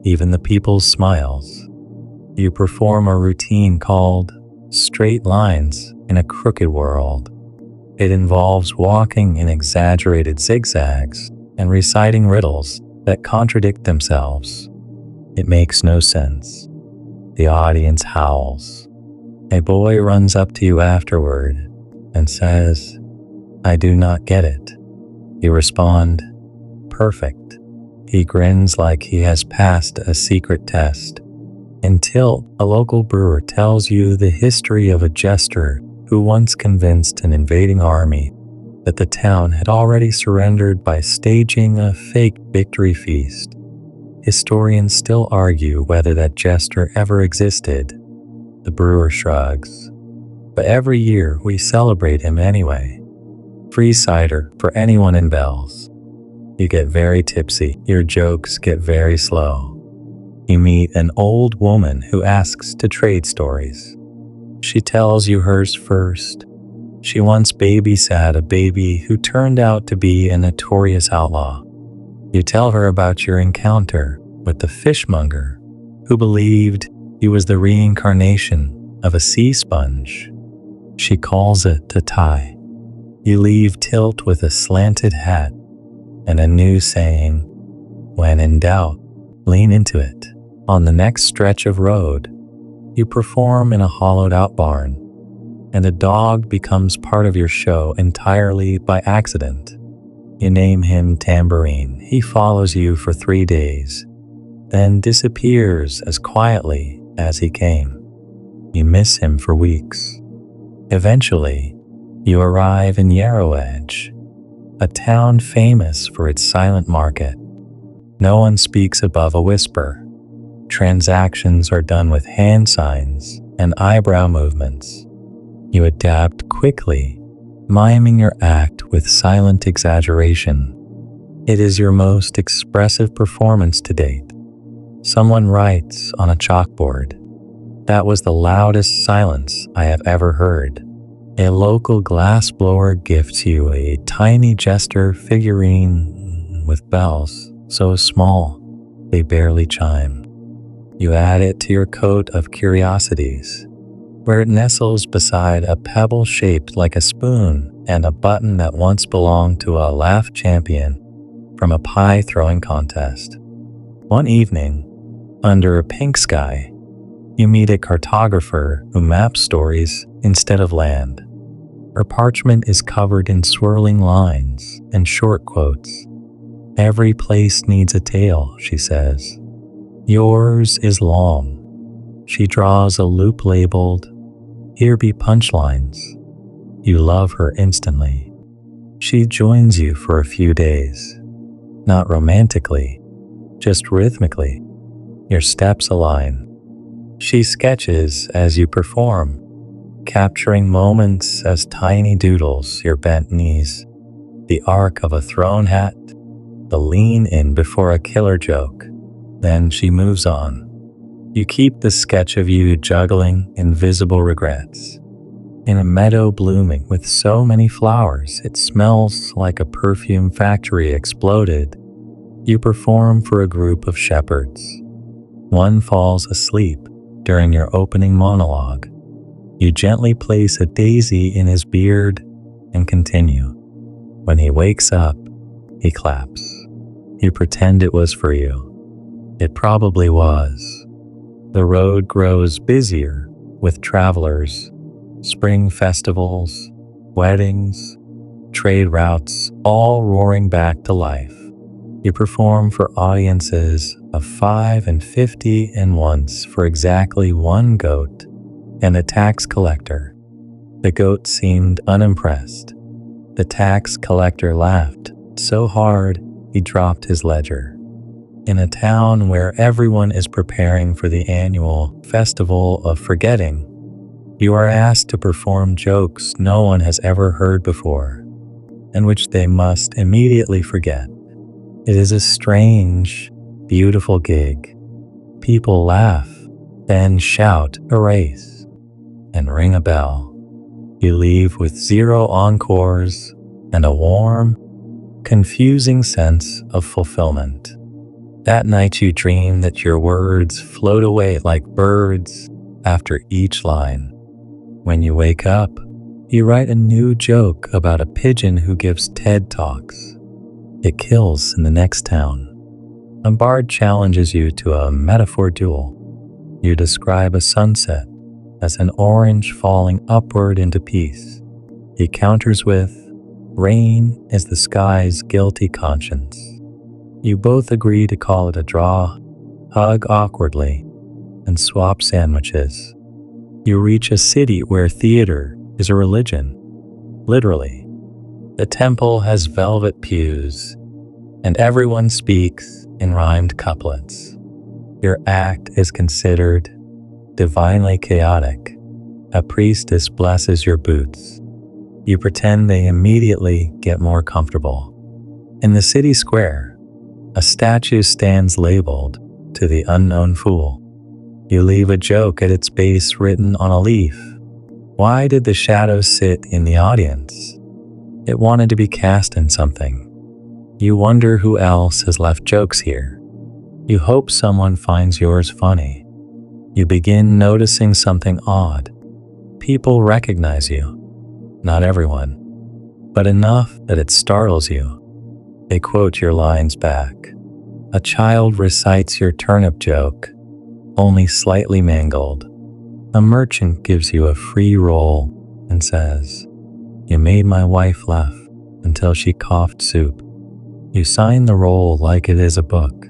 even the people's smiles. You perform a routine called straight lines in a crooked world. It involves walking in exaggerated zigzags and reciting riddles that contradict themselves. It makes no sense. The audience howls. A boy runs up to you afterward and says, "I do not get it." You respond, "Perfect." He grins like he has passed a secret test. Until a local brewer tells you the history of a jester who once convinced an invading army that the town had already surrendered by staging a fake victory feast. Historians still argue whether that jester ever existed. The brewer shrugs. But every year we celebrate him anyway. Free cider for anyone in Bells. You get very tipsy. Your jokes get very slow. You meet an old woman who asks to trade stories. She tells you hers first. She once babysat a baby who turned out to be a notorious outlaw. You tell her about your encounter with the fishmonger who believed he was the reincarnation of a sea sponge. She calls it a tie. You leave Tilt with a slanted hat and a new saying, "When in doubt, lean into it." On the next stretch of road, you perform in a hollowed-out barn, and a dog becomes part of your show entirely by accident. You name him Tambourine. He follows you for 3 days, then disappears as quietly as he came. You miss him for weeks. Eventually, you arrive in Yarrow Edge, a town famous for its silent market. No one speaks above a whisper. Transactions are done with hand signs and eyebrow movements. You adapt quickly, miming your act with silent exaggeration. It is your most expressive performance to date. Someone writes on a chalkboard, "That was the loudest silence I have ever heard." A local glassblower gifts you a tiny Jester figurine with bells so small they barely chime. You add it to your coat of curiosities, where it nestles beside a pebble shaped like a spoon and a button that once belonged to a laugh champion from a pie throwing contest. One evening, under a pink sky, you meet a cartographer who maps stories instead of land. Her parchment is covered in swirling lines and short quotes. Every place needs a tale, she says. Yours is long. She draws a loop labeled, "Here be punchlines." You love her instantly. She joins you for a few days. Not romantically, just rhythmically. Your steps align. She sketches as you perform, capturing moments as tiny doodles, your bent knees, the arc of a thrown hat, the lean in before a killer joke. Then she moves on. You keep the sketch of you juggling invisible regrets. In a meadow blooming with so many flowers it smells like a perfume factory exploded, you perform for a group of shepherds. One falls asleep during your opening monologue. You gently place a daisy in his beard and continue. When he wakes up, he claps. You pretend it was for you. It probably was. The road grows busier with travelers, spring festivals, weddings, trade routes, all roaring back to life. You perform for audiences of 5 and 50 and once for exactly one goat and a tax collector. The goat seemed unimpressed. The tax collector laughed so hard he dropped his ledger. In a town where everyone is preparing for the annual Festival of Forgetting, you are asked to perform jokes no one has ever heard before, and which they must immediately forget. It is a strange, beautiful gig. People laugh, then shout, "Erase," and ring a bell. You leave with 0 encores and a warm, confusing sense of fulfillment. That night you dream that your words float away like birds after each line. When you wake up, you write a new joke about a pigeon who gives TED Talks. It kills in the next town. A bard challenges you to a metaphor duel. You describe a sunset as an orange falling upward into peace. He counters with, "Rain is the sky's guilty conscience." You both agree to call it a draw, hug awkwardly, and swap sandwiches. You reach a city where theater is a religion. Literally. The temple has velvet pews, and everyone speaks in rhymed couplets. Your act is considered divinely chaotic. A priestess blesses your boots. You pretend they immediately get more comfortable. In the city square, a statue stands labeled "To the Unknown Fool." You leave a joke at its base written on a leaf. Why did the shadow sit in the audience? It wanted to be cast in something. You wonder who else has left jokes here. You hope someone finds yours funny. You begin noticing something odd. People recognize you. Not everyone, but enough that it startles you. They quote your lines back. A child recites your turnip joke, only slightly mangled. A merchant gives you a free roll and says, "You made my wife laugh until she coughed soup." You sign the roll like it is a book.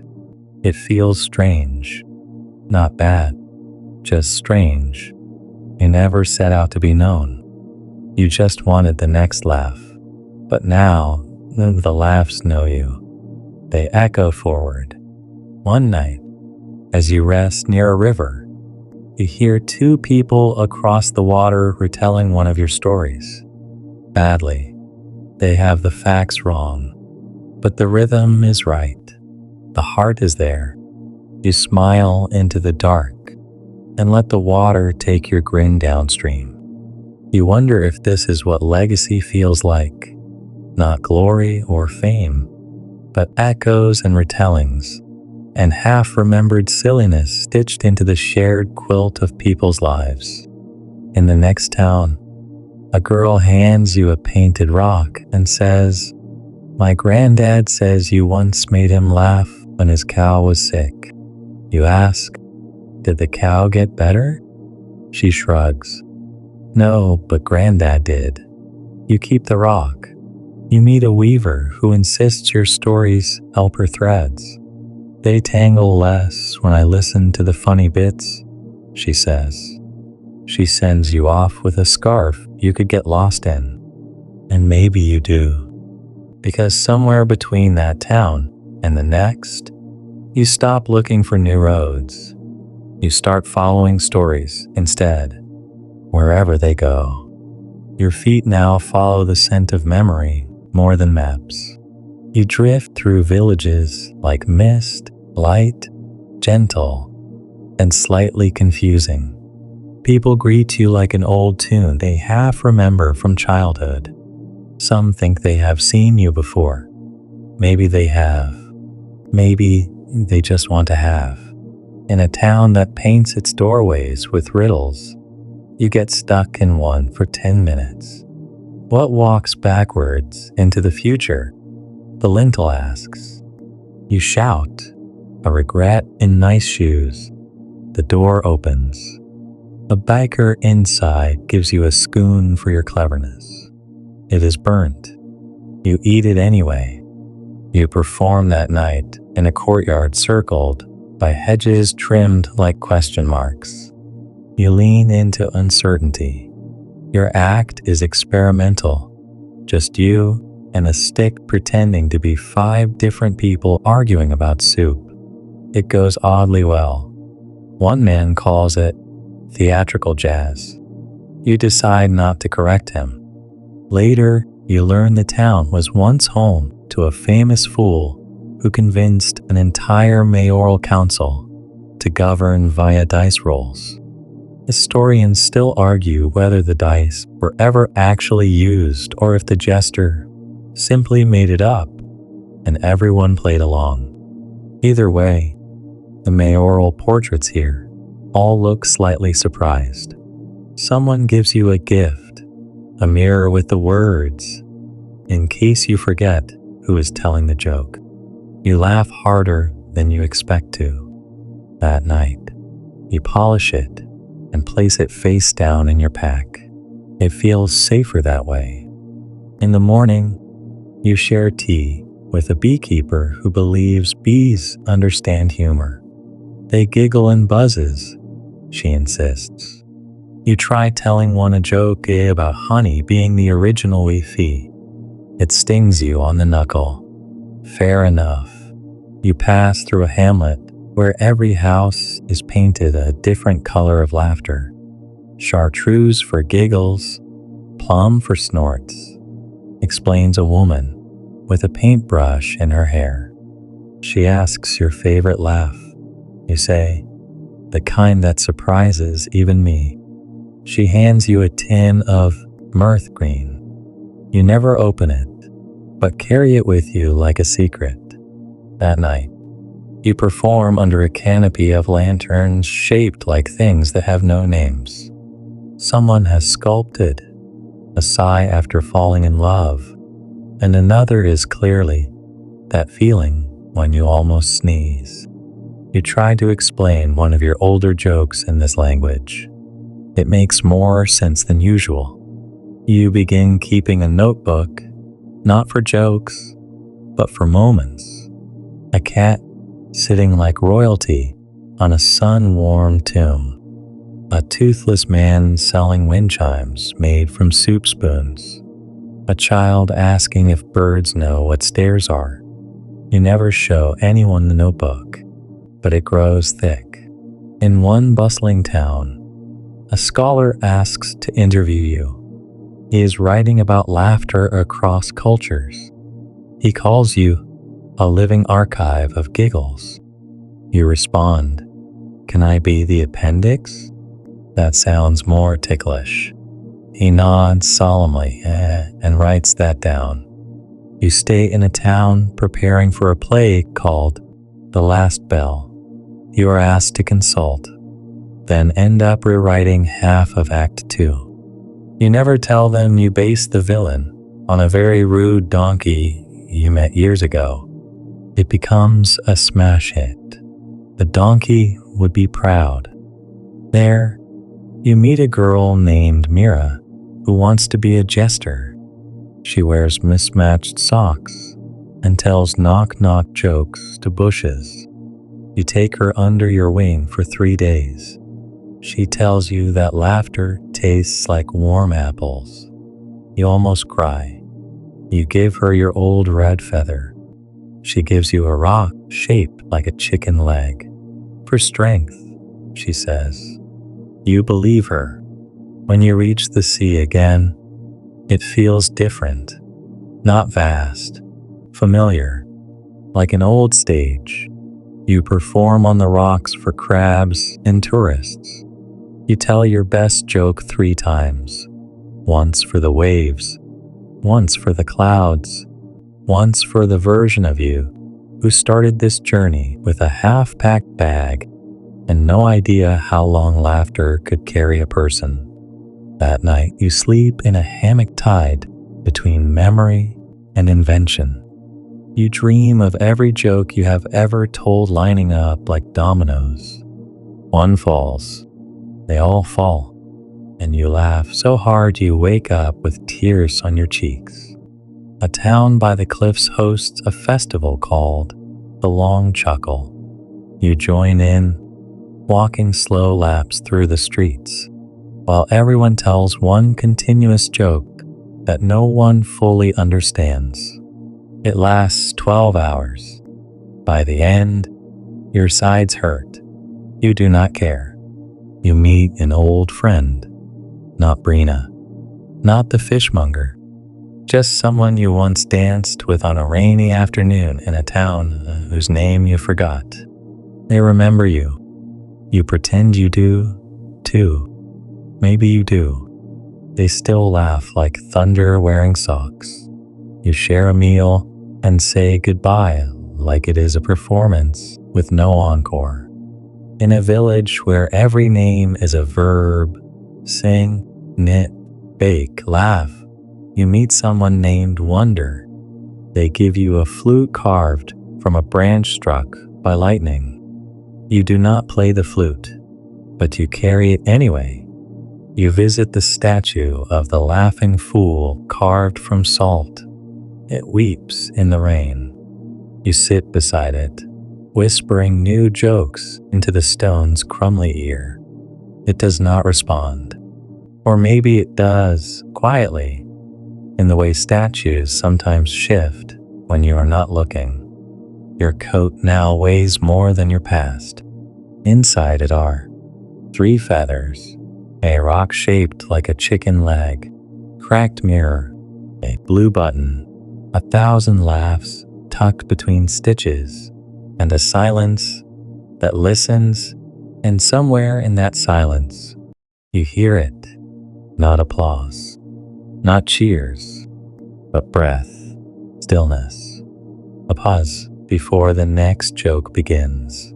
It feels strange. Not bad, just strange. You never set out to be known. You just wanted the next laugh. But now, the laughs know you. They echo forward. One night, as you rest near a river, you hear 2 people across the water retelling one of your stories. Badly. They have the facts wrong, but the rhythm is right. The heart is there. You smile into the dark and let the water take your grin downstream. You wonder if this is what legacy feels like. Not glory or fame, but echoes and retellings. and half-remembered silliness stitched into the shared quilt of people's lives. In the next town, a girl hands you a painted rock and says, "My granddad says you once made him laugh when his cow was sick." You ask, "Did the cow get better?" She shrugs. "No, but granddad did." You keep the rock. You meet a weaver who insists your stories help her threads. "They tangle less when I listen to the funny bits," she says. She sends you off with a scarf you could get lost in. And maybe you do. Because somewhere between that town and the next, you stop looking for new roads. You start following stories instead, wherever they go. Your feet now follow the scent of memory more than maps. You drift through villages like mist, light, gentle, and slightly confusing. People greet you like an old tune they half remember from childhood. Some think they have seen you before. Maybe they have. Maybe they just want to have. In a town that paints its doorways with riddles, you get stuck in one for 10 minutes. What walks backwards into the future? The lintel asks. You shout, a regret in nice shoes. The door opens. A biker inside gives you a spoon for your cleverness. It is burnt. You eat it anyway. You perform that night in a courtyard circled by hedges trimmed like question marks. You lean into uncertainty. Your act is experimental. Just you and a stick pretending to be 5 different people arguing about soup. It goes oddly well. One man calls it theatrical jazz. You decide not to correct him. Later, you learn the town was once home to a famous fool who convinced an entire mayoral council to govern via dice rolls. Historians still argue whether the dice were ever actually used or if the jester simply made it up and everyone played along. Either way, the mayoral portraits here all look slightly surprised. Someone gives you a gift, a mirror with the words, "In case you forget who is telling the joke." You laugh harder than you expect to. That night, you polish it and place it face down in your pack. It feels safer that way. In the morning, you share tea with a beekeeper who believes bees understand humor. They giggle and buzzes, she insists. You try telling one a joke about honey being the original wee-fee. It stings you on the knuckle. Fair enough. You pass through a hamlet where every house is painted a different color of laughter. Chartreuse for giggles, plum for snorts, explains a woman with a paintbrush in her hair. She asks your favorite laugh. You say, "The kind that surprises even me." She hands you a tin of mirth green. You never open it, but carry it with you like a secret. That night, you perform under a canopy of lanterns shaped like things that have no names. Someone has sculpted a sigh after falling in love, and another is clearly that feeling when you almost sneeze. You try to explain one of your older jokes in this language. It makes more sense than usual. You begin keeping a notebook, not for jokes, but for moments. A cat sitting like royalty on a sun-warmed tomb. A toothless man selling wind chimes made from soup spoons. A child asking if birds know what stairs are. You never show anyone the notebook, but it grows thick. In one bustling town, a scholar asks to interview you. He is writing about laughter across cultures. He calls you a living archive of giggles. You respond, "Can I be the appendix?" That sounds more ticklish. He nods solemnly and writes that down. You stay in a town preparing for a play called The last bell. You are asked to consult, then end up rewriting half of Act 2. You never tell them you based the villain on a very rude donkey you met years ago. It becomes a smash hit. The donkey would be proud. There, you meet a girl named Mira who wants to be a jester. She wears mismatched socks and tells knock-knock jokes to bushes. You take her under your wing for 3 days. She tells you that laughter tastes like warm apples. You almost cry. You give her your old red feather. She gives you a rock shaped like a chicken leg. For strength, she says. You believe her. When you reach the sea again, it feels different. Not vast, familiar, like an old stage. You perform on the rocks for crabs and tourists. You tell your best joke 3 times. Once for the waves, once for the clouds, once for the version of you who started this journey with a half-packed bag and no idea how long laughter could carry a person. That night, you sleep in a hammock tied between memory and invention. You dream of every joke you have ever told lining up like dominoes. One falls. They all fall. And you laugh so hard you wake up with tears on your cheeks. A town by the cliffs hosts a festival called the Long Chuckle. You join in, walking slow laps through the streets, while everyone tells one continuous joke that no one fully understands. It lasts 12 hours. By the end, your sides hurt. You do not care. You meet an old friend, not Brina, not the fishmonger, just someone you once danced with on a rainy afternoon in a town whose name you forgot. They remember you. You pretend you do, too. Maybe you do. They still laugh like thunder wearing socks. You share a meal and say goodbye like it is a performance with no encore. In a village where every name is a verb, sing, knit, bake, laugh, you meet someone named Wonder. They give you a flute carved from a branch struck by lightning. You do not play the flute, but you carry it anyway. You visit the statue of the laughing fool carved from salt. It weeps in the rain. You sit beside it, whispering new jokes into the stone's crumbly ear. It does not respond. Or maybe it does, quietly, in the way statues sometimes shift when you are not looking. Your coat now weighs more than your past. Inside it are 3 feathers, a rock shaped like a chicken leg, cracked mirror, a blue button, 1,000 laughs tucked between stitches, and a silence that listens, and somewhere in that silence, you hear it. Not applause, not cheers, but breath, stillness, a pause before the next joke begins.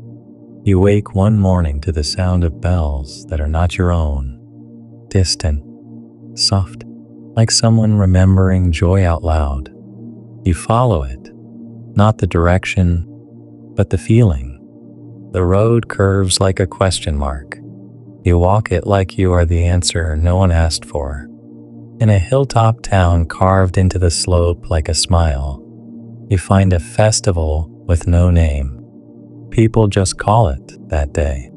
You wake one morning to the sound of bells that are not your own, distant, soft, like someone remembering joy out loud. You follow it, not the direction, but the feeling. The road curves like a question mark. You walk it like you are the answer no one asked for. In a hilltop town carved into the slope like a smile, you find a festival with no name. People just call it that day.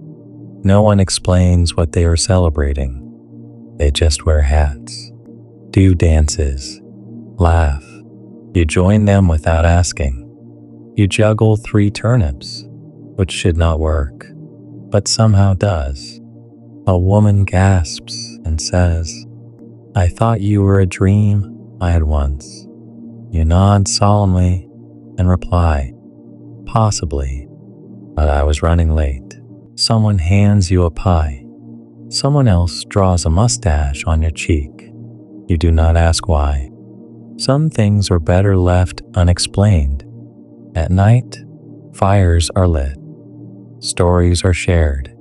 No one explains what they are celebrating. They just wear hats, do dances, laugh. You join them without asking. You juggle 3 turnips, which should not work, but somehow does. A woman gasps and says, "I thought you were a dream I had once." You nod solemnly and reply, "Possibly, but I was running late." Someone hands you a pie. Someone else draws a mustache on your cheek. You do not ask why. Some things are better left unexplained. At night, Fires are lit. Stories are shared.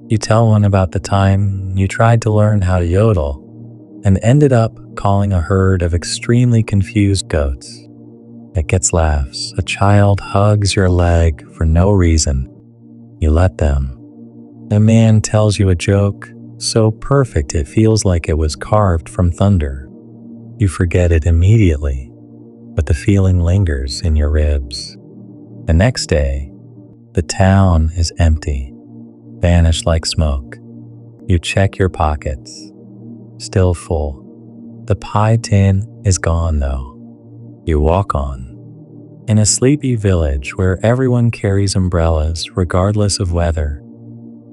You tell one about the time you tried to learn how to yodel and ended up calling a herd of extremely confused goats. It gets laughs. A child hugs your leg for no reason. You let them. A man tells you a joke so perfect it feels like it was carved from thunder. You forget it immediately, but the feeling lingers in your ribs. The next day, the town is empty, vanished like smoke. You check your pockets, still full. The pie tin is gone though. You walk on. In a sleepy village where everyone carries umbrellas regardless of weather,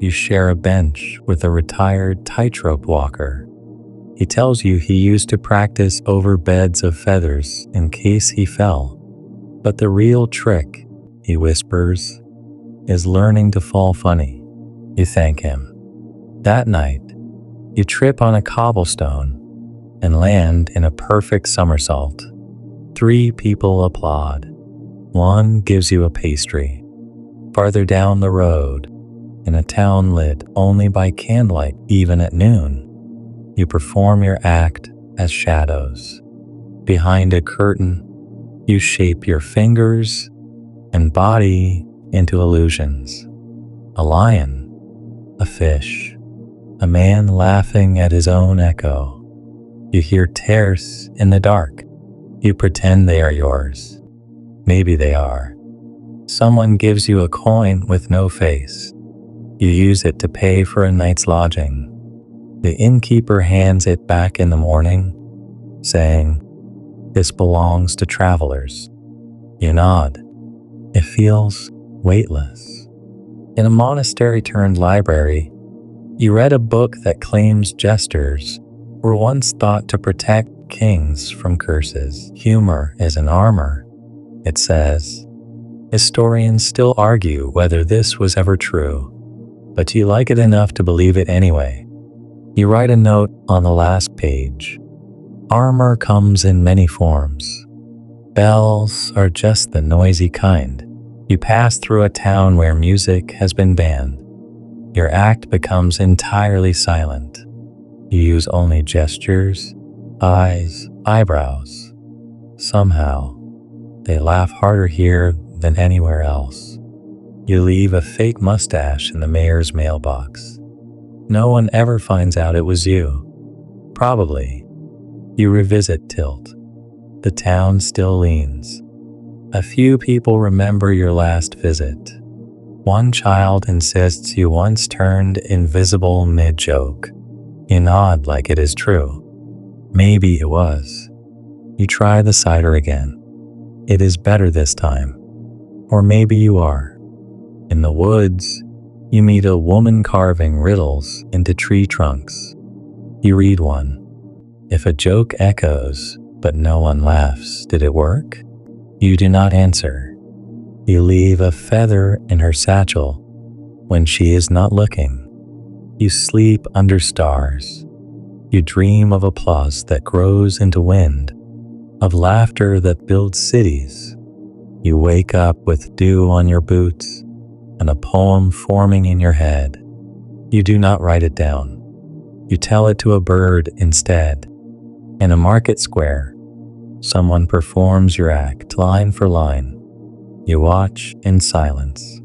you share a bench with a retired tightrope walker. He tells you he used to practice over beds of feathers in case he fell. But the real trick, he whispers, is learning to fall funny. You thank him. That night, you trip on a cobblestone and land in a perfect somersault. 3 people applaud. 1 gives you a pastry. Farther down the road, in a town lit only by candlelight even at noon, you perform your act as shadows. Behind a curtain, you shape your fingers and body into illusions. A lion, a fish, a man laughing at his own echo. You hear tears in the dark. You pretend they are yours. Maybe they are. Someone gives you a coin with no face. You use it to pay for a night's lodging. The innkeeper hands it back in the morning, saying, "This belongs to travelers." You nod. It feels weightless. In a monastery turned library, you read a book that claims jesters were once thought to protect kings from curses. Humor is an armor, it says. Historians still argue whether this was ever true, but you like it enough to believe it anyway. You write a note on the last page. Armor comes in many forms. Bells are just the noisy kind. You pass through a town where music has been banned. Your act becomes entirely silent. You use only gestures, eyes, eyebrows. Somehow, they laugh harder here than anywhere else. You leave a fake mustache in the mayor's mailbox. No one ever finds out it was you. Probably. You revisit Tilt. The town still leans. A few people remember your last visit. One child insists you once turned invisible mid-joke. You nod like it is true. Maybe it was. You try the cider again. It is better this time. Or maybe you are. In the woods, you meet a woman carving riddles into tree trunks. You read one. If a joke echoes, but no one laughs, did it work? You do not answer. You leave a feather in her satchel when she is not looking. You sleep under stars. You dream of applause that grows into wind, of laughter that builds cities. You wake up with dew on your boots and a poem forming in your head. You do not write it down. You tell it to a bird instead. In a market square, someone performs your act line for line. You watch in silence.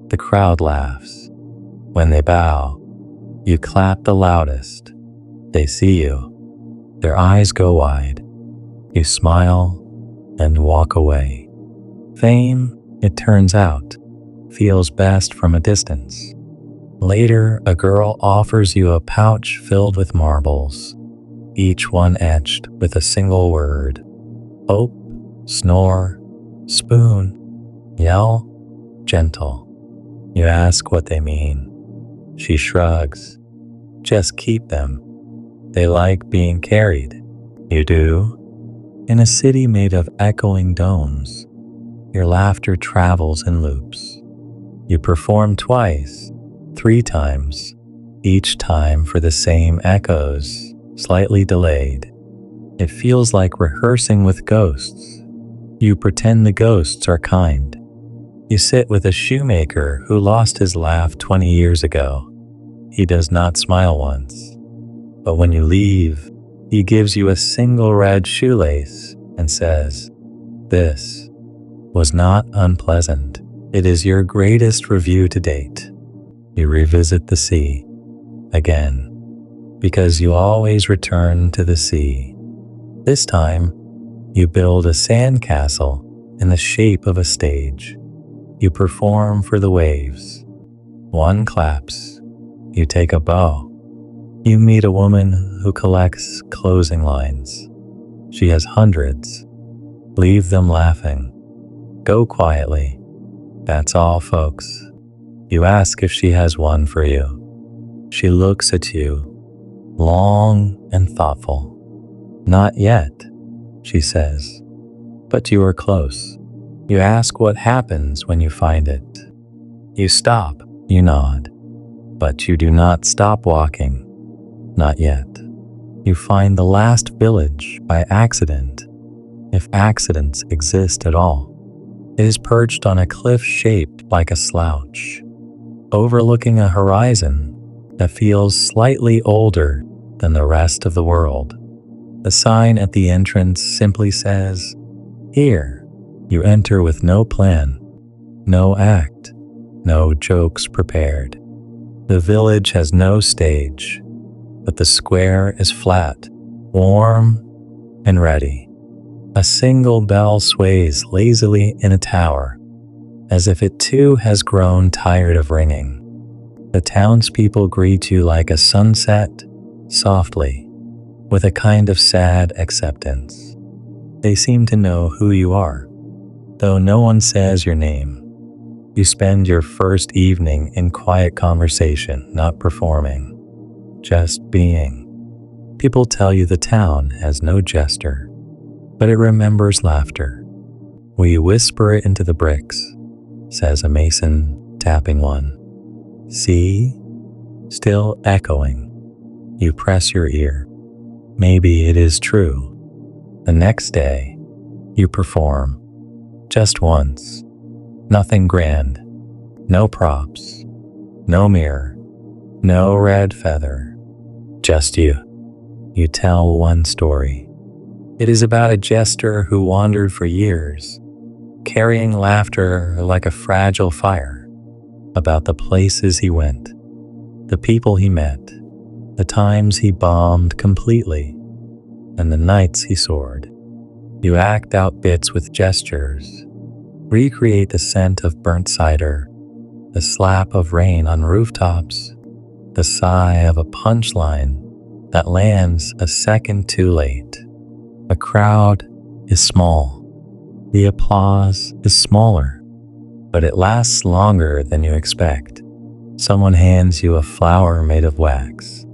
The crowd laughs. When they bow, you clap the loudest. They see you. Their eyes go wide. You smile and walk away. Fame, it turns out, feels best from a distance. Later, a girl offers you a pouch filled with marbles, each one etched with a single word. Hope, snore, spoon, yell, gentle. You ask what they mean. She shrugs. Just keep them. They like being carried. You do? In a city made of echoing domes, your laughter travels in loops. You perform twice, 3 times, each time for the same echoes, slightly delayed. It feels like rehearsing with ghosts. You pretend the ghosts are kind. You sit with a shoemaker who lost his laugh 20 years ago. He does not smile once, but when you leave, he gives you a single red shoelace and says, "This was not unpleasant. It is your greatest review to date." You revisit the sea again, because you always return to the sea. This time, you build a sandcastle in the shape of a stage. You perform for the waves. One claps. You take a bow. You meet a woman who collects closing lines. She has hundreds. Leave them laughing. Go quietly. That's all, folks. You ask if she has one for you. She looks at you, long and thoughtful. "Not yet," she says, "but you are close." You ask what happens when you find it. You stop, you nod, but you do not stop walking. Not yet. You find the last village by accident, if accidents exist at all. It is perched on a cliff shaped like a slouch, overlooking a horizon that feels slightly older than the rest of the world. The sign at the entrance simply says, "Here." You enter with no plan, no act, no jokes prepared. The village has no stage, but the square is flat, warm, and ready. A single bell sways lazily in a tower, as if it too has grown tired of ringing. The townspeople greet you like a sunset, softly, with a kind of sad acceptance. They seem to know who you are, though no one says your name. You spend your first evening in quiet conversation, not performing, just being. People tell you the town has no jester, but it remembers laughter. "We whisper it into the bricks," says a mason, tapping one. "See? Still echoing." You press your ear. Maybe it is true. The next day, you perform. Just once. Nothing grand. No props. No mirror. No red feather. Just you. You tell one story. It is about a jester who wandered for years, carrying laughter like a fragile fire, about the places he went, the people he met, the times he bombed completely, and the nights he soared. You act out bits with gestures, recreate the scent of burnt cider, the slap of rain on rooftops, the sigh of a punchline that lands a second too late. The crowd is small. The applause is smaller, but it lasts longer than you expect. Someone hands you a flower made of wax.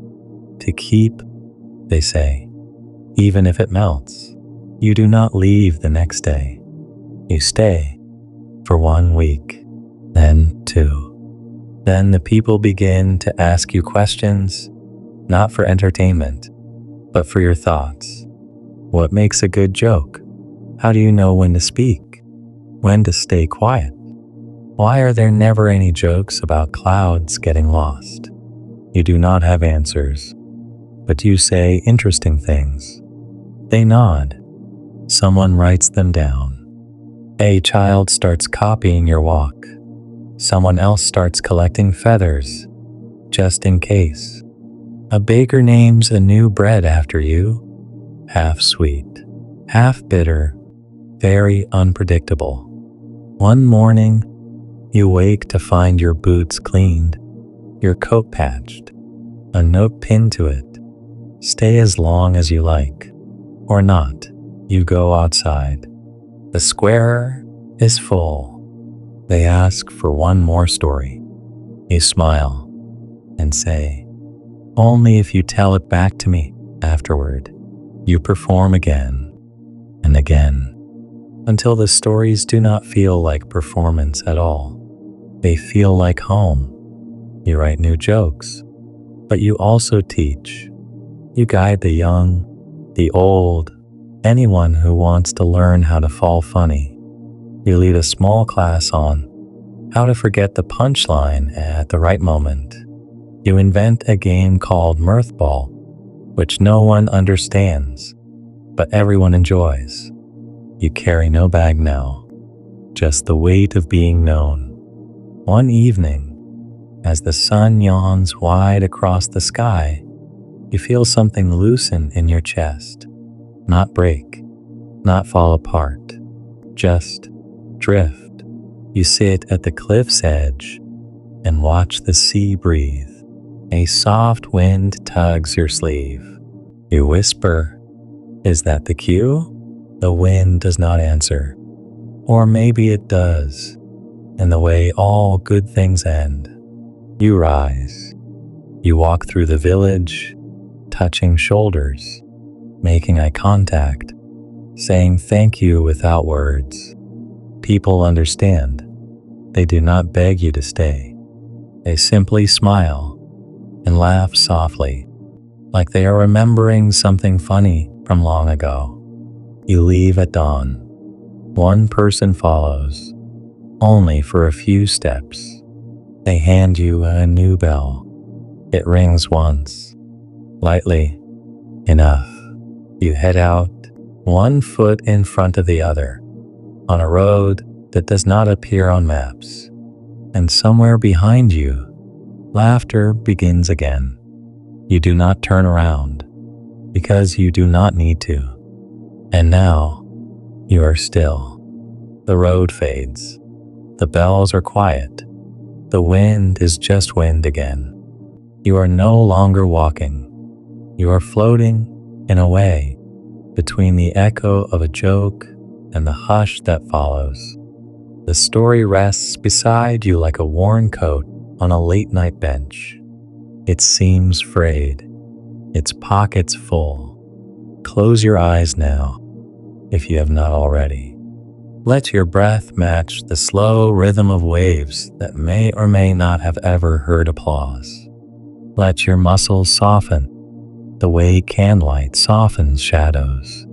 To keep, they say, even if it melts. You do not leave the next day. You stay for 1 week, then 2. Then the people begin to ask you questions, not for entertainment, but for your thoughts. What makes a good joke? How do you know when to speak? When to stay quiet? Why are there never any jokes about clouds getting lost? You do not have answers, but you say interesting things. They nod. Someone writes them down. A child starts copying your walk. Someone else starts collecting feathers, just in case. A baker names a new bread after you, half sweet, half bitter, very unpredictable. One morning, you wake to find your boots cleaned, your coat patched, a note pinned to it. Stay as long as you like, or not. You go outside. The square is full. They ask for one more story. You smile and say, "Only if you tell it back to me afterward." You perform again and again, until the stories do not feel like performance at all. They feel like home. You write new jokes, but you also teach. You guide the young, the old, anyone who wants to learn how to fall funny. You lead a small class on how to forget the punchline at the right moment. You invent a game called Mirthball, which no one understands, but everyone enjoys. You carry no bag now, just the weight of being known. One evening, as the sun yawns wide across the sky, you feel something loosen in your chest. Not break, not fall apart, just drift. You sit at the cliff's edge and watch the sea breathe. A soft wind tugs your sleeve. You whisper, "Is that the cue?" The wind does not answer. Or maybe it does, in the way all good things end. You rise. You walk through the village, touching shoulders, making eye contact, saying thank you without words. People understand. They do not beg you to stay. They simply smile and laugh softly, like they are remembering something funny from long ago. You leave at dawn. One person follows, only for a few steps. They hand you a new bell. It rings once, lightly, enough. You head out, one foot in front of the other, on a road that does not appear on maps. And somewhere behind you, laughter begins again. You do not turn around, because you do not need to. And now, you are still. The road fades. The bells are quiet. The wind is just wind again. You are no longer walking. You are floating, in a way, between the echo of a joke and the hush that follows. The story rests beside you like a worn coat on a late-night bench. Its seams frayed, its pockets full. Close your eyes now, if you have not already. Let your breath match the slow rhythm of waves that may or may not have ever heard applause. Let your muscles soften, the way candlelight softens shadows.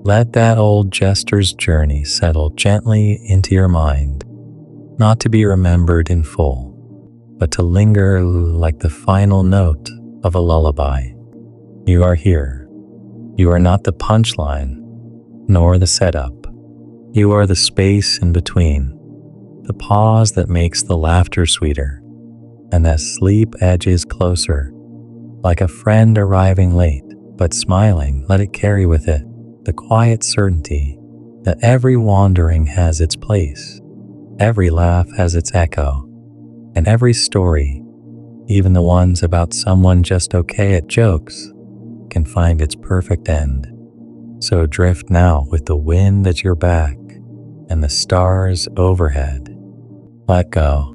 Let that old Jester's journey settle gently into your mind, not to be remembered in full, but to linger like the final note of a lullaby. You are here. You are not the punchline, nor the setup. You are the space in between, the pause that makes the laughter sweeter, and that sleep edges closer, like a friend arriving late, but smiling. Let it carry with it the quiet certainty that every wandering has its place, every laugh has its echo, and every story, even the ones about someone just okay at jokes, can find its perfect end. So drift now with the wind at your back and the stars overhead. Let go.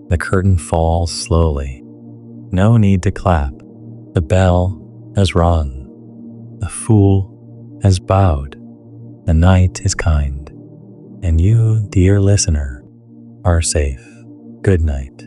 The curtain falls slowly. No need to clap. The bell has rung. The fool has bowed. The night is kind. And you, dear listener, are safe. Good night.